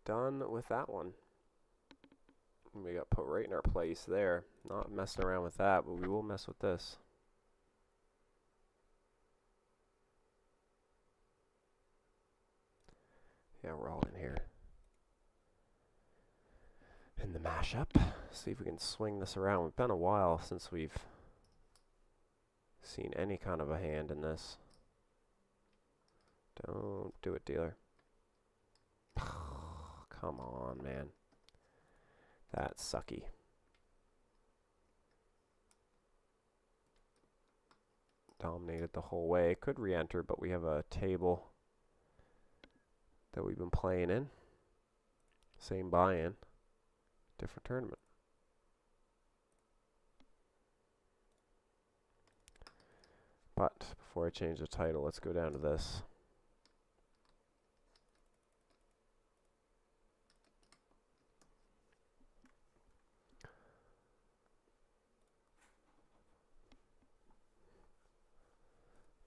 Done with that one. We got put right in our place there. Not messing around with that, but we will mess with this. Yeah, we're all in here. In the mashup. See if we can swing this around. It's been a while since we've seen any kind of a hand in this. Don't do it, dealer. Come on, man. That's sucky. Dominated the whole way. Could re-enter, but we have a table that we've been playing in. Same buy-in. Different tournament. But before I change the title, let's go down to this.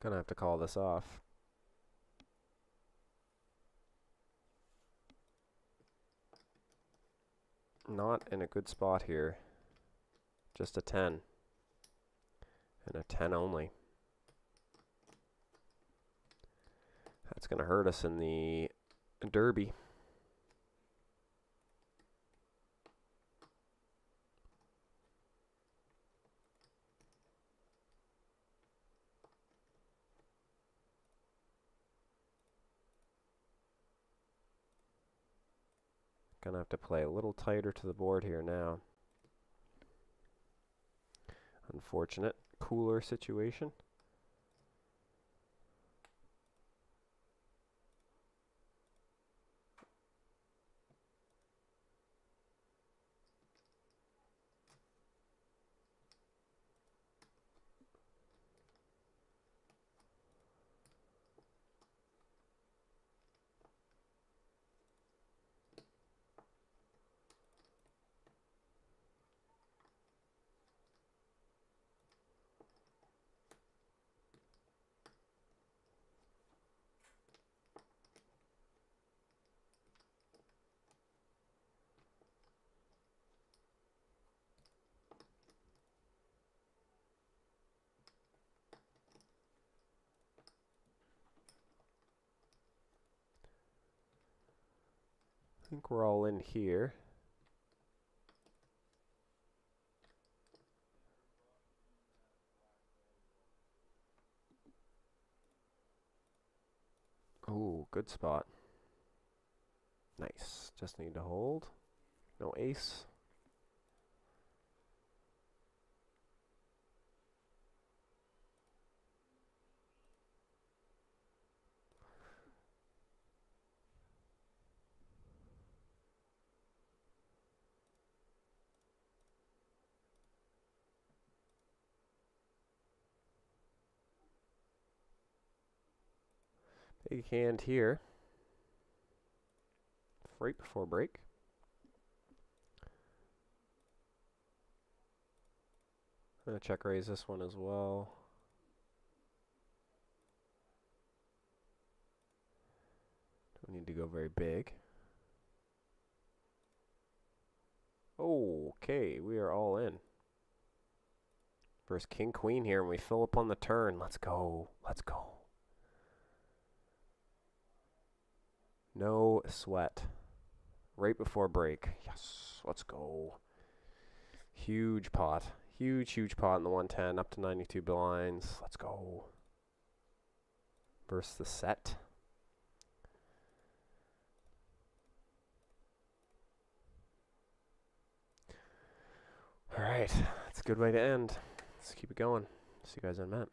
Gonna have to call this off. Not in a good spot here. Just a 10. And a 10 only. That's gonna hurt us in the Derby. Gonna have to play a little tighter to the board here now. Unfortunate. Cooler situation. I think we're all in here. Oh, good spot. Nice. Just need to hold. No ace. Big hand here. Right before break. I'm going to check raise this one as well. Don't need to go very big. Okay, we are all in. First king queen here, and we fill up on the turn. Let's go. Let's go. No sweat. Right before break. Yes, let's go. Huge pot. Huge, huge pot in the 110, up to 92 blinds. Let's go. Versus the set. All right, that's a good way to end. Let's keep it going. See you guys on Matt.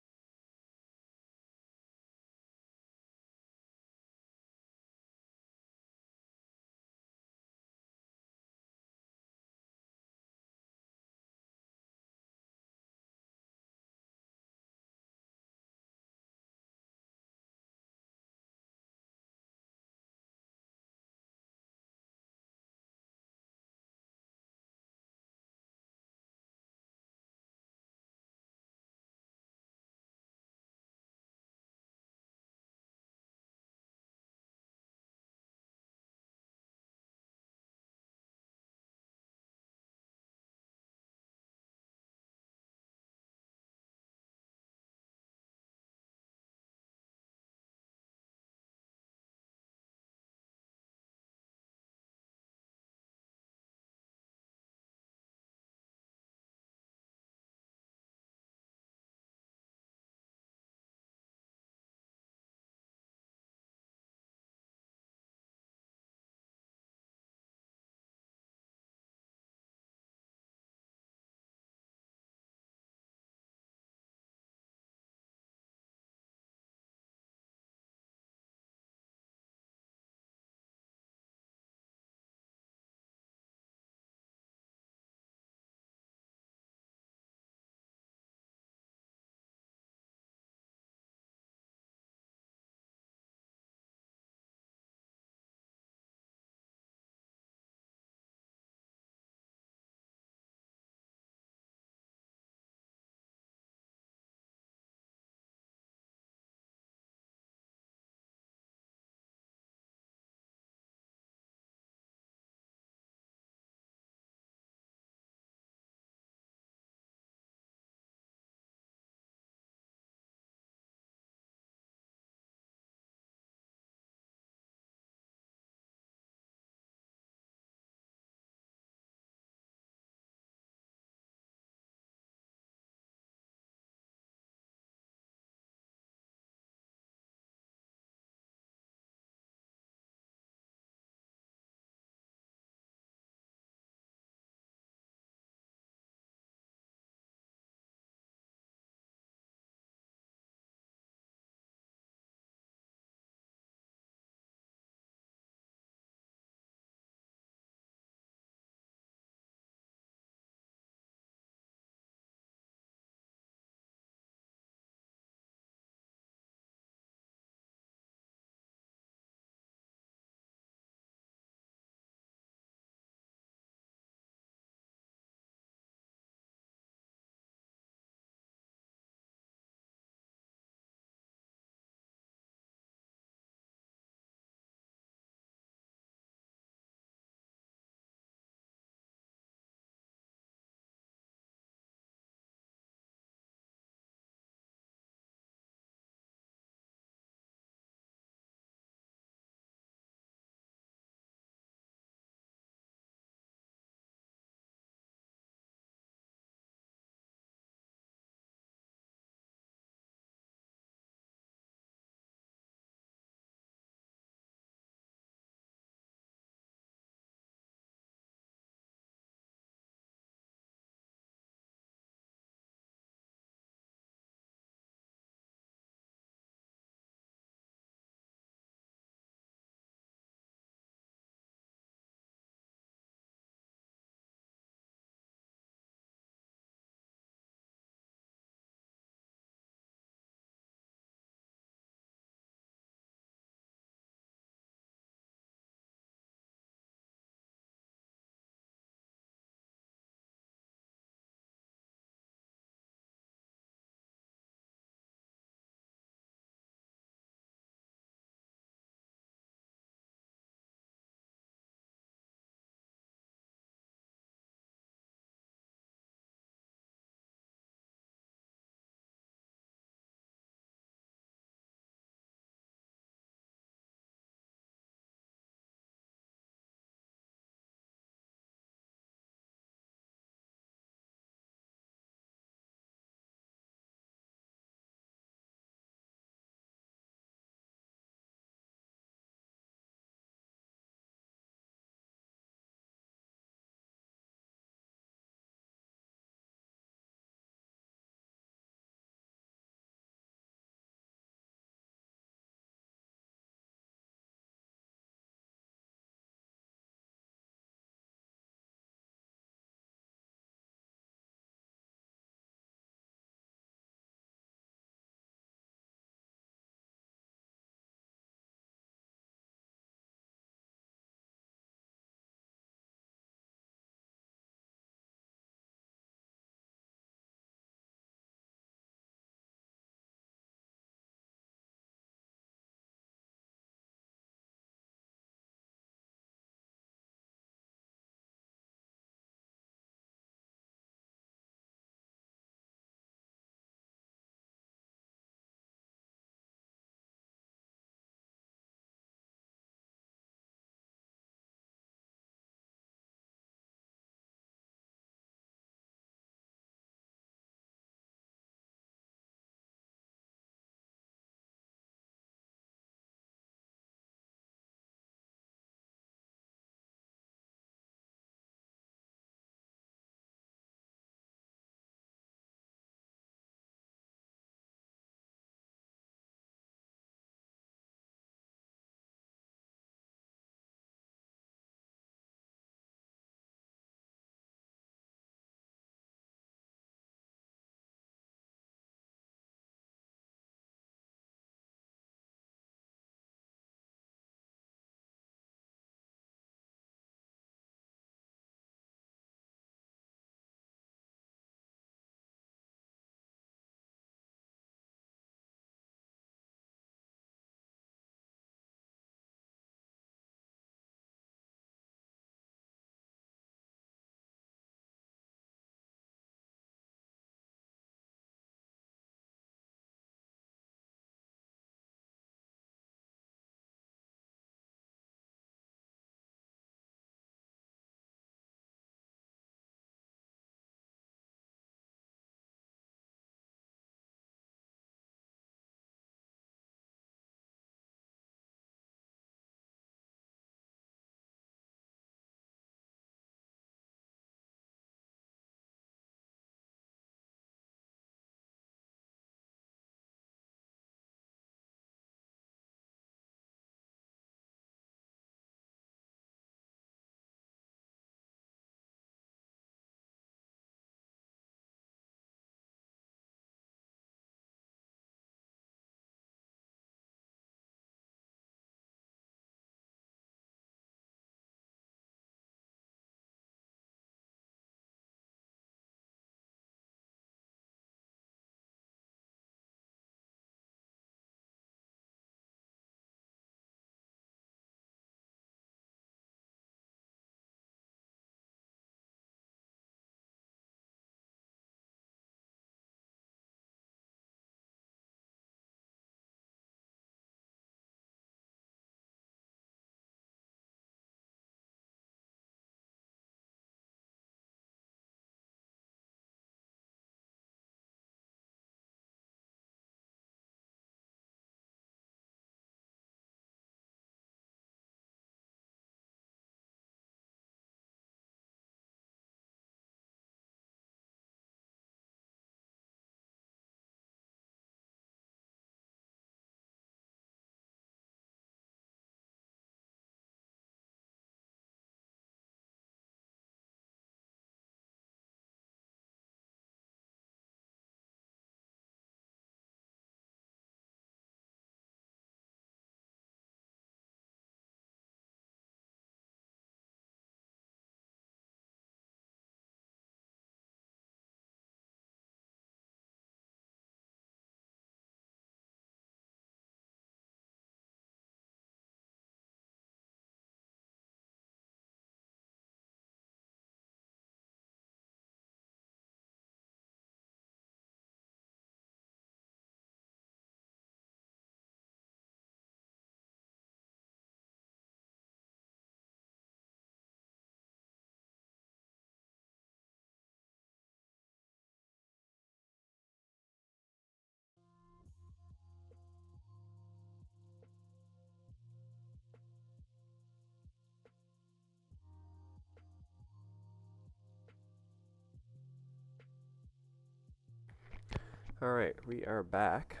Alright, we are back.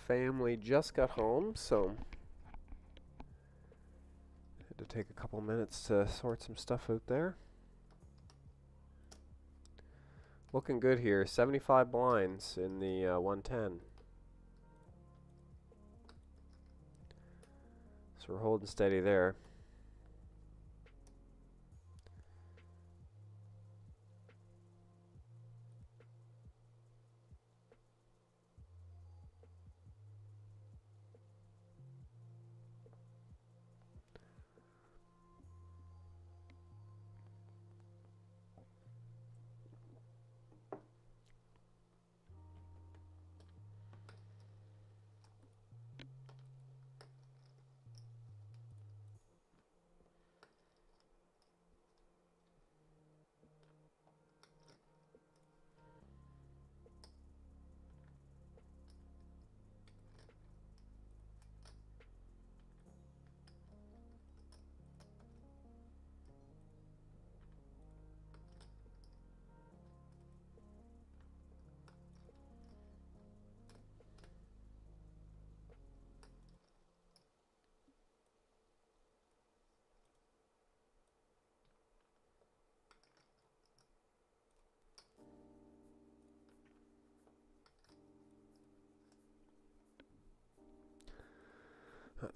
Family just got home, so had to take a couple minutes to sort some stuff out there. Looking good here. 75 blinds in the 110. So we're holding steady there.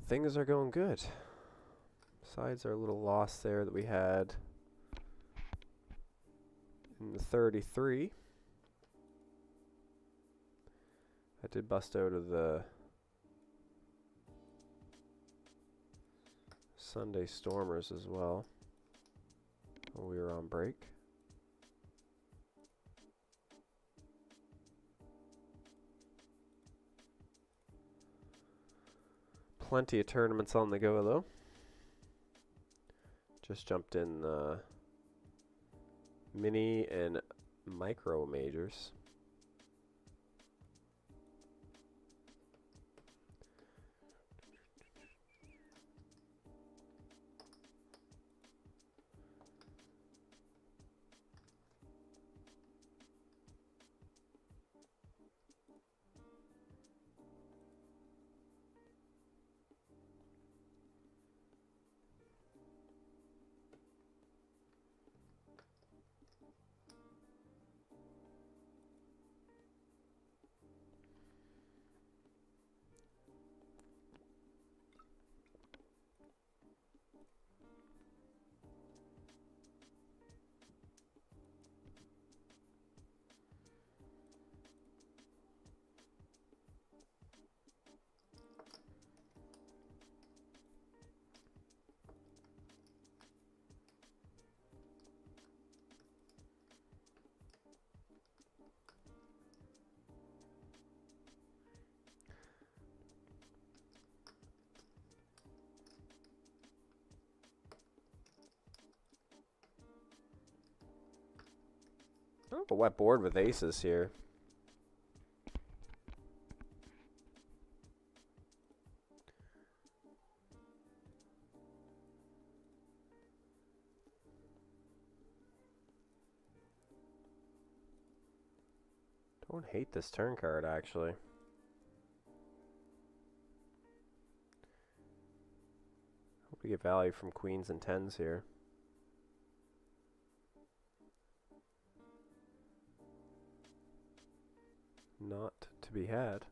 Things are going good. Besides our little loss there that we had in the 33. I did bust out of the Sunday Stormers as well while we were on break. Plenty of tournaments on the go though. Just jumped in the mini and micro majors. Oh, a wet board with aces here. Don't hate this turn card actually. Hope we get value from queens and tens here. Not to be had.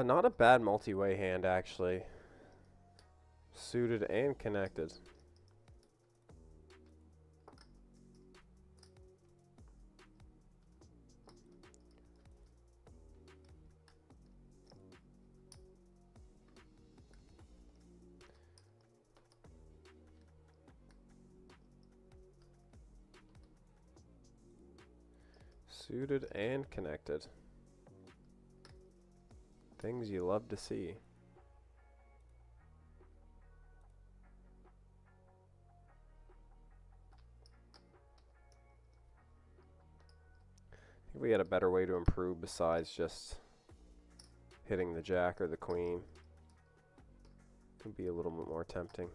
Not a bad multi-way hand, actually. Suited and connected. Suited and connected. Things you love to see. I think we had a better way to improve besides just hitting the jack or the queen. Could be a little bit more tempting.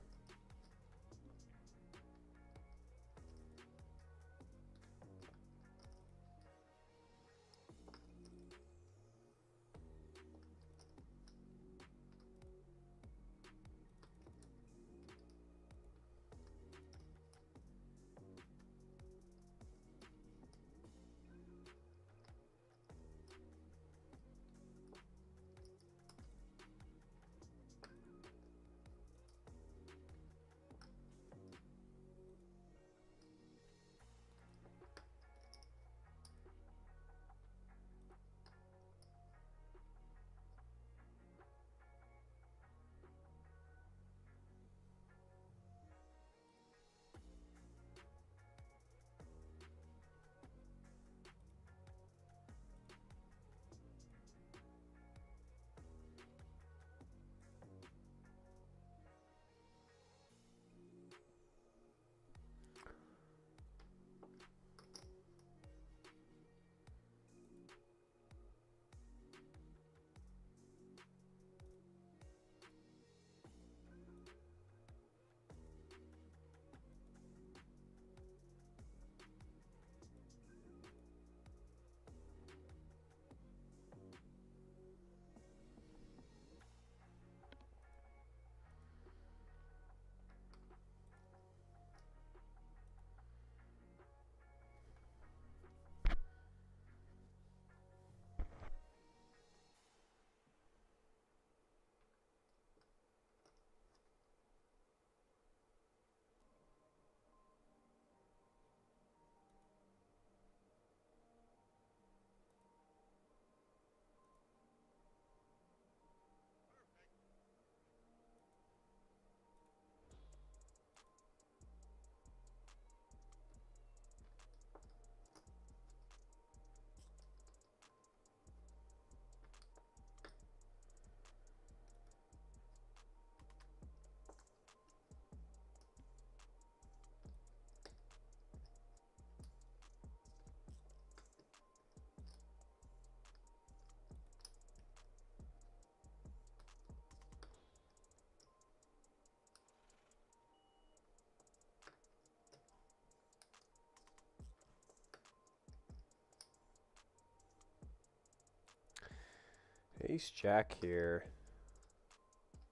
Ace jack here.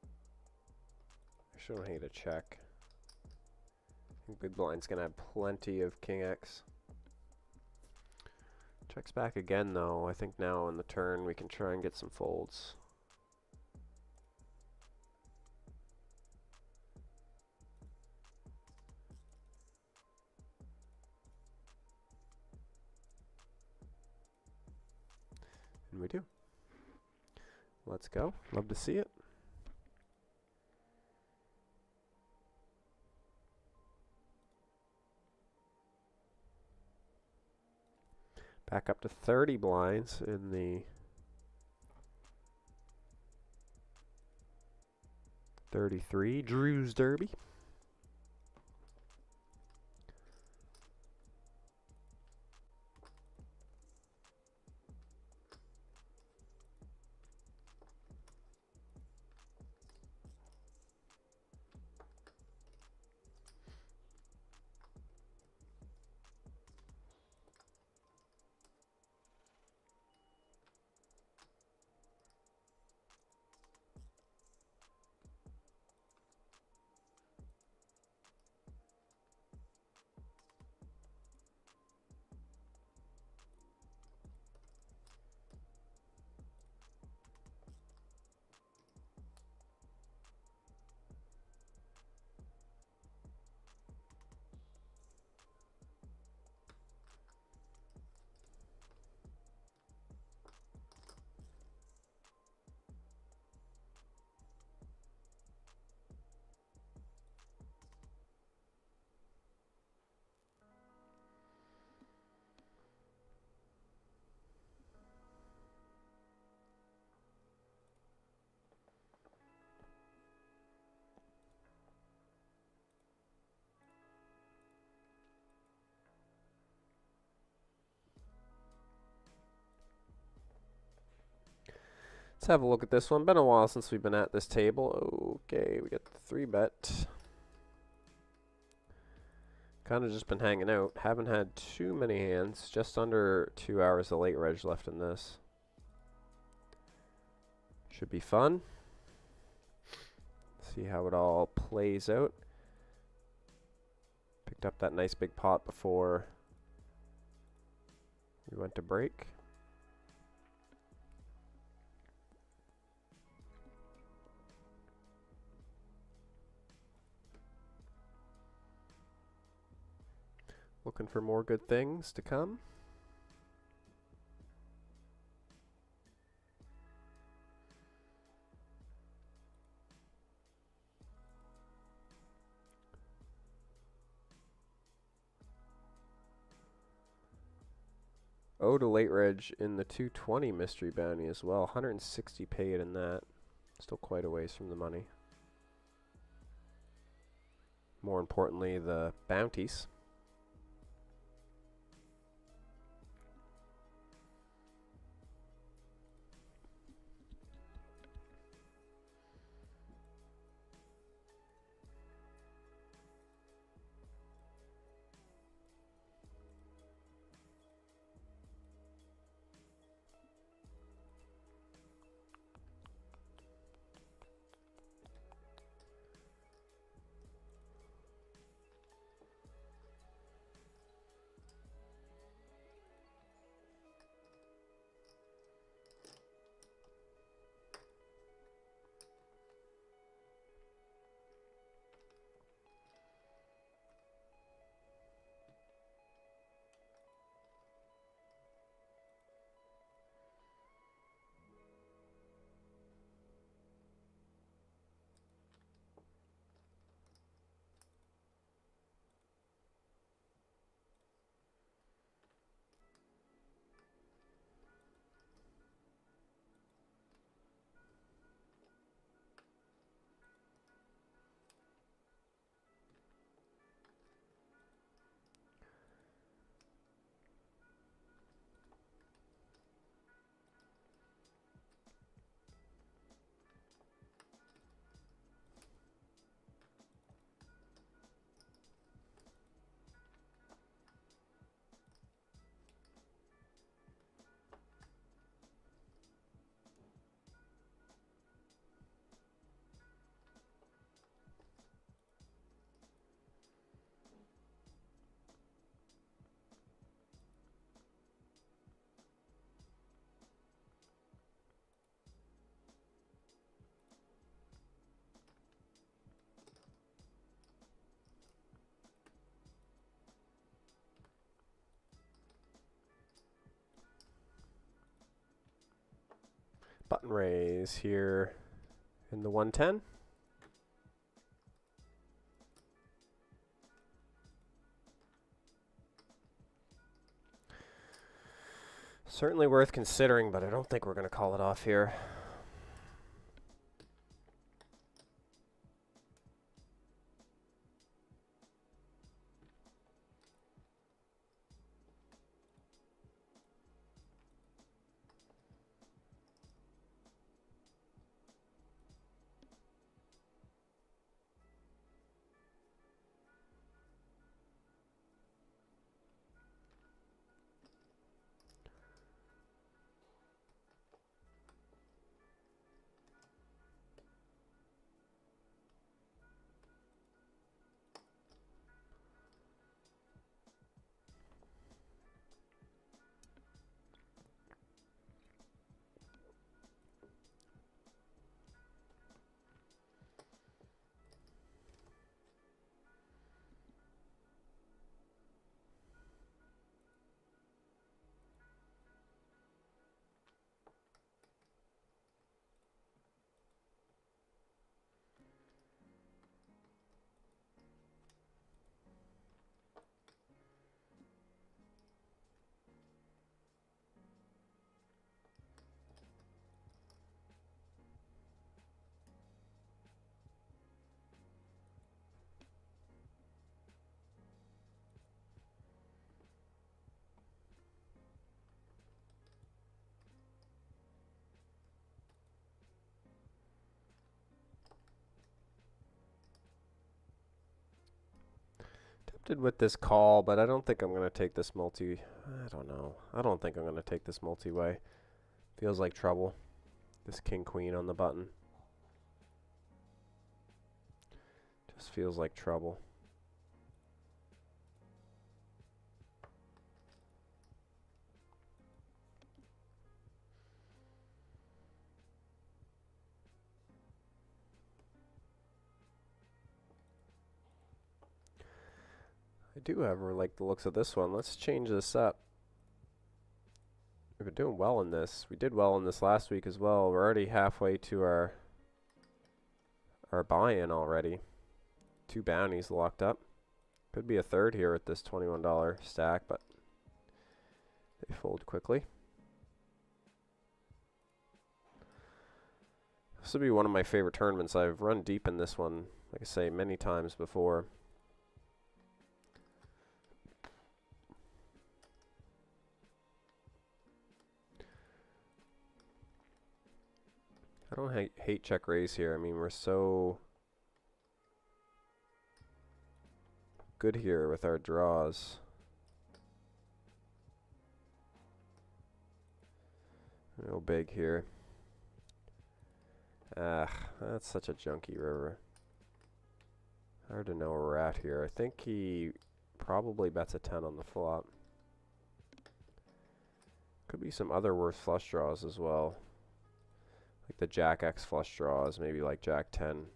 I sure don't hate a check. I think big blind's gonna have plenty of king X. Checks back again though. I think now on the turn we can try and get some folds. And we do. Let's go. Love to see it. Back up to 30 blinds in the 33 Drew's Derby. Let's have a look at this one. Been a while since we've been at this table. Okay, we got the 3-bet. Kind of just been hanging out. Haven't had too many hands. Just under 2 hours of late reg left in this. Should be fun. See how it all plays out. Picked up that nice big pot before we went to break. Looking for more good things to come. Oh, to late reg in the 220 mystery bounty as well. 160 paid in that. Still quite a ways from the money. More importantly, the bounties. Button raise here in the 110. Certainly worth considering, but I don't think we're going to call it off here. Tempted with this call, but I don't think I'm going to take this multi. I don't know. I don't think I'm going to take this multi-way. Feels like trouble. This king-queen on the button. Just feels like trouble. I do ever like the looks of this one. Let's change this up. We've been doing well in this. We did well in this last week as well. We're already halfway to our buy-in already. 2 bounties locked up. Could be a third here with this $21 stack, but they fold quickly. This will be one of my favorite tournaments. I've run deep in this one, like I say, many times before. I don't hate check raise here. I mean, we're so good here with our draws. Real big here. Ah, that's such a junky river. Hard to know where we're at here. I think he probably bets a 10 on the flop. Could be some other worse flush draws as well. Like the Jack X flush draws, maybe like Jack 10.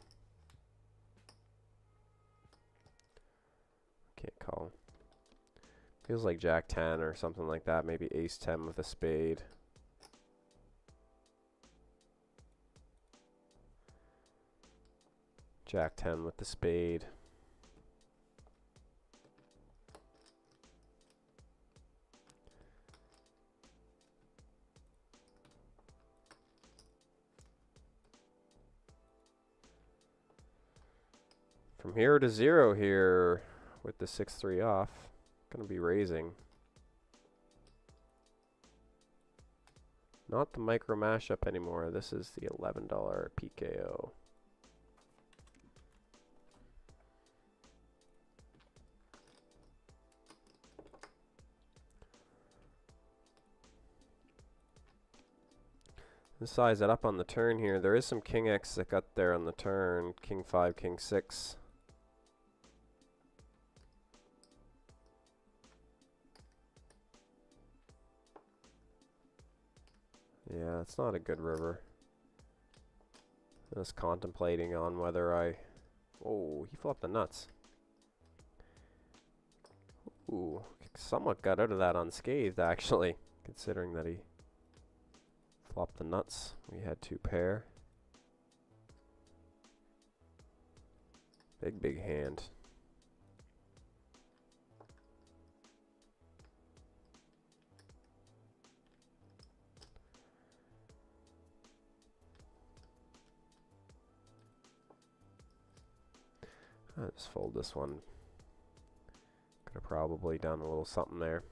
Can't call. Feels like Jack 10 or something like that. Maybe Ace 10 with a spade. Jack 10 with the spade. From here to 0 here with the 6-3 off. Going to be raising. Not the micro mashup anymore. This is the $11 PKO. Let's size it up on the turn here. There is some King X that got there on the turn. King 5, King 6. Yeah, it's not a good river. Just contemplating on whether I... Oh, he flopped the nuts. Ooh, somewhat got out of that unscathed, actually, considering that he flopped the nuts. We had 2 pair. Big, big hand. I'll just fold this one. Could have probably done a little something there.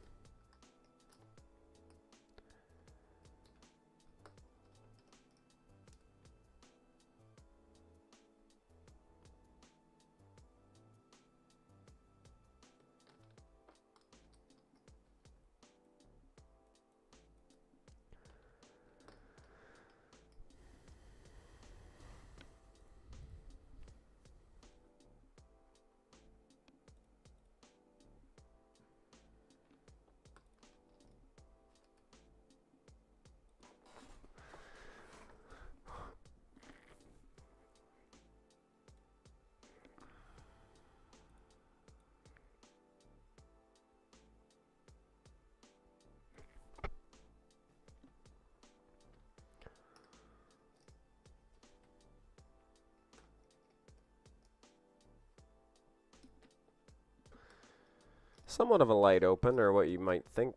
Somewhat of a light open, or what you might think,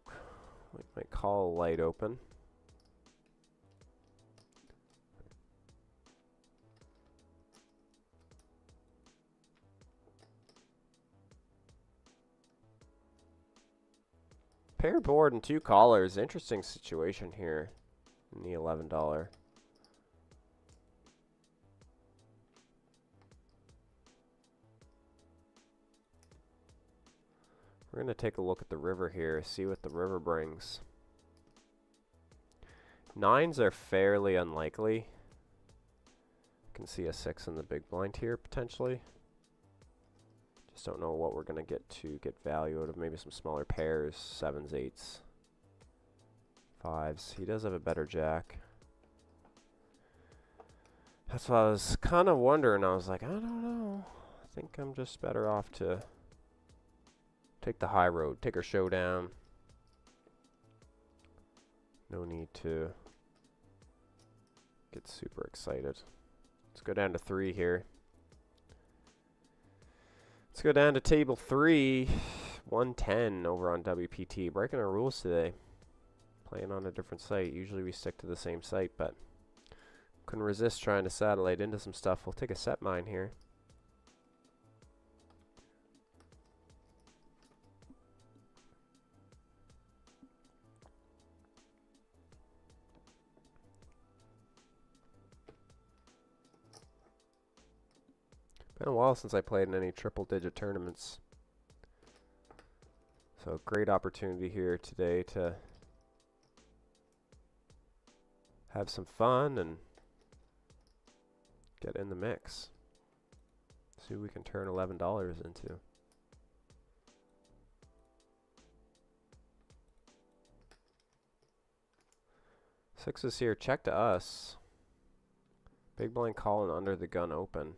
what you might call a light open. Pair board and 2 callers. Interesting situation here in the $11. We're going to take a look at the river here, see what the river brings. Nines are fairly unlikely. Can see a 6 in the big blind here, potentially. Just don't know what we're going to get value out of. Maybe some smaller pairs, 7s, 8s, 5s. He does have a better jack. That's what I was kind of wondering. I was like, I don't know. I think I'm just better off to take the high road, take our showdown. No need to get super excited. Let's go down to 3 here. Let's go down to table 3, 110 over on WPT. Breaking our rules today. Playing on a different site. Usually we stick to the same site, but couldn't resist trying to satellite into some stuff. We'll take a set mine here. Been a while since I played in any triple-digit tournaments. So great opportunity here today to have some fun and get in the mix. See what we can turn $11 into. Sixes here, check to us. Big blind calling under the gun open.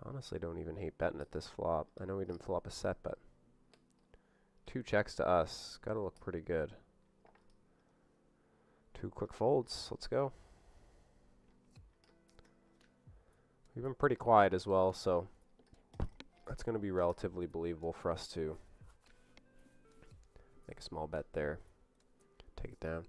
Honestly, don't even hate betting at this flop. I know we didn't flop a set, but 2 checks to us. Gotta look pretty good. 2 quick folds. Let's go. We've been pretty quiet as well, so that's going to be relatively believable for us to make a small bet there. Take it down.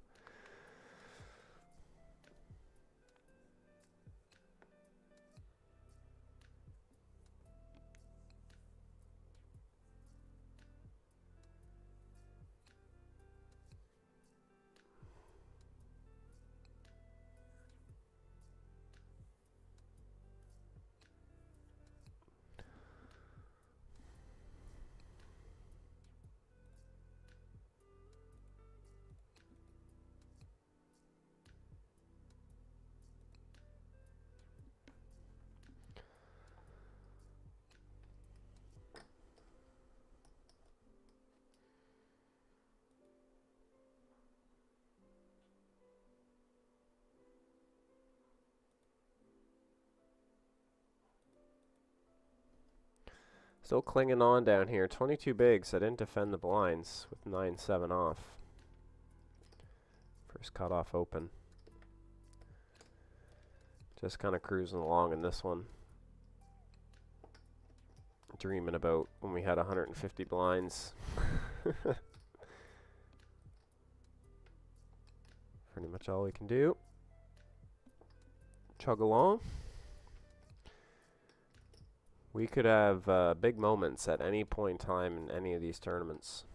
Still clinging on down here. 22 bigs. I didn't defend the blinds with 9-7 off. First cutoff open. Just kind of cruising along in this one. Dreaming about when we had 150 blinds. Pretty much all we can do. Chug along. We could have big moments at any point in time in any of these tournaments.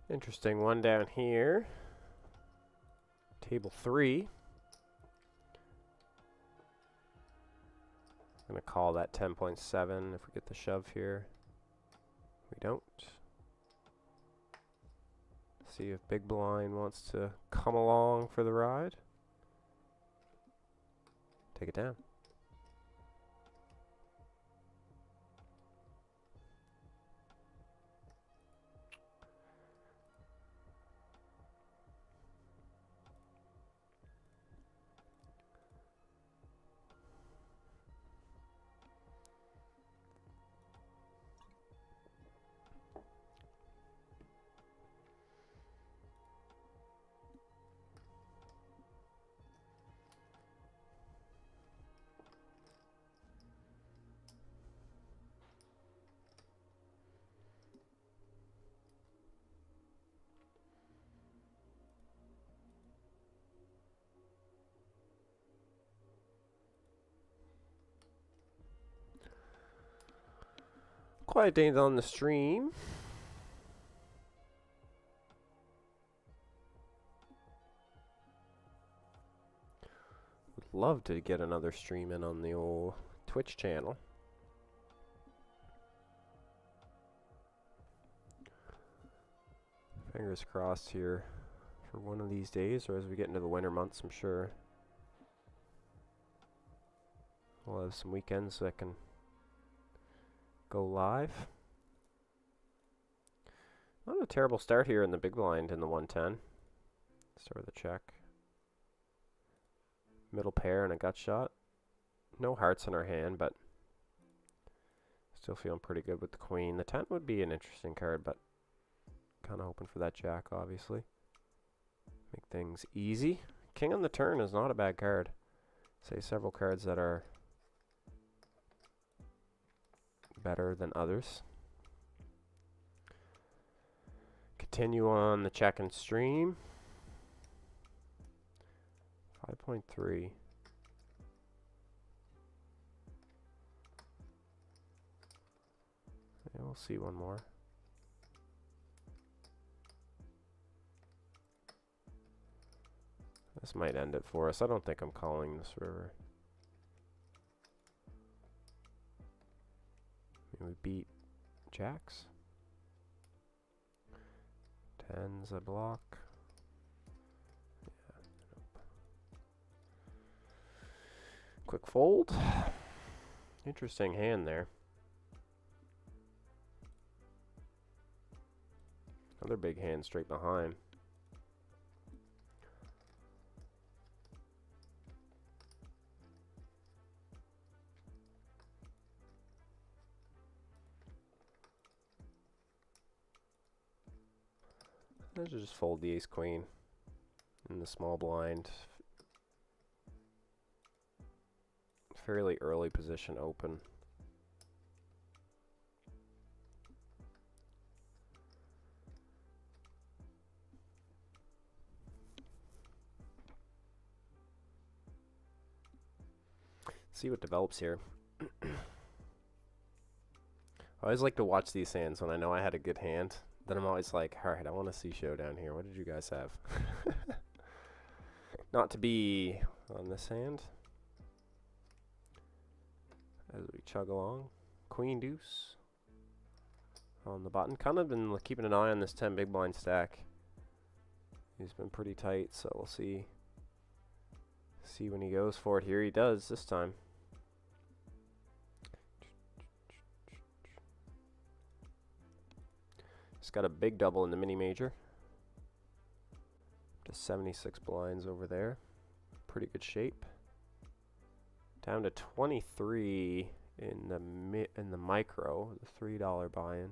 Interesting one down here. Table 3. I'm going to call that 10.7 if we get the shove here. We don't. See if Big Blind wants to come along for the ride. Take it down. Quiet days on the stream. Would love to get another stream in on the old Twitch channel. Fingers crossed here for one of these days, or as we get into the winter months, I'm sure we'll have some weekends that can go live. Not a terrible start here in the big blind in the 110. Start with a check. Middle pair and a gut shot. No hearts in our hand, but still feeling pretty good with the queen. The 10 would be an interesting card, but kind of hoping for that jack, obviously. Make things easy. King on the turn is not a bad card. Say several cards that are better than others. Continue on the check and stream. 5.3. Yeah, we'll see one more. This might end it for us. I don't think I'm calling this river. We beat jacks. 10's a block. Yeah, nope. Quick fold. Interesting hand there. Another big hand straight behind. Let's just fold the ace queen in the small blind. Fairly early position open. See what develops here. I always like to watch these hands when I know I had a good hand. Then I'm always like, all right, I want to see showdown here. What did you guys have? Not to be on this hand. As we chug along. Queen deuce. On the button. Kind of been keeping an eye on this 10 big blind stack. He's been pretty tight, so we'll see. See when he goes for it. Here he does this time. He's got a big double in the mini major. Just 76 blinds over there. Pretty good shape. Down to 23 in the micro, the $3 buy-in.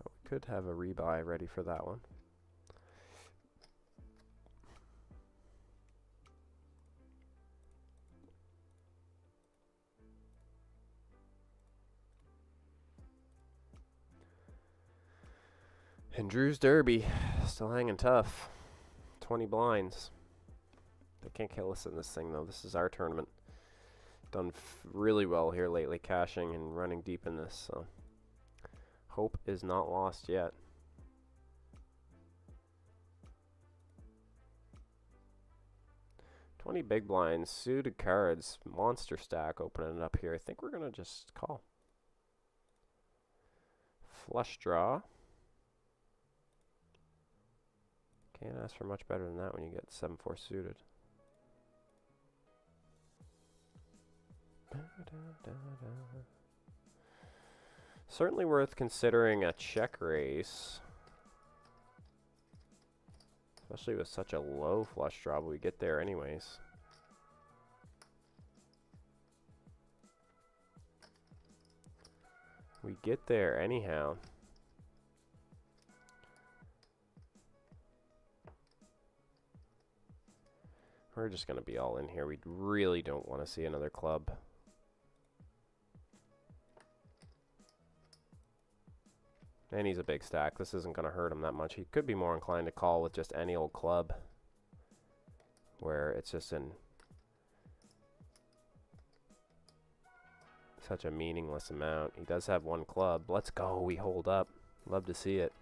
But we could have a rebuy ready for that one. And Drew's Derby, still hanging tough. 20 blinds. They can't kill us in this thing, though. This is our tournament. Done really well here lately, cashing and running deep in this. So Hope is not lost yet. $20 big blinds, suited cards, monster stack opening it up here. I think we're going to just call. Flush draw. Can't ask for much better than that when you get 7-4 suited. Certainly worth considering a check raise. Especially with such a low flush draw, but we get there anyways. We get there anyhow. We're just going to be all in here. We really don't want to see another club. And he's a big stack. This isn't going to hurt him that much. He could be more inclined to call with just any old club, where it's just in such a meaningless amount. He does have one club. Let's go. We hold up. Love to see it.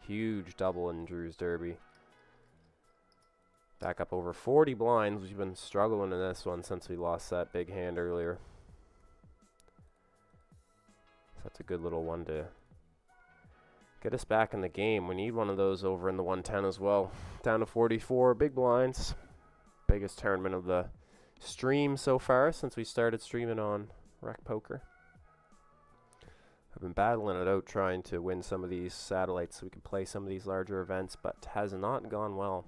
Huge double in Drew's Derby. Back up over 40 blinds. We've been struggling in this one since we lost that big hand earlier. So that's a good little one to get us back in the game. We need one of those over in the 110 as well. Down to 44 big blinds. Biggest tournament of the stream so far since we started streaming on Rec Poker. I've been battling it out trying to win some of these satellites so we can play some of these larger events, but has not gone well.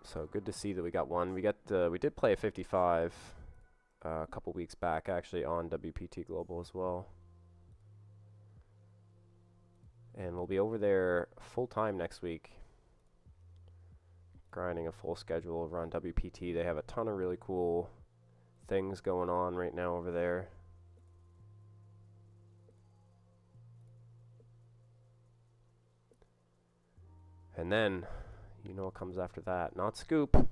So good to see that we got one. We did play a 55 a couple weeks back actually on WPT Global as well. And we'll be over there full time next week. Grinding a full schedule over on WPT. They have a ton of really cool things going on right now over there. And then, you know what comes after that. Not Scoop.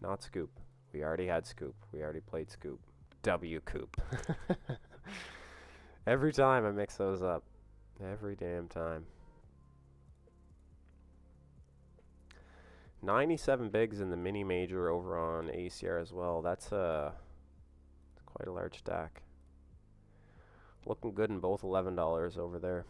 Not Scoop. We already had Scoop. We already played Scoop. W-Coop. Every time I mix those up. Every damn time. 97 bigs in the mini major over on ACR as well. That's quite a large stack. Looking good in both $11 over there.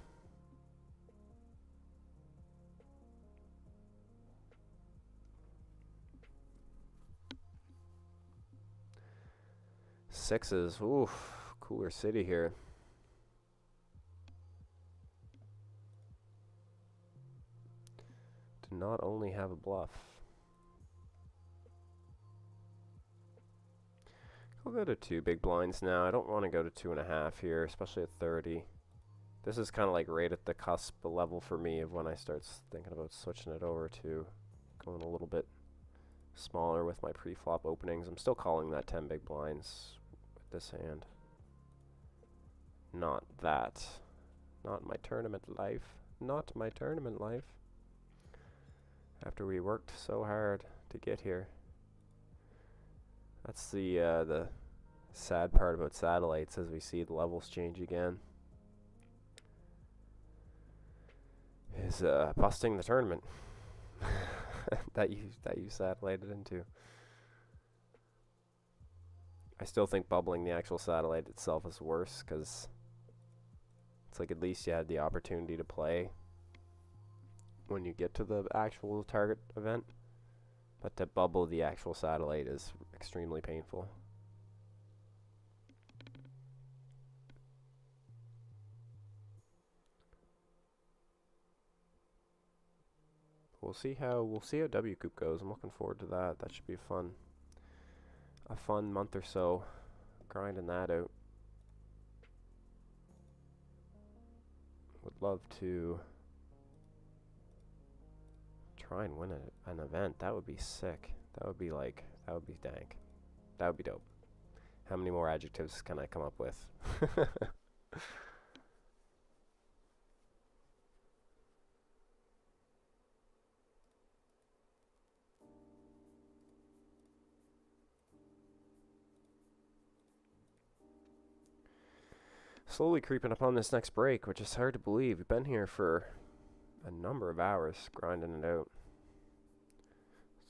Sixes. Oof. Cooler city here. Do not only have a bluff. I'll go to 2 big blinds now. I don't want to go to 2.5 here, especially at 30. This is kind of like right at the cusp level for me of when I start thinking about switching it over to going a little bit smaller with my pre-flop openings. I'm still calling that 10 big blinds with this hand. Not that. Not my tournament life. Not my tournament life. After we worked so hard to get here. That's the sad part about satellites as we see the levels change again. Is busting the tournament that you satellited into. I still think bubbling the actual satellite itself is worse because it's like at least you had the opportunity to play when you get to the actual target event. But to bubble the actual satellite is extremely painful. We'll see how W-Coop goes. I'm looking forward to that. That should be a fun month or so grinding that out. Would love to try and win an event. That would be sick. That would be dank. That would be dope. How many more adjectives can I come up with? Slowly creeping up on this next break, which is hard to believe. We've been here for a number of hours grinding it out.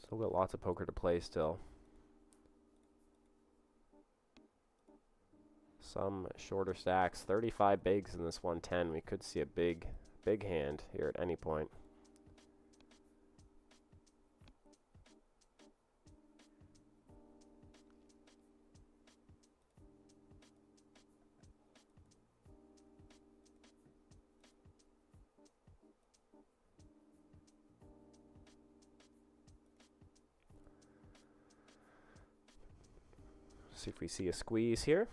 Still got lots of poker to play still. Some shorter stacks. 35 bigs in this 110. We could see a big hand here at any point. See if we see a squeeze here.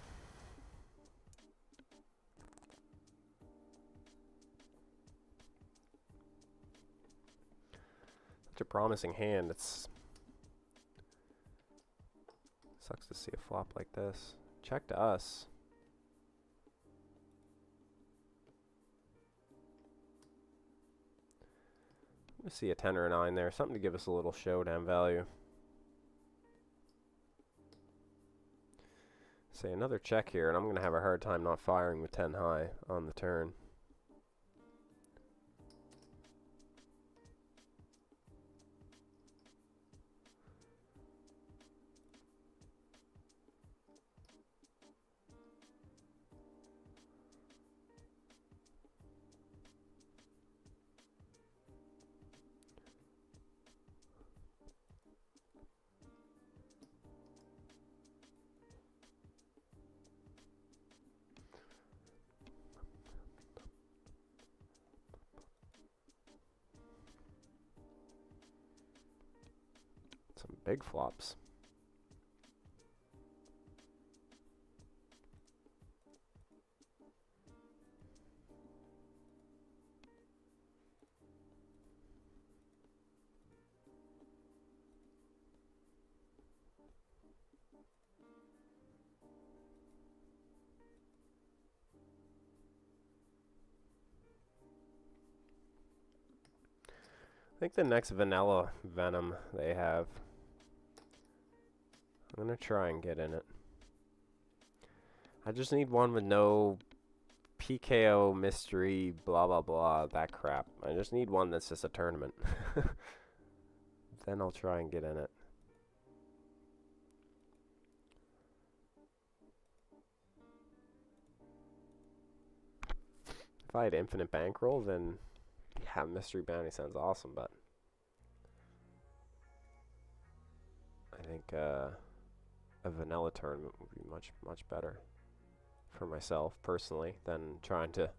Such a promising hand. It's sucks to see a flop like this. Check to us. We see a 10 or a 9 there. Something to give us a little showdown value. Say another check here, and I'm going to have a hard time not firing with 10 high on the turn. Some big flops. I think the next vanilla Venom they have, I'm going to try and get in it. I just need one with no PKO, mystery, blah, blah, blah, that crap. I just need one that's just a tournament. Then I'll try and get in it. If I had infinite bankroll, then yeah, mystery bounty sounds awesome, but I think a vanilla tournament would be much, much better for myself personally than trying to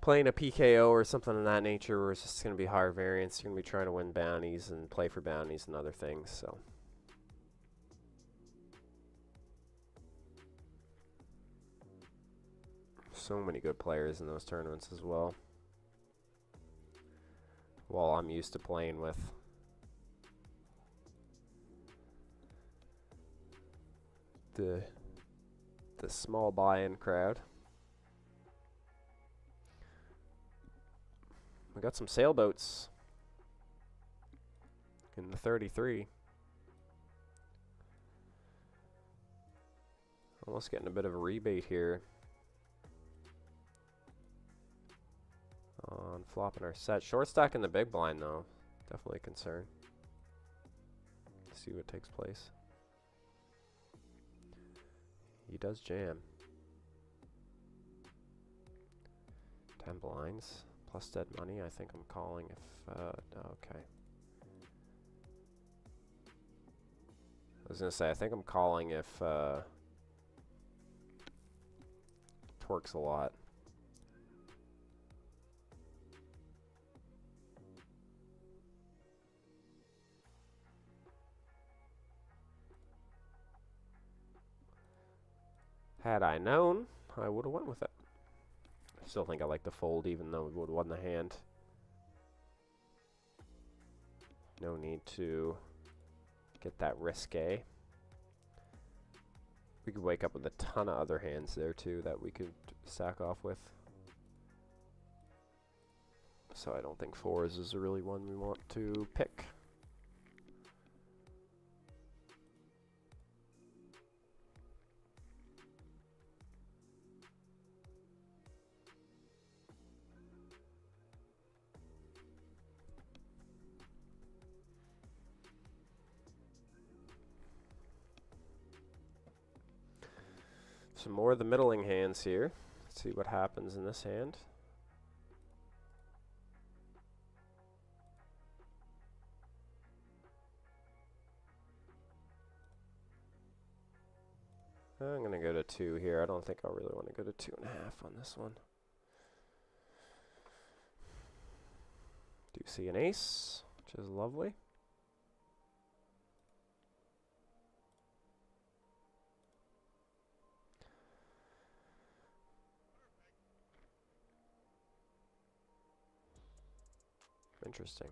play in a PKO or something of that nature where it's just going to be higher variance. You're going to be trying to win bounties and play for bounties and other things. So many good players in those tournaments as well. While I'm used to playing with the small buy-in crowd. We got some sailboats in the 33. Almost getting a bit of a rebate here on flopping our set. Short stack in the big blind though, definitely a concern. See what takes place. He does jam. 10 blinds plus dead money. I think I'm calling if okay. I was gonna say I think I'm calling if torques a lot. Had I known, I would have went with it. I still think I like the fold, even though we would have won the hand. No need to get that risque. We could wake up with a ton of other hands there too that we could sack off with. So I don't think fours is really one we want to pick. Some more of the middling hands here. Let's see what happens in this hand. I'm going to go to 2 here. I don't think I'll really want to go to 2.5 on this one. Do see an ace, which is lovely. Interesting.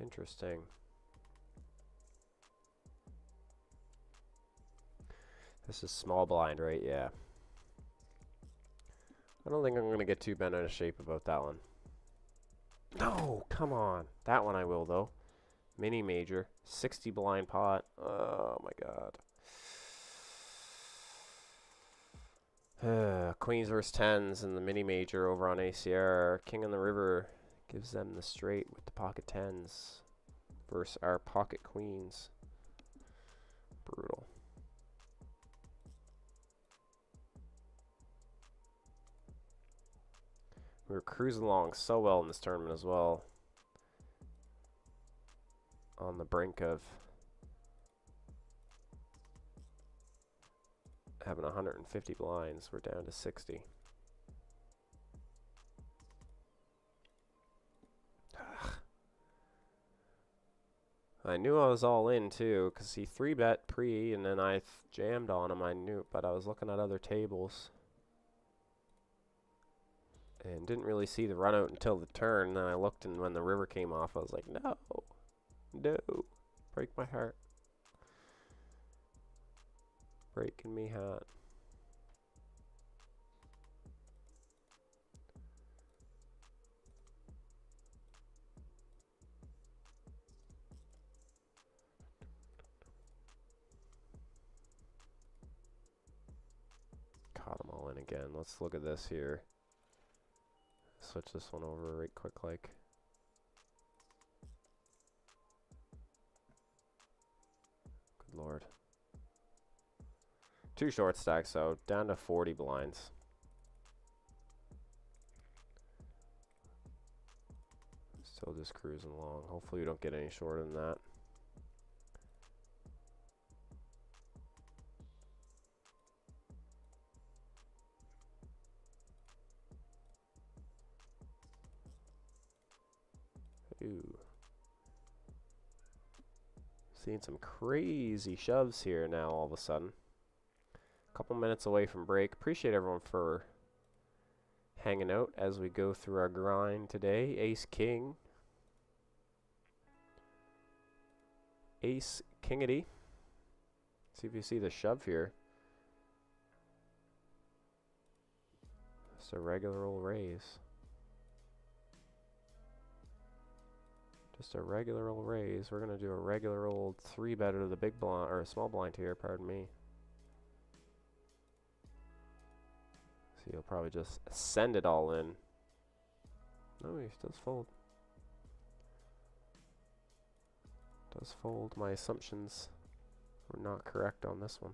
Interesting. This is small blind, right? Yeah. I don't think I'm going to get too bent out of shape about that one. No, come on. That one I will, though. Mini major. 60 blind pot. Oh, my God. Queens versus 10s in the mini major over on ACR. King on the river gives them the straight with the pocket 10s versus our pocket queens. Brutal. We were cruising along so well in this tournament as well. On the brink of having 150 blinds. We're down to 60. I knew I was all in too, because he 3-bet pre, and then I jammed on him. I knew, but I was looking at other tables and didn't really see the run out until the turn. And then I looked, and when the river came off, I was like, no, no, break my heart, breaking me heart. Caught them all in again. Let's look at this here. Switch this one over right quick like. Good Lord. 2 short stacks, so down to 40 blinds. Still just cruising along. Hopefully we don't get any shorter than that. Ooh. Seeing some crazy shoves here now all of a sudden. A couple minutes away from break. Appreciate everyone for hanging out as we go through our grind today. Ace King. Ace Kingity. See if you see the shove here. Just a regular old raise. Just a regular old raise. We're going to do a regular old 3-bet to the big blind, or a small blind here, pardon me. So you'll probably just send it all in. No, he does fold. Does fold. My assumptions were not correct on this one.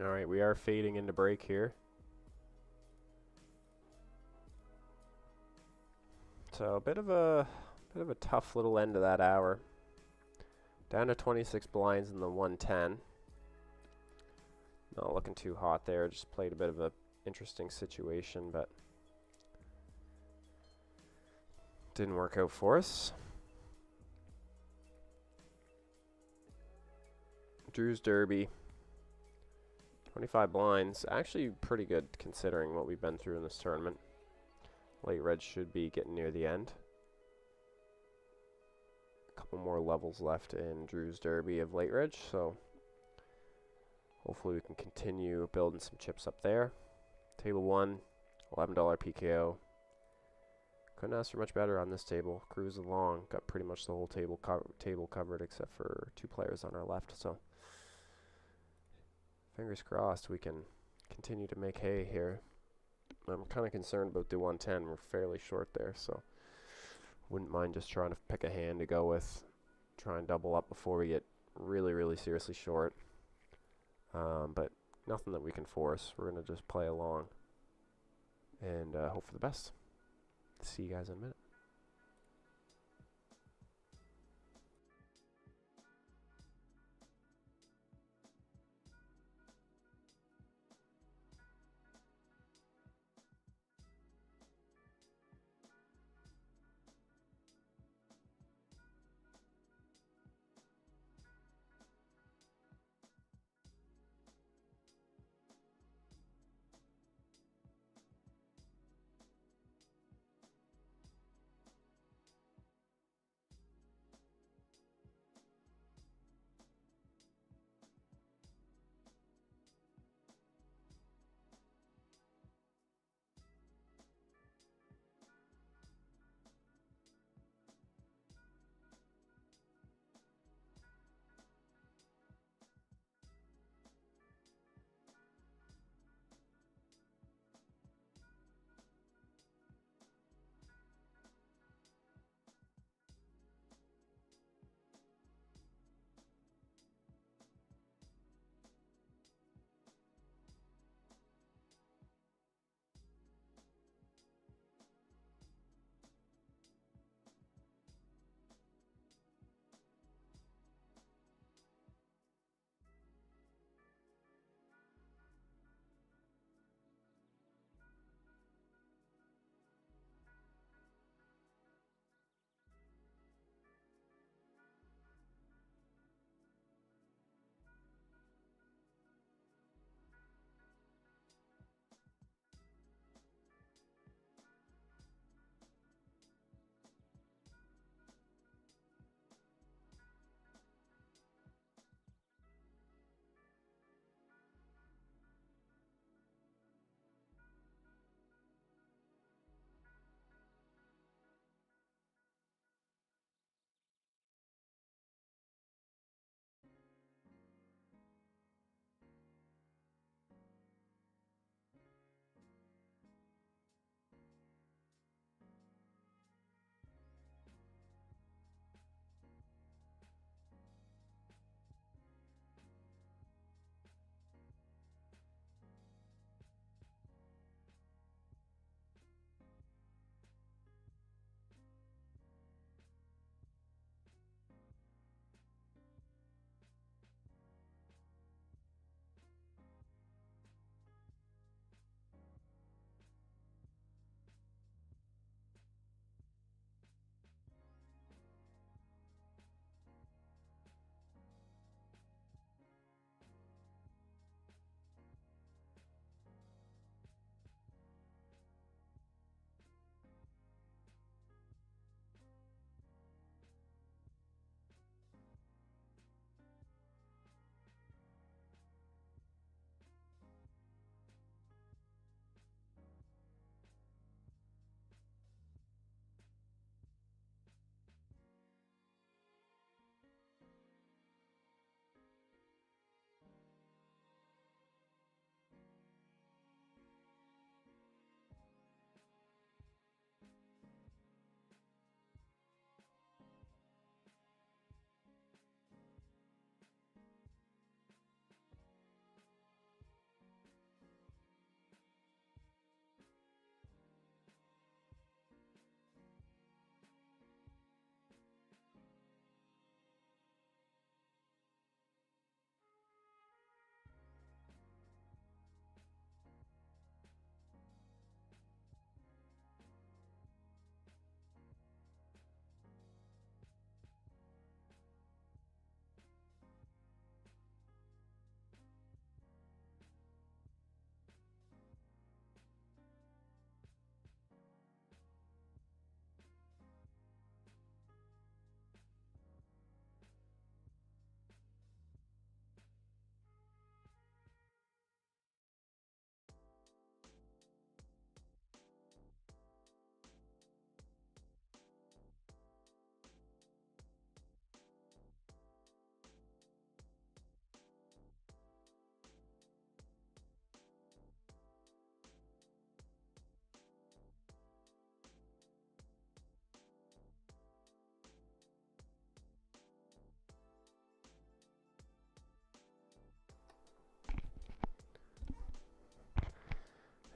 All right, we are fading into break here. So a bit of a tough little end to that hour. Down to 26 blinds in the 110. Not looking too hot there. Just played a bit of a interesting situation, but didn't work out for us. Drew's Derby. 25 blinds. Actually pretty good considering what we've been through in this tournament. Late Reg should be getting near the end. A couple more levels left in Drew's Derby of Late Reg, so hopefully we can continue building some chips up there. Table 1, $11 PKO. Couldn't ask for much better on this table. Cruise along, got pretty much the whole table covered except for 2 players on our left, so fingers crossed we can continue to make hay here. I'm kind of concerned about the 110. We're fairly short there, so wouldn't mind just trying to pick a hand to go with. Try and double up before we get really, really seriously short. But nothing that we can force. We're going to just play along and hope for the best. See you guys in a minute.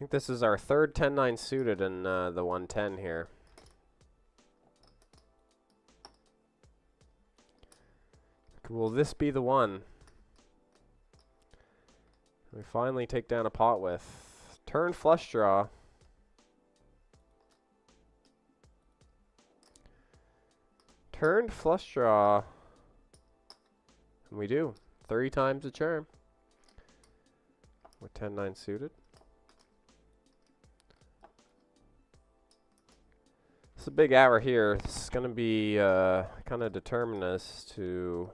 think this is our third 10-9 suited in the 110 here. Will this be the one we finally take down a pot with? Turn flush draw. Turned flush draw. And we do. 3 times the charm. With 10-9 suited. It's a big hour here. It's going to be kind of determined as to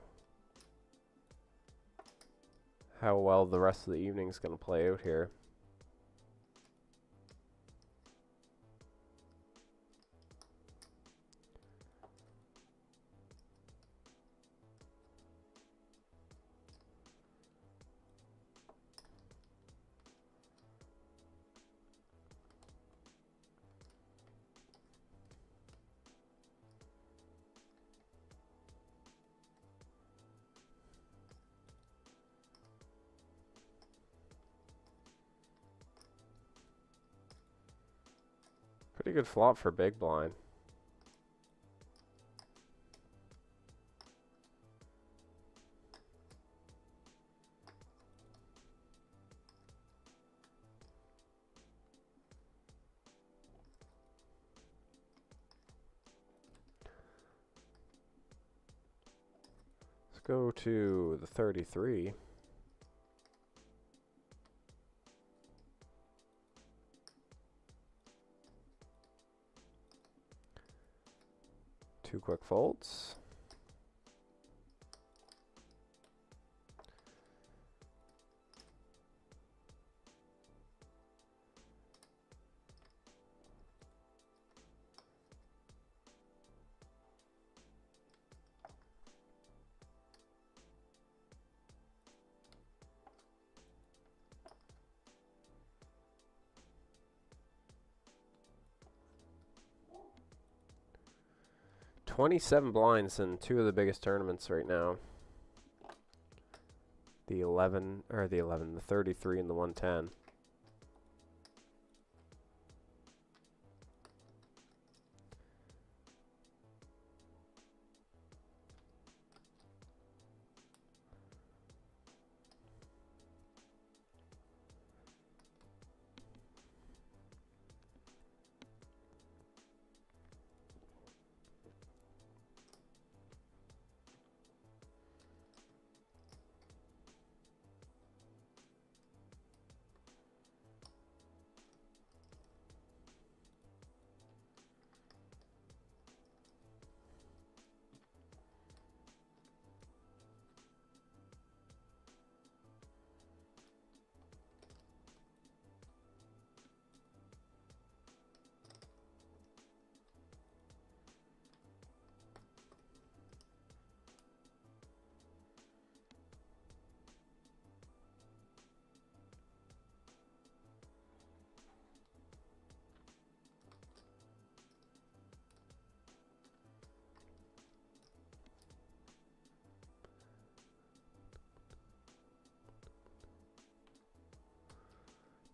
how well the rest of the evening is going to play out here. Pretty good flop for big blind. Let's go to the 33. Two quick folds. $27 blinds in 2 of the biggest tournaments right now. The 33 and the 110.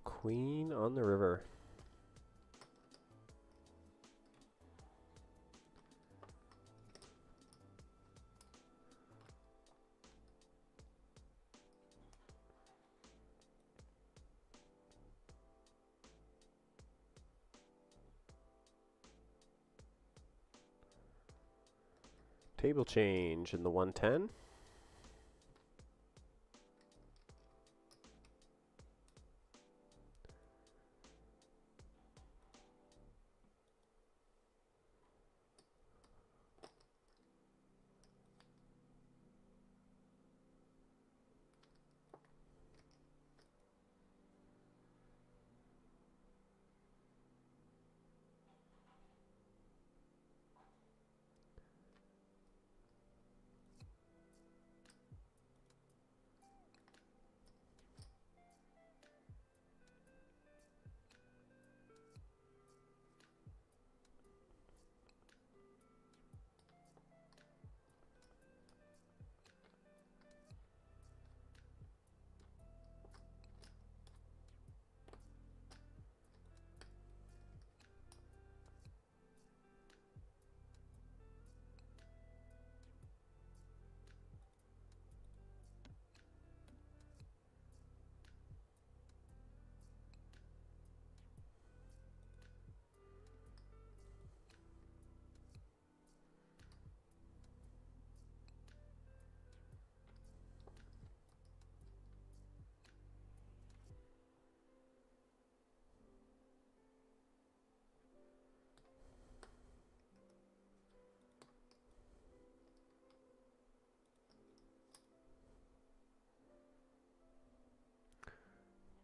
Queen on the river. Table change in the 110.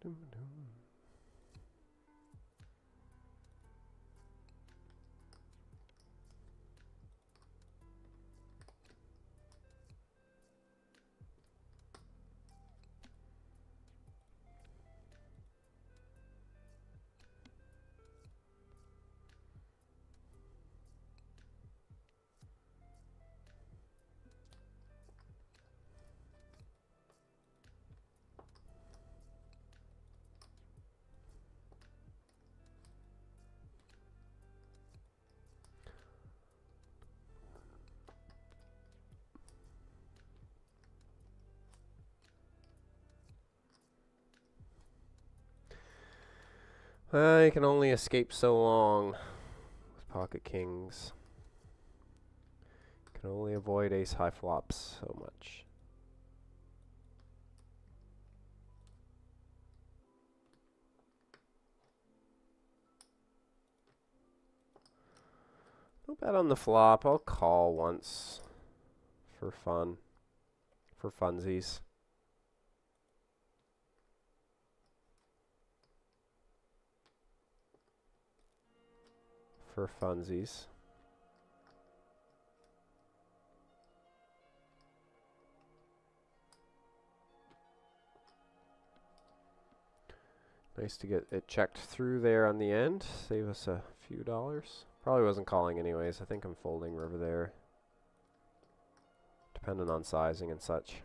Dum, dum. I can only escape so long with pocket kings. Can only avoid ace high flops so much. No bet on the flop. I'll call once for fun, for funsies. For funsies. Nice to get it checked through there on the end. Save us a few dollars. Probably wasn't calling anyways. I think I'm folding river there. Depending on sizing and such.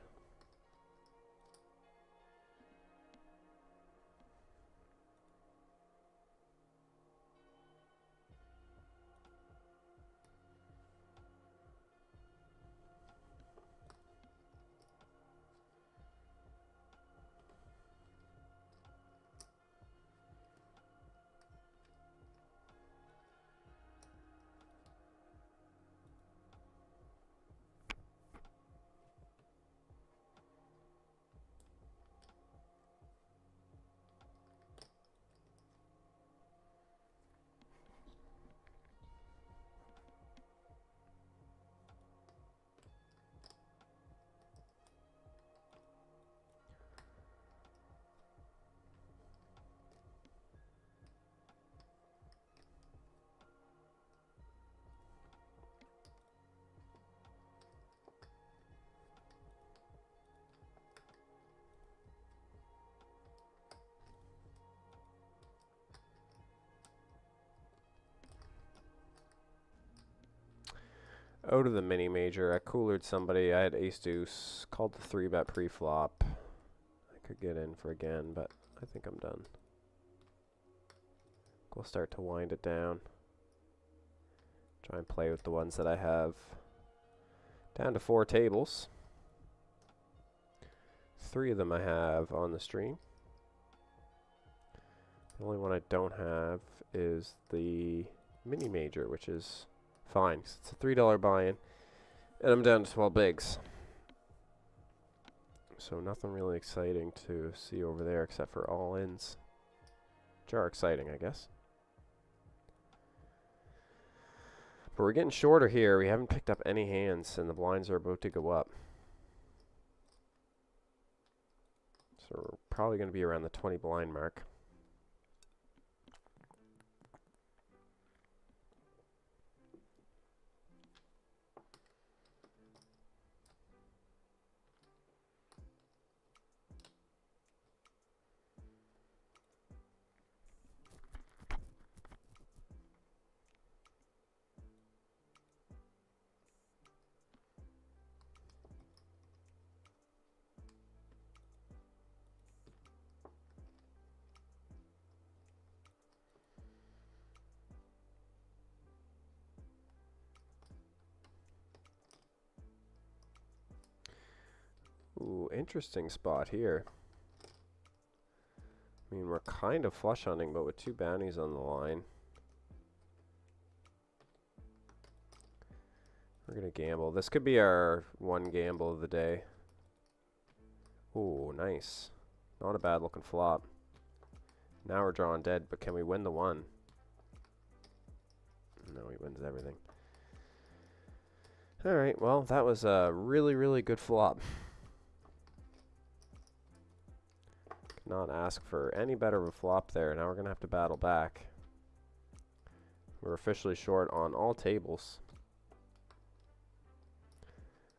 Out of the mini major, I coolered somebody. I had ace deuce, called the 3-bet pre-flop. I could get in for again, but I think I'm done. We'll start to wind it down. Try and play with the ones that I have. Down to 4 tables. 3 of them I have on the stream. The only one I don't have is the mini major, which is fine. It's a $3 buy-in, and I'm down to 12 bigs. So nothing really exciting to see over there except for all-ins, which are exciting, I guess. But we're getting shorter here. We haven't picked up any hands, and the blinds are about to go up. So we're probably going to be around the 20 blind mark. Ooh, interesting spot here. I mean, we're kind of flush hunting, but with 2 bounties on the line. We're going to gamble. This could be our one gamble of the day. Ooh, nice. Not a bad looking flop. Now we're drawing dead, but can we win the one? No, he wins everything. Alright, well, that was a really, really good flop. not ask for any better of a flop there. Now we're going to have to battle back. We're officially short on all tables.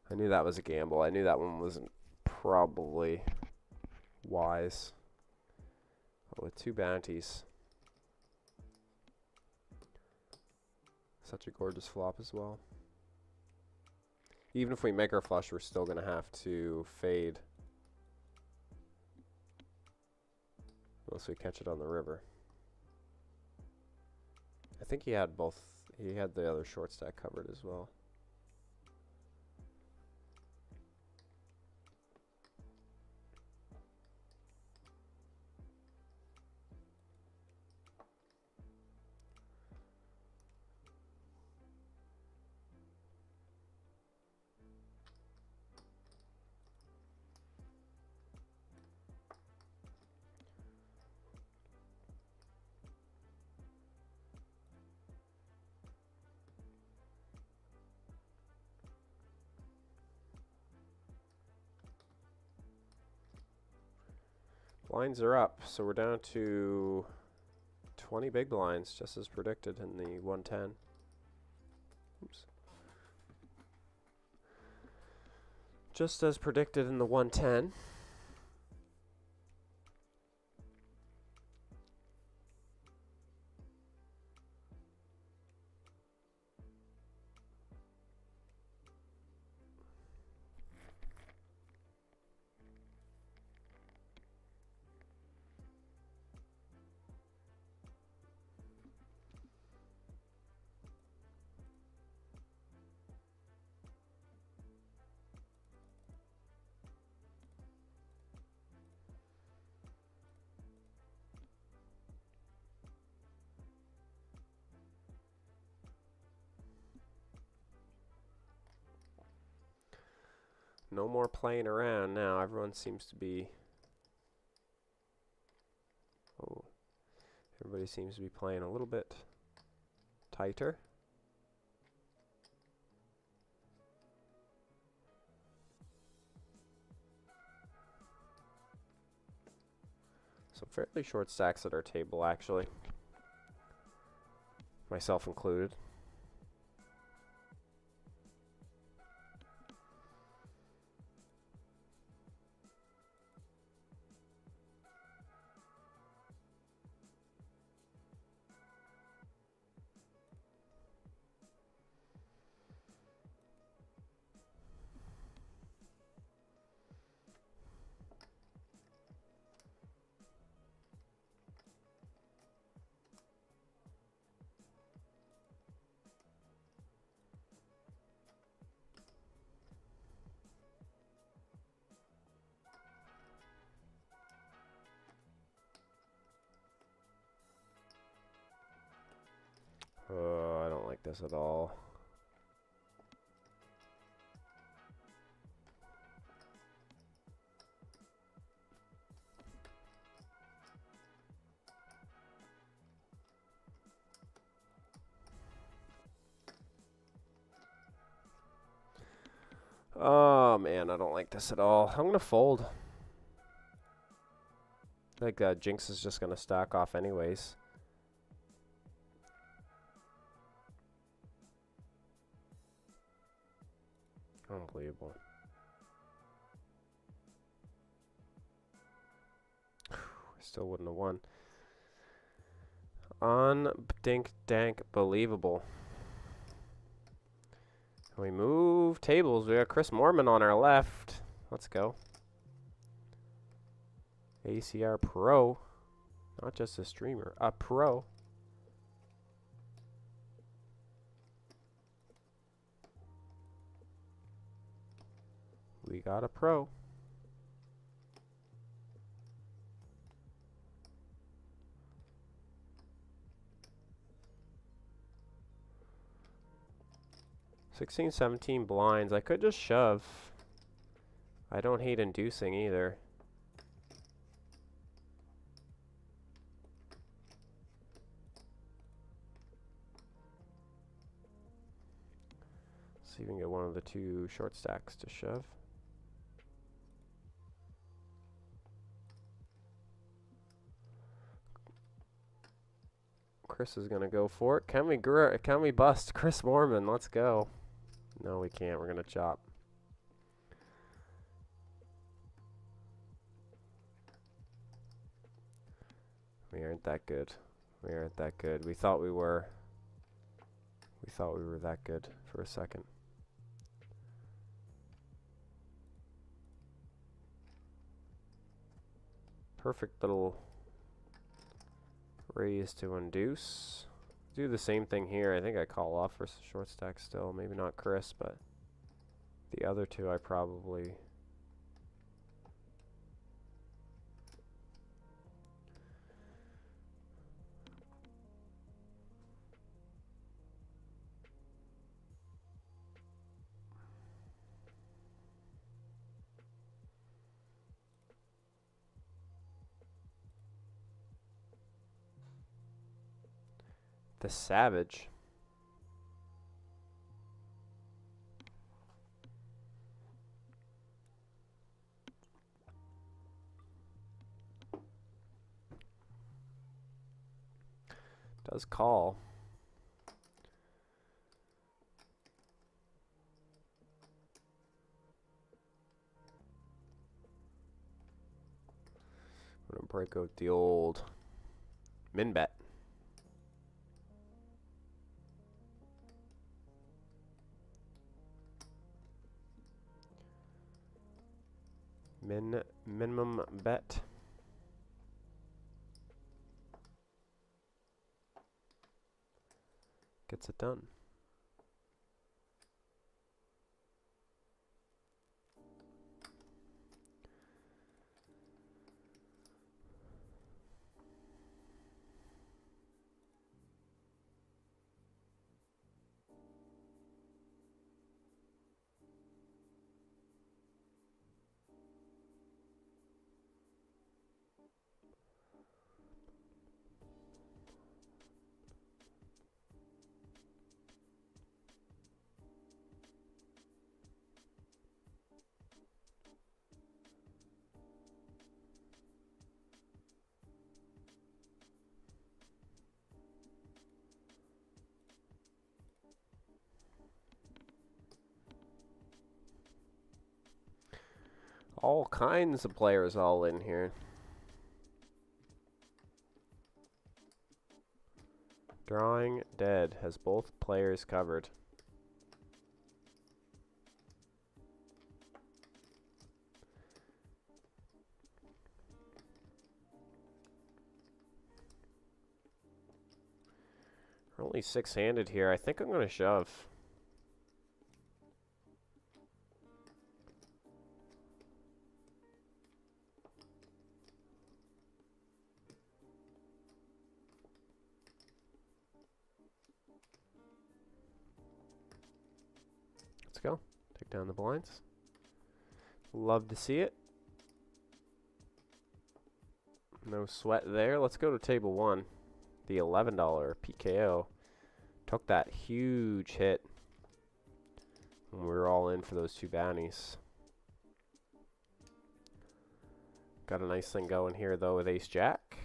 I knew that was a gamble. I knew that one wasn't probably wise. But with 2 bounties. Such a gorgeous flop as well. Even if we make our flush, we're still going to have to fade. Unless we catch it on the river. I think he had both. He had the other short stack covered as well. Blinds are up, so we're down to 20 big blinds, just as predicted in the 110. Oops. Just as predicted in the 110. No more playing around now. Everyone seems to be... Oh. Everybody seems to be playing a little bit tighter. Some fairly short stacks at our table, actually. Myself included. I don't like this at all. Oh man, I don't like this at all. I'm gonna fold. I think Jinx is just gonna stack off anyways. Unbelievable. Still wouldn't have won. Dink-dank believable. We move tables. We got Chris Mormon on our left. Let's go. ACR Pro. Not just a streamer. A pro. We got a pro. $16, 17 blinds. I could just shove. I don't hate inducing either. See if we can get one of the 2 short stacks to shove. Chris is gonna go for it. Can we bust Chris Mormon? Let's go. No, we can't. We're gonna chop. We aren't that good. We aren't that good. We thought we were. We thought we were that good for a second. Perfect little raise to induce. Do the same thing here. I think I call off for short stack still. Maybe not Chris, but the other two I probably... The Savage. Does call. I'm gonna break out the old min bet. Minimum bet. Gets it done. All kinds of players all in here. Drawing dead has both players covered. We're only six-handed here. I think I'm going to shove. Let's go. Take down the blinds. Love to see it. No sweat there. Let's go to table one. The $11 PKO. Took that huge hit. And we were all in for those two bounties. Got a nice thing going here though with Ace Jack.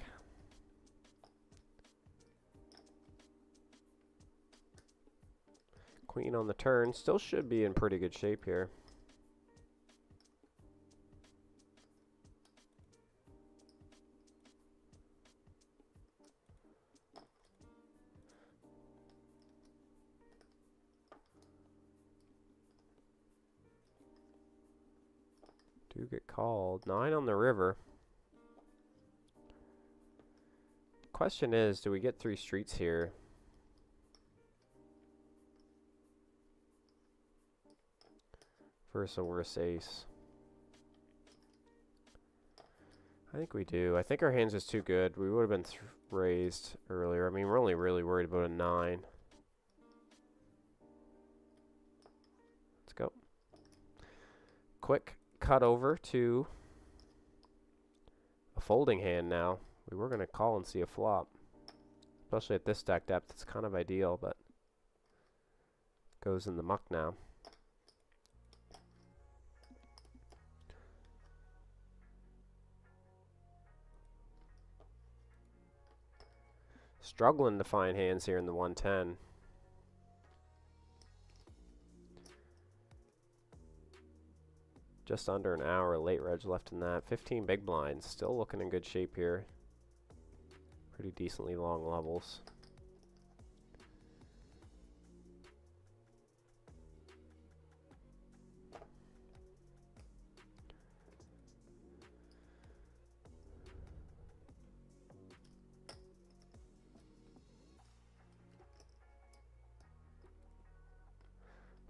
Queen on the turn. Still should be in pretty good shape here. Do get called. 9 on the river. Question is, do we get 3 streets here? Versus a worse ace. I think we do. I think our hands is too good. We would have been raised earlier. I mean, we're only really worried about a 9. Let's go. Quick cut over to a folding hand now. We were going to call and see a flop. Especially at this stack depth, it's kind of ideal, but goes in the muck now. Struggling to find hands here in the 110. Just under an hour late reg left in that. 15 big blinds. Still looking in good shape here. Pretty decently long levels.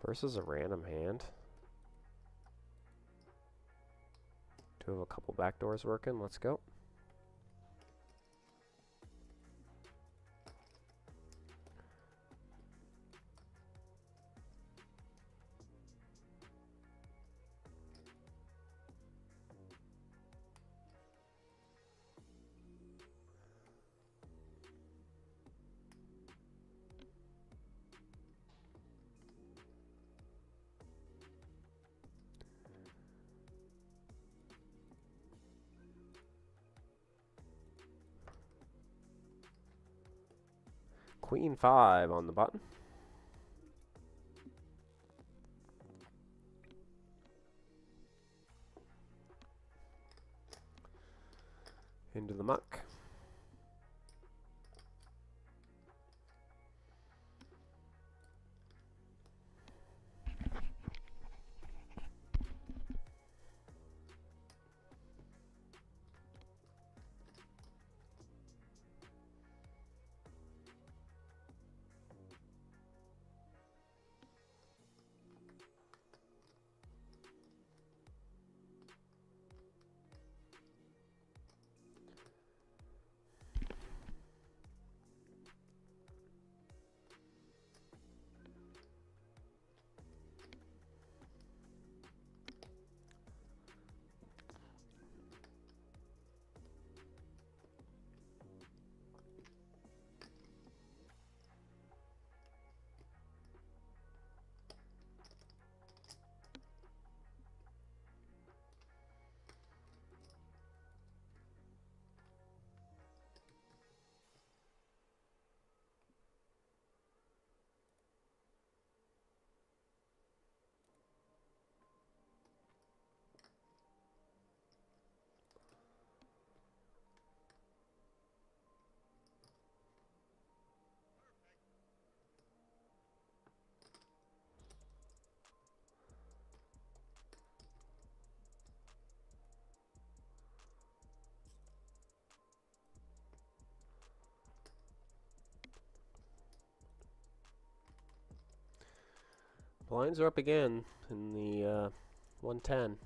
Versus a random hand. Do have a couple backdoors working. Let's go. Queen 5 on the button. Into the muck. Blinds are up again in the 110.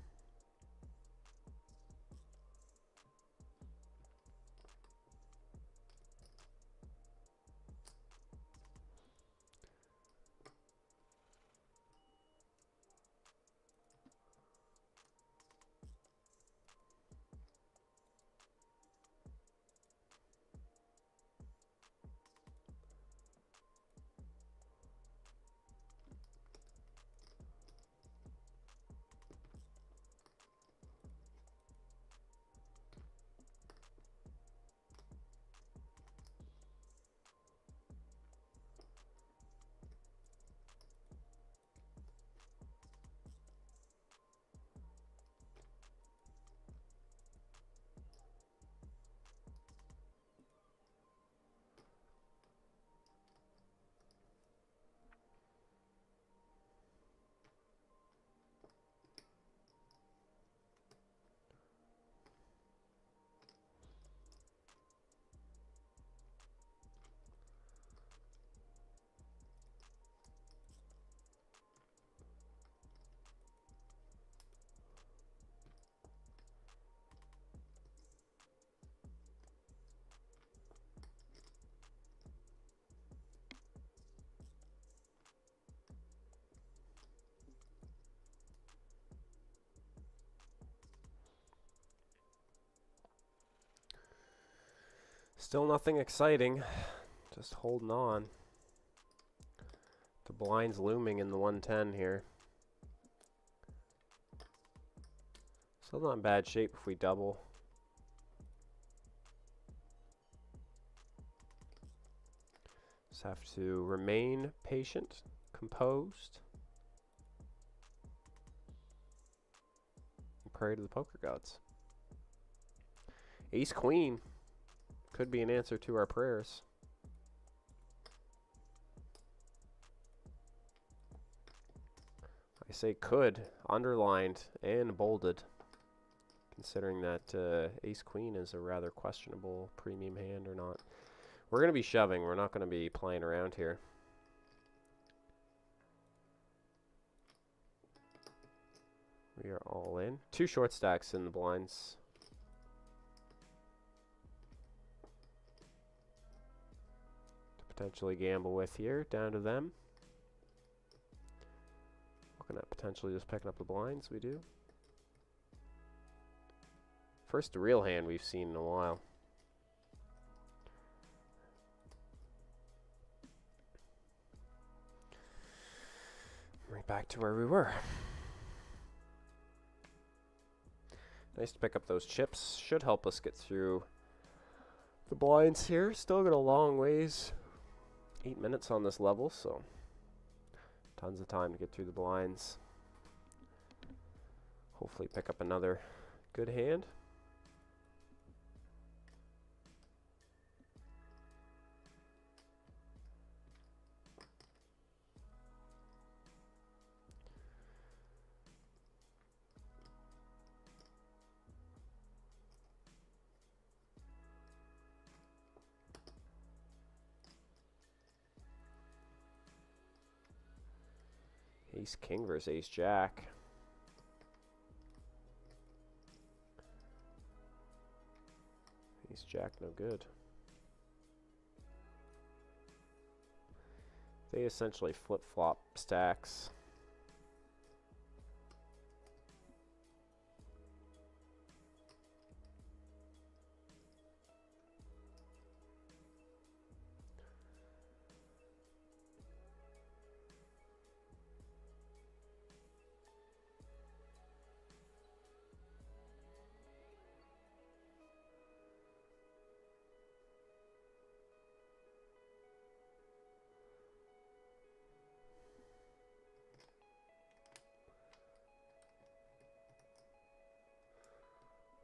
Still nothing exciting. Just holding on. The blinds looming in the 110 here. Still not in bad shape if we double. have to remain patient, composed, and pray to the poker gods. Ace Queen could be an answer to our prayers. I say could, underlined and bolded, considering that Ace Queen is a rather questionable premium hand or not. We're going to be shoving. We're not going to be playing around here. We are all in. 2 short stacks in the blinds. To potentially gamble with here. Down to them. Looking at potentially just picking up the blinds. We do. First real hand we've seen in a while. Right back to where we were. Nice to pick up those chips. Should help us get through the blinds here. Still got a long ways. 8 minutes on this level, so tons of time to get through the blinds. Hopefully pick up another good hand. Ace King versus Ace Jack. Ace Jack no good. They essentially flip-flop stacks.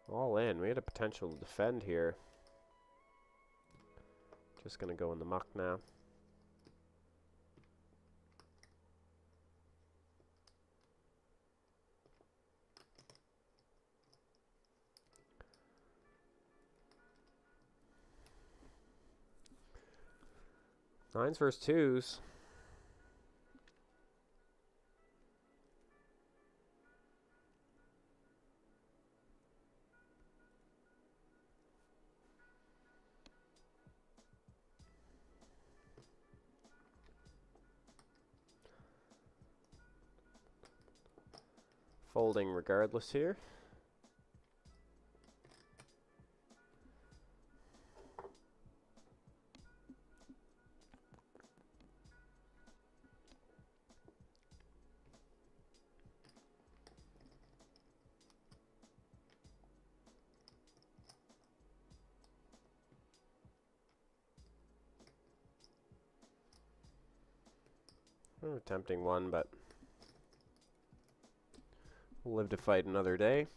All in. We had a potential to defend here. Just going to go in the muck now. Nines versus twos. Folding regardless here. Attempting one, but we'll live to fight another day.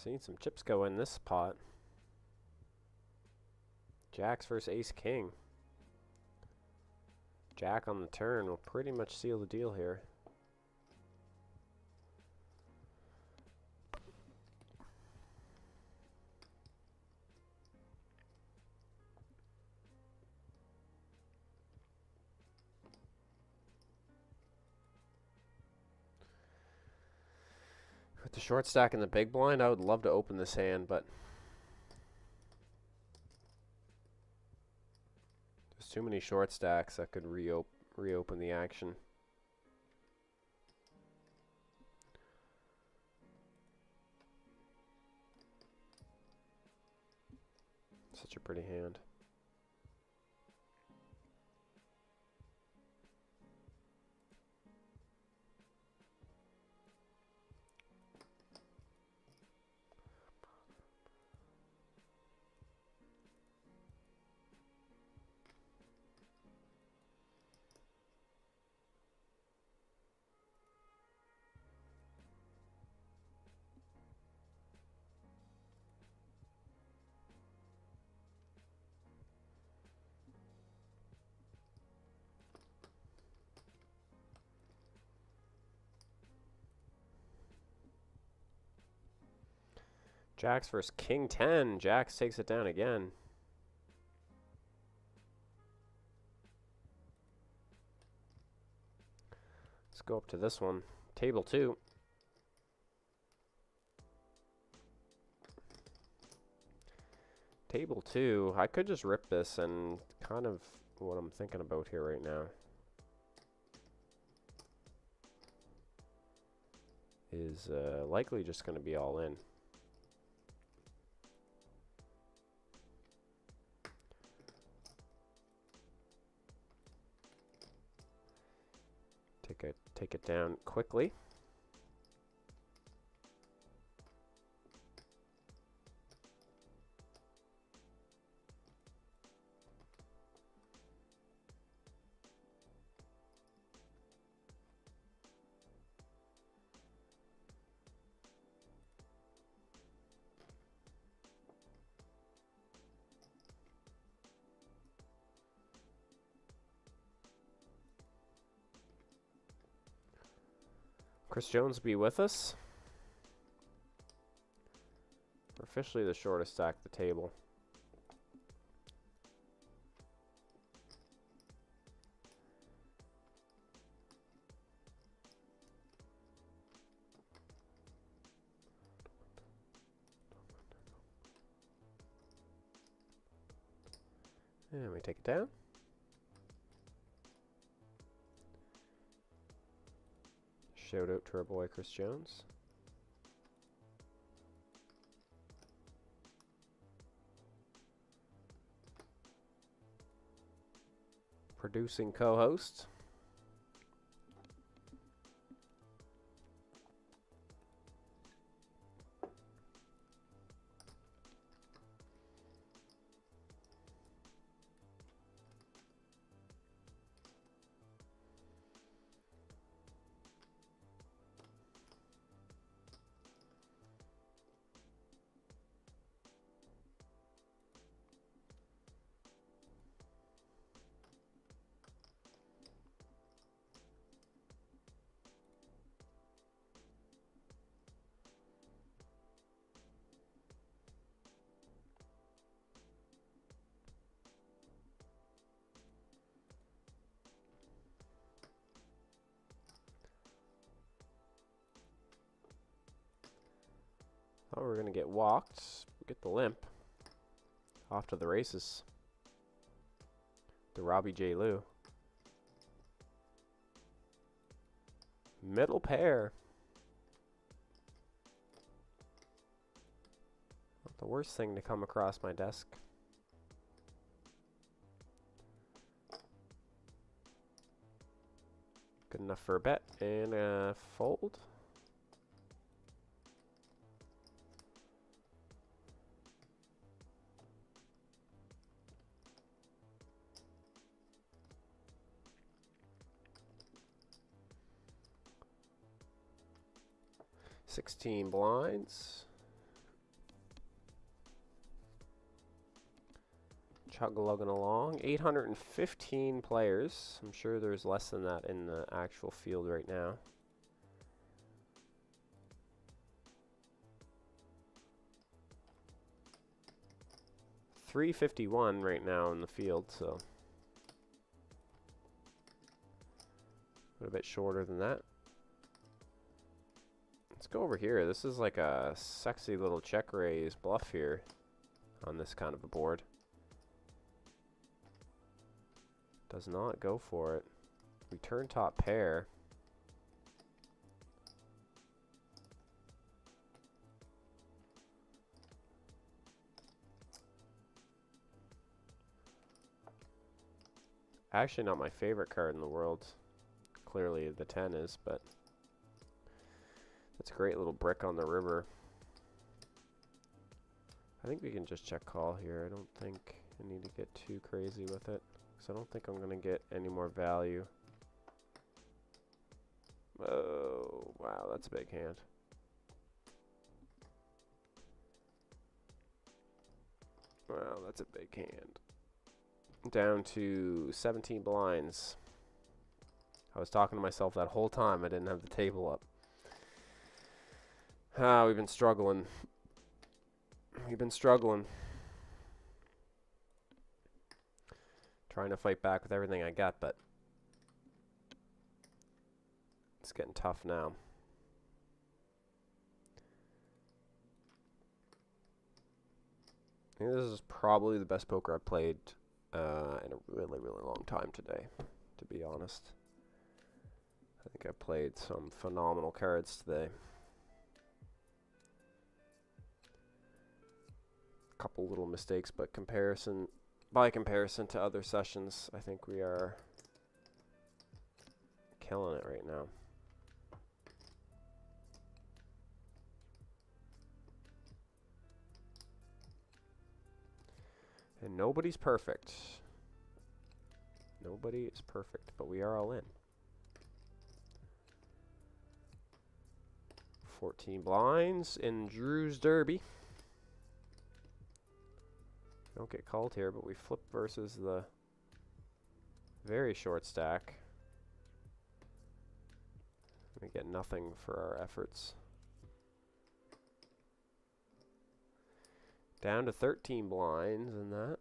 Seen some chips go in this pot. Jacks versus ace king. Jack on the turn will pretty much seal the deal here. With the short stack in the big blind, I would love to open this hand, but there's too many short stacks that could reopen the action. Such a pretty hand. Jacks versus king 10. Jacks takes it down again. Let's go up to this one. Table 2. Table 2. I could just rip this, and kind of what I'm thinking about here right now is likely just going to be all in. Take it down quickly. Chris Jones will be with us. We're officially the shortest stack at the table. And we take it down. Shout out to our boy Chris Jones. Producing co-host. Oh, we're gonna get walked. Get the limp. Off to the races. The Robbie J. Lou. Middle pair. Not the worst thing to come across my desk. Good enough for a bet and a fold. $16 blinds. chug-a-lugging along. 815 players. I'm sure there's less than that in the actual field right now. .351 right now in the field, so a bit shorter than that. Let's go over here. This is like a sexy little check raise bluff here on this kind of a board. Does not go for it. We turn top pair. Actually not my favorite card in the world. Clearly the 10 is, but that's a great little brick on the river. I think we can just check call here. I don't think I need to get too crazy with it, because I don't think I'm going to get any more value. Oh, wow, that's a big hand. Wow, that's a big hand. Down to 17 blinds. I was talking to myself that whole time. I didn't have the table up. Ah, we've been struggling. We've been struggling. Trying to fight back with everything I got, but it's getting tough now. I think this is probably the best poker I've played in a really, really long time today, to be honest. I think I played some phenomenal cards today. A couple little mistakes, but by comparison to other sessions, I think we are killing it right now. And nobody's perfect. Nobody is perfect, but we are all in. 14 blinds in Drew's Derby. Don't get called here, but we flip versus the very short stack. We get nothing for our efforts. Down to 13 blinds in that.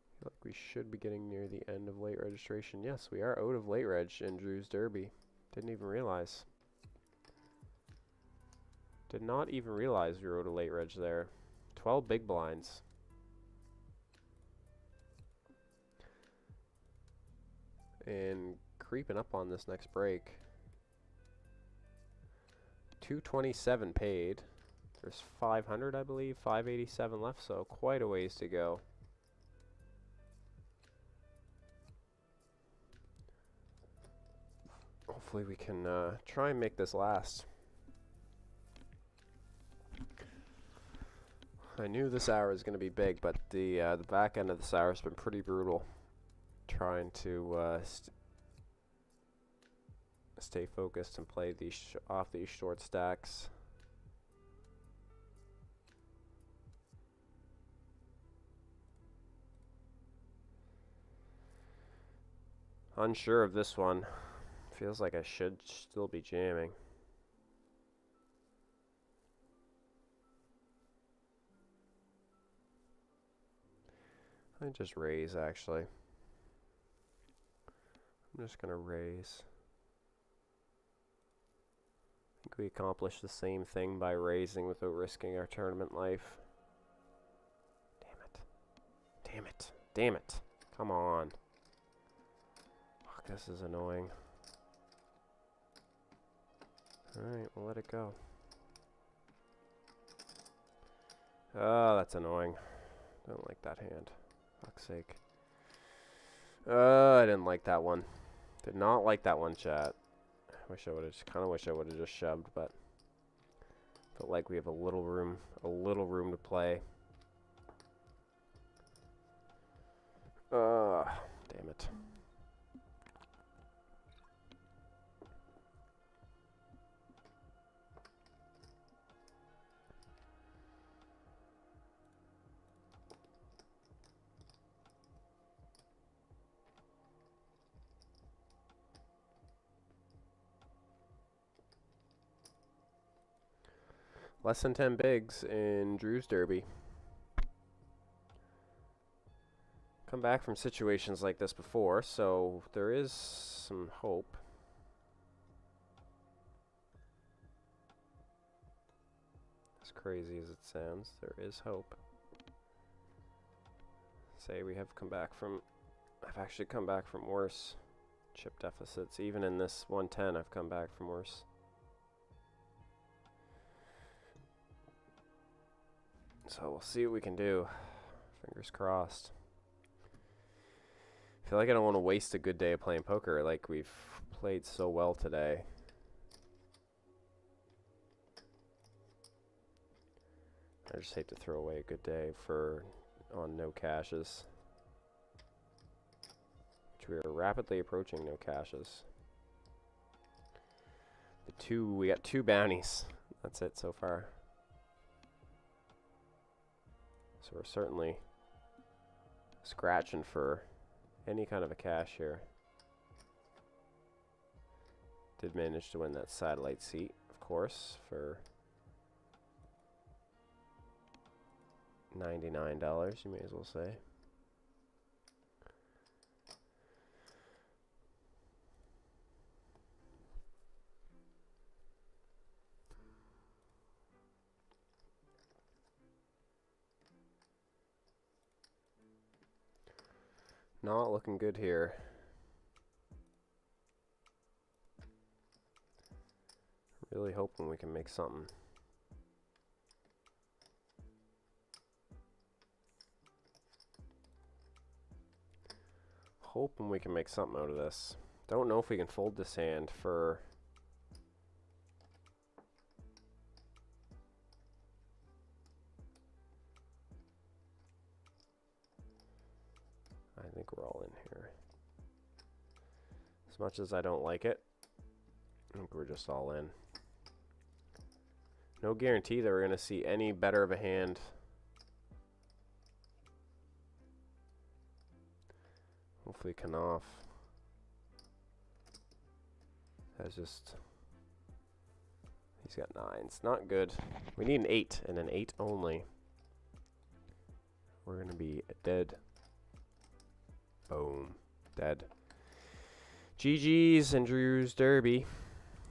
I feel like we should be getting near the end of late registration. Yes, we are out of late reg in Drew's Derby. Didn't even realize. Did not even realize we were out of late reg there. 12 big blinds. And creeping up on this next break. 227 paid. There's 500, I believe, 587 left, so quite a ways to go. Hopefully we can try and make this last. I knew this hour was going to be big, but the back end of this hour has been pretty brutal. Trying to stay focused and play these off these short stacks. Unsure of this one. Feels like I should still be jamming. I just raise, actually. I'm just gonna raise. I think we accomplished the same thing by raising without risking our tournament life. Damn it. Damn it. Damn it. Come on. Fuck, this is annoying. Alright, we'll let it go. Oh, that's annoying. Don't like that hand. Fuck's sake. I didn't like that one. Did not like that one, chat. Wish I would have kind of wish I would have just shoved, but felt like we have a little room to play. Damn it. Less than 10 bigs in Drew's Derby. Come back from situations like this before, so there is some hope. As crazy as it sounds, there is hope. Say we have come back from, I've actually come back from worse chip deficits. Even in this 110, I've come back from worse. So we'll see what we can do. Fingers crossed. I feel like I don't want to waste a good day of playing poker. Like, we've played so well today. I just hate to throw away a good day on no cashes. Which we are rapidly approaching no cashes. We got 2 bounties. That's it so far. So we're certainly scratching for any kind of a cash here. Did manage to win that satellite seat, of course, for $99, you may as well say. Not looking good here. Really hoping we can make something. Hoping we can make something out of this. Don't know if we can fold this hand for... I think we're all in here. As much as I don't like it, I think we're just all in. No guarantee that we're going to see any better of a hand. Hopefully Knopf has just... He's got 9s. Not good. We need an 8 and an 8 only. We're going to be dead. Boom. Dead. GG's and Drew's Derby.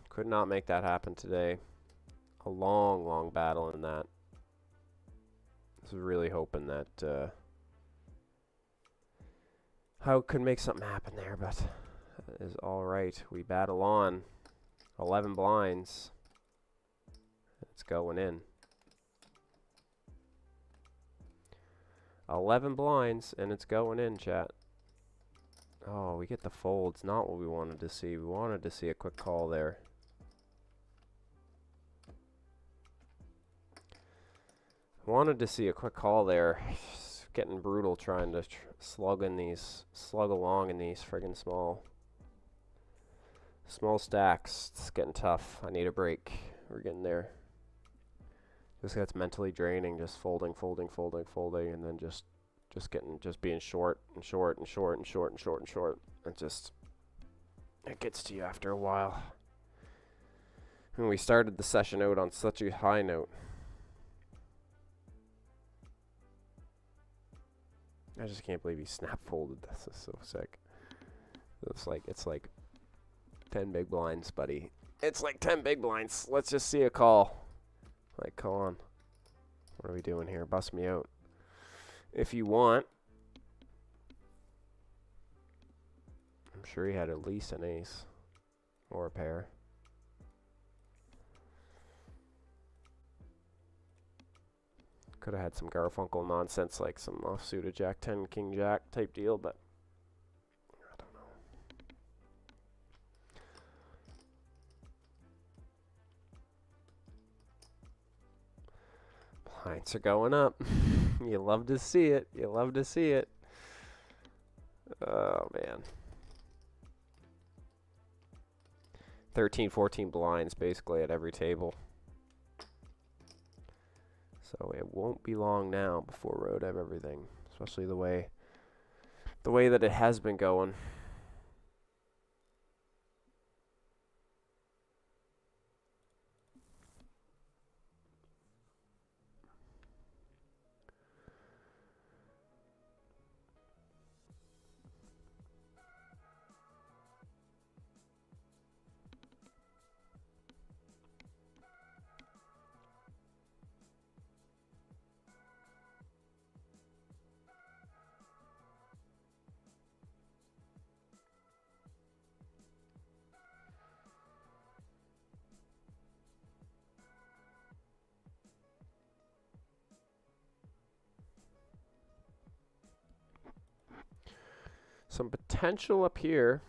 Could not make that happen today. A long, long battle in that. I was really hoping that I could make something happen there, but that is all right. We battle on. 11 blinds. It's going in. 11 blinds, and it's going in, chat. Oh, we get the folds. Not what we wanted to see. We wanted to see a quick call there. Wanted to see a quick call there. It's getting brutal trying to slug along in these friggin' small stacks. It's getting tough. I need a break. We're getting there. Just gets mentally draining, just folding, and then just being short and short and short and short and short and short. It gets to you after a while. And we started the session out on such a high note. I just can't believe he snap folded. This is so sick. It's like 10 big blinds, buddy. It's like 10 big blinds. Let's just see a call. Like, come on. What are we doing here? Bust me out. If you want. I'm sure he had at least an ace. Or a pair. Could have had some Garfunkel nonsense, like some offsuited Jack 10, King Jack type deal, but I don't know. Blinds are going up. You love to see it. You love to see it. Oh, man. 13, 14 blinds basically at every table. So it won't be long now before we would have everything, especially the way that it has been going. Some potential up here.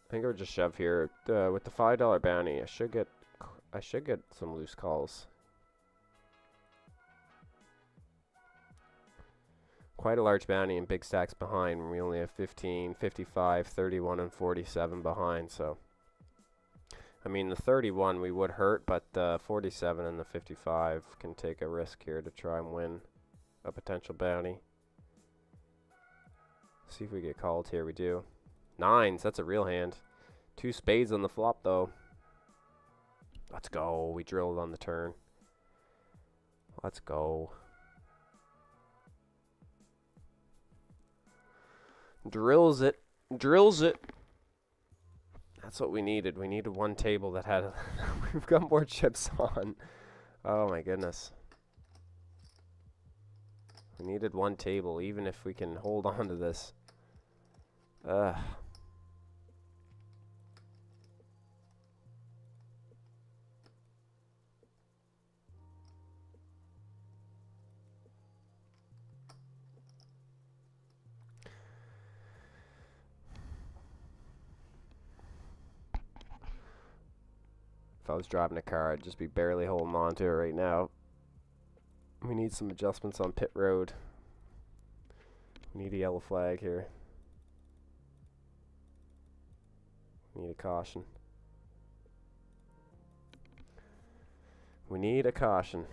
I think I'll just shove here with the $5 bounty. I should get some loose calls. Quite a large bounty and big stacks behind when we only have 15, 55, 31, and 47 behind. So, I mean, the 31 we would hurt, but the 47 and the 55 can take a risk here to try and win a potential bounty. See if we get called here. We do. Nines, that's a real hand. 2 spades on the flop, though. Let's go. We drilled on the turn. Let's go. Drills it. Drills it. That's what we needed. We needed one table that had... We've got more chips on. Oh, my goodness. We needed one table, even if we can hold on to this. Ugh. If I was driving a car, I'd just be barely holding on to it right now. We need some adjustments on pit road. We need a yellow flag here. We need a caution. We need a caution.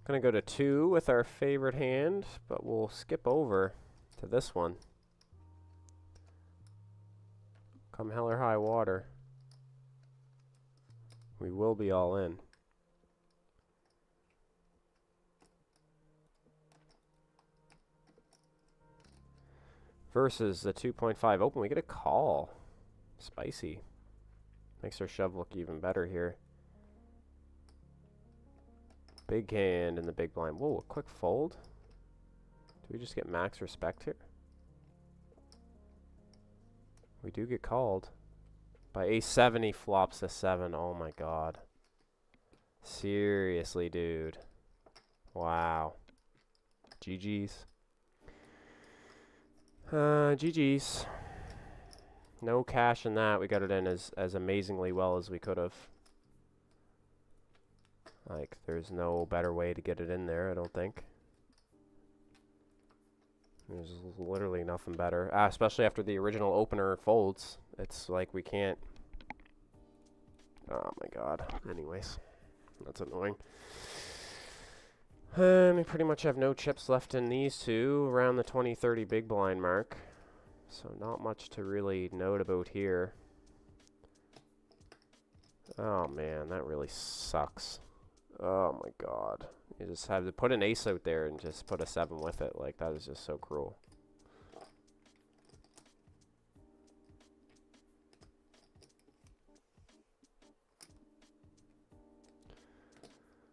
Gonna go to 2 with our favorite hand, but we'll skip over to this one. Come hell or high water, we will be all in. Versus the 2.5 open, we get a call. Spicy. Makes our shove look even better here. Big hand in the big blind. Whoa, a quick fold? Do we just get max respect here? We do get called. By A7, he flops a 7. Oh my god. Seriously, dude. Wow. GG's. GG's. No cash in that. We got it in as amazingly well as we could have. Like, there's no better way to get it in there, I don't think. There's literally nothing better. Especially after the original opener folds. It's like we can't... Oh my god. Anyways. That's annoying. And we pretty much have no chips left in these two. Around the 20-30 big blind mark. So not much to really note about here. Oh man, that really sucks. Oh my god. You just have to put an ace out there and just put a 7 with it. Like, that is just so cruel.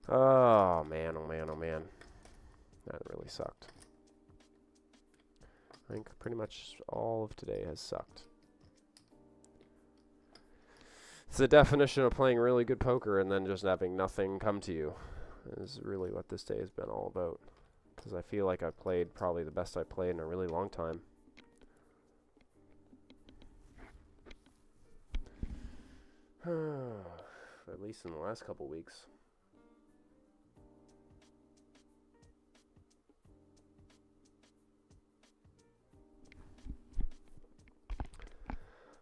Oh man, oh man, oh man. That really sucked. I think pretty much all of today has sucked. It's the definition of playing really good poker and then just having nothing come to you. Is really what this day has been all about. Because I feel like I've played probably the best I've played in a really long time. At least in the last couple weeks.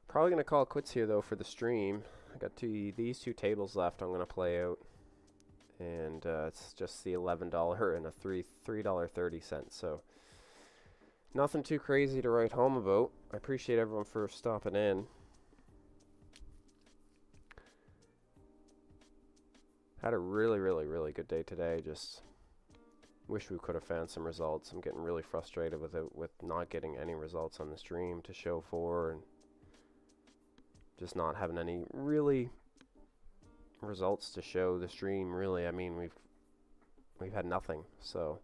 Probably going to call it quits here, though, for the stream. I got these two tables left I'm going to play out. And it's just the $11 and a $3.30. So nothing too crazy to write home about. I appreciate everyone for stopping in. Had a really, really, really good day today. Just wish we could have found some results. I'm getting really frustrated with not getting any results on the stream to show for, and just not having any really results to show the stream. Really, I mean, we've had nothing. So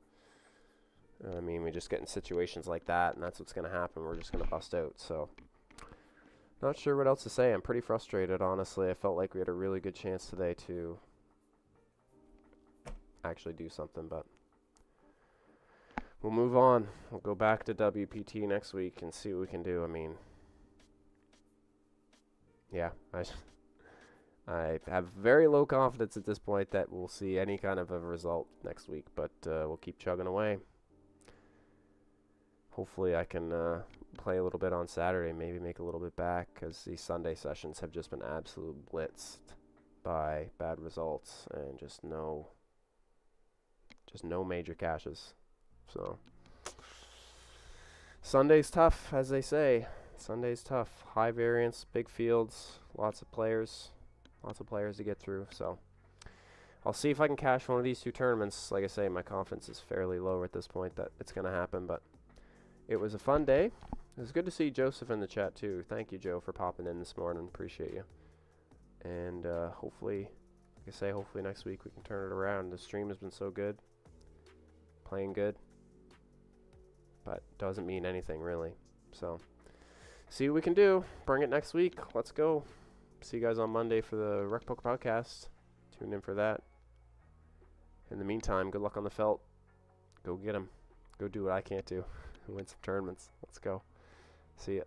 I mean, we just get in situations like that, and that's what's going to happen. We're just going to bust out. So not sure what else to say. I'm pretty frustrated, honestly. I felt like we had a really good chance today to actually do something, but we'll move on. We'll go back to WPT next week and see what we can do. I mean, yeah, I have very low confidence at this point that we'll see any kind of a result next week, but we'll keep chugging away. Hopefully I can play a little bit on Saturday, maybe make a little bit back, because these Sunday sessions have just been absolute blitzed by bad results and just no major cashes. So Sunday's tough, as they say. Sunday's tough. High variance, big fields, lots of players to get through. So I'll see if I can cash one of these two tournaments. Like I say, my confidence is fairly low at this point that it's going to happen, but it was a fun day. It was good to see Joseph in the chat too. Thank you, Joe, for popping in this morning. Appreciate you. And hopefully, like I say, hopefully next week we can turn it around. The stream has been so good, playing good, but doesn't mean anything really. So see what we can do. Bring it next week. Let's go. See you guys on Monday for the Rec Poker Podcast. Tune in for that. In the meantime, good luck on the felt. Go get 'em. Go do what I can't do. Win some tournaments. Let's go. See ya.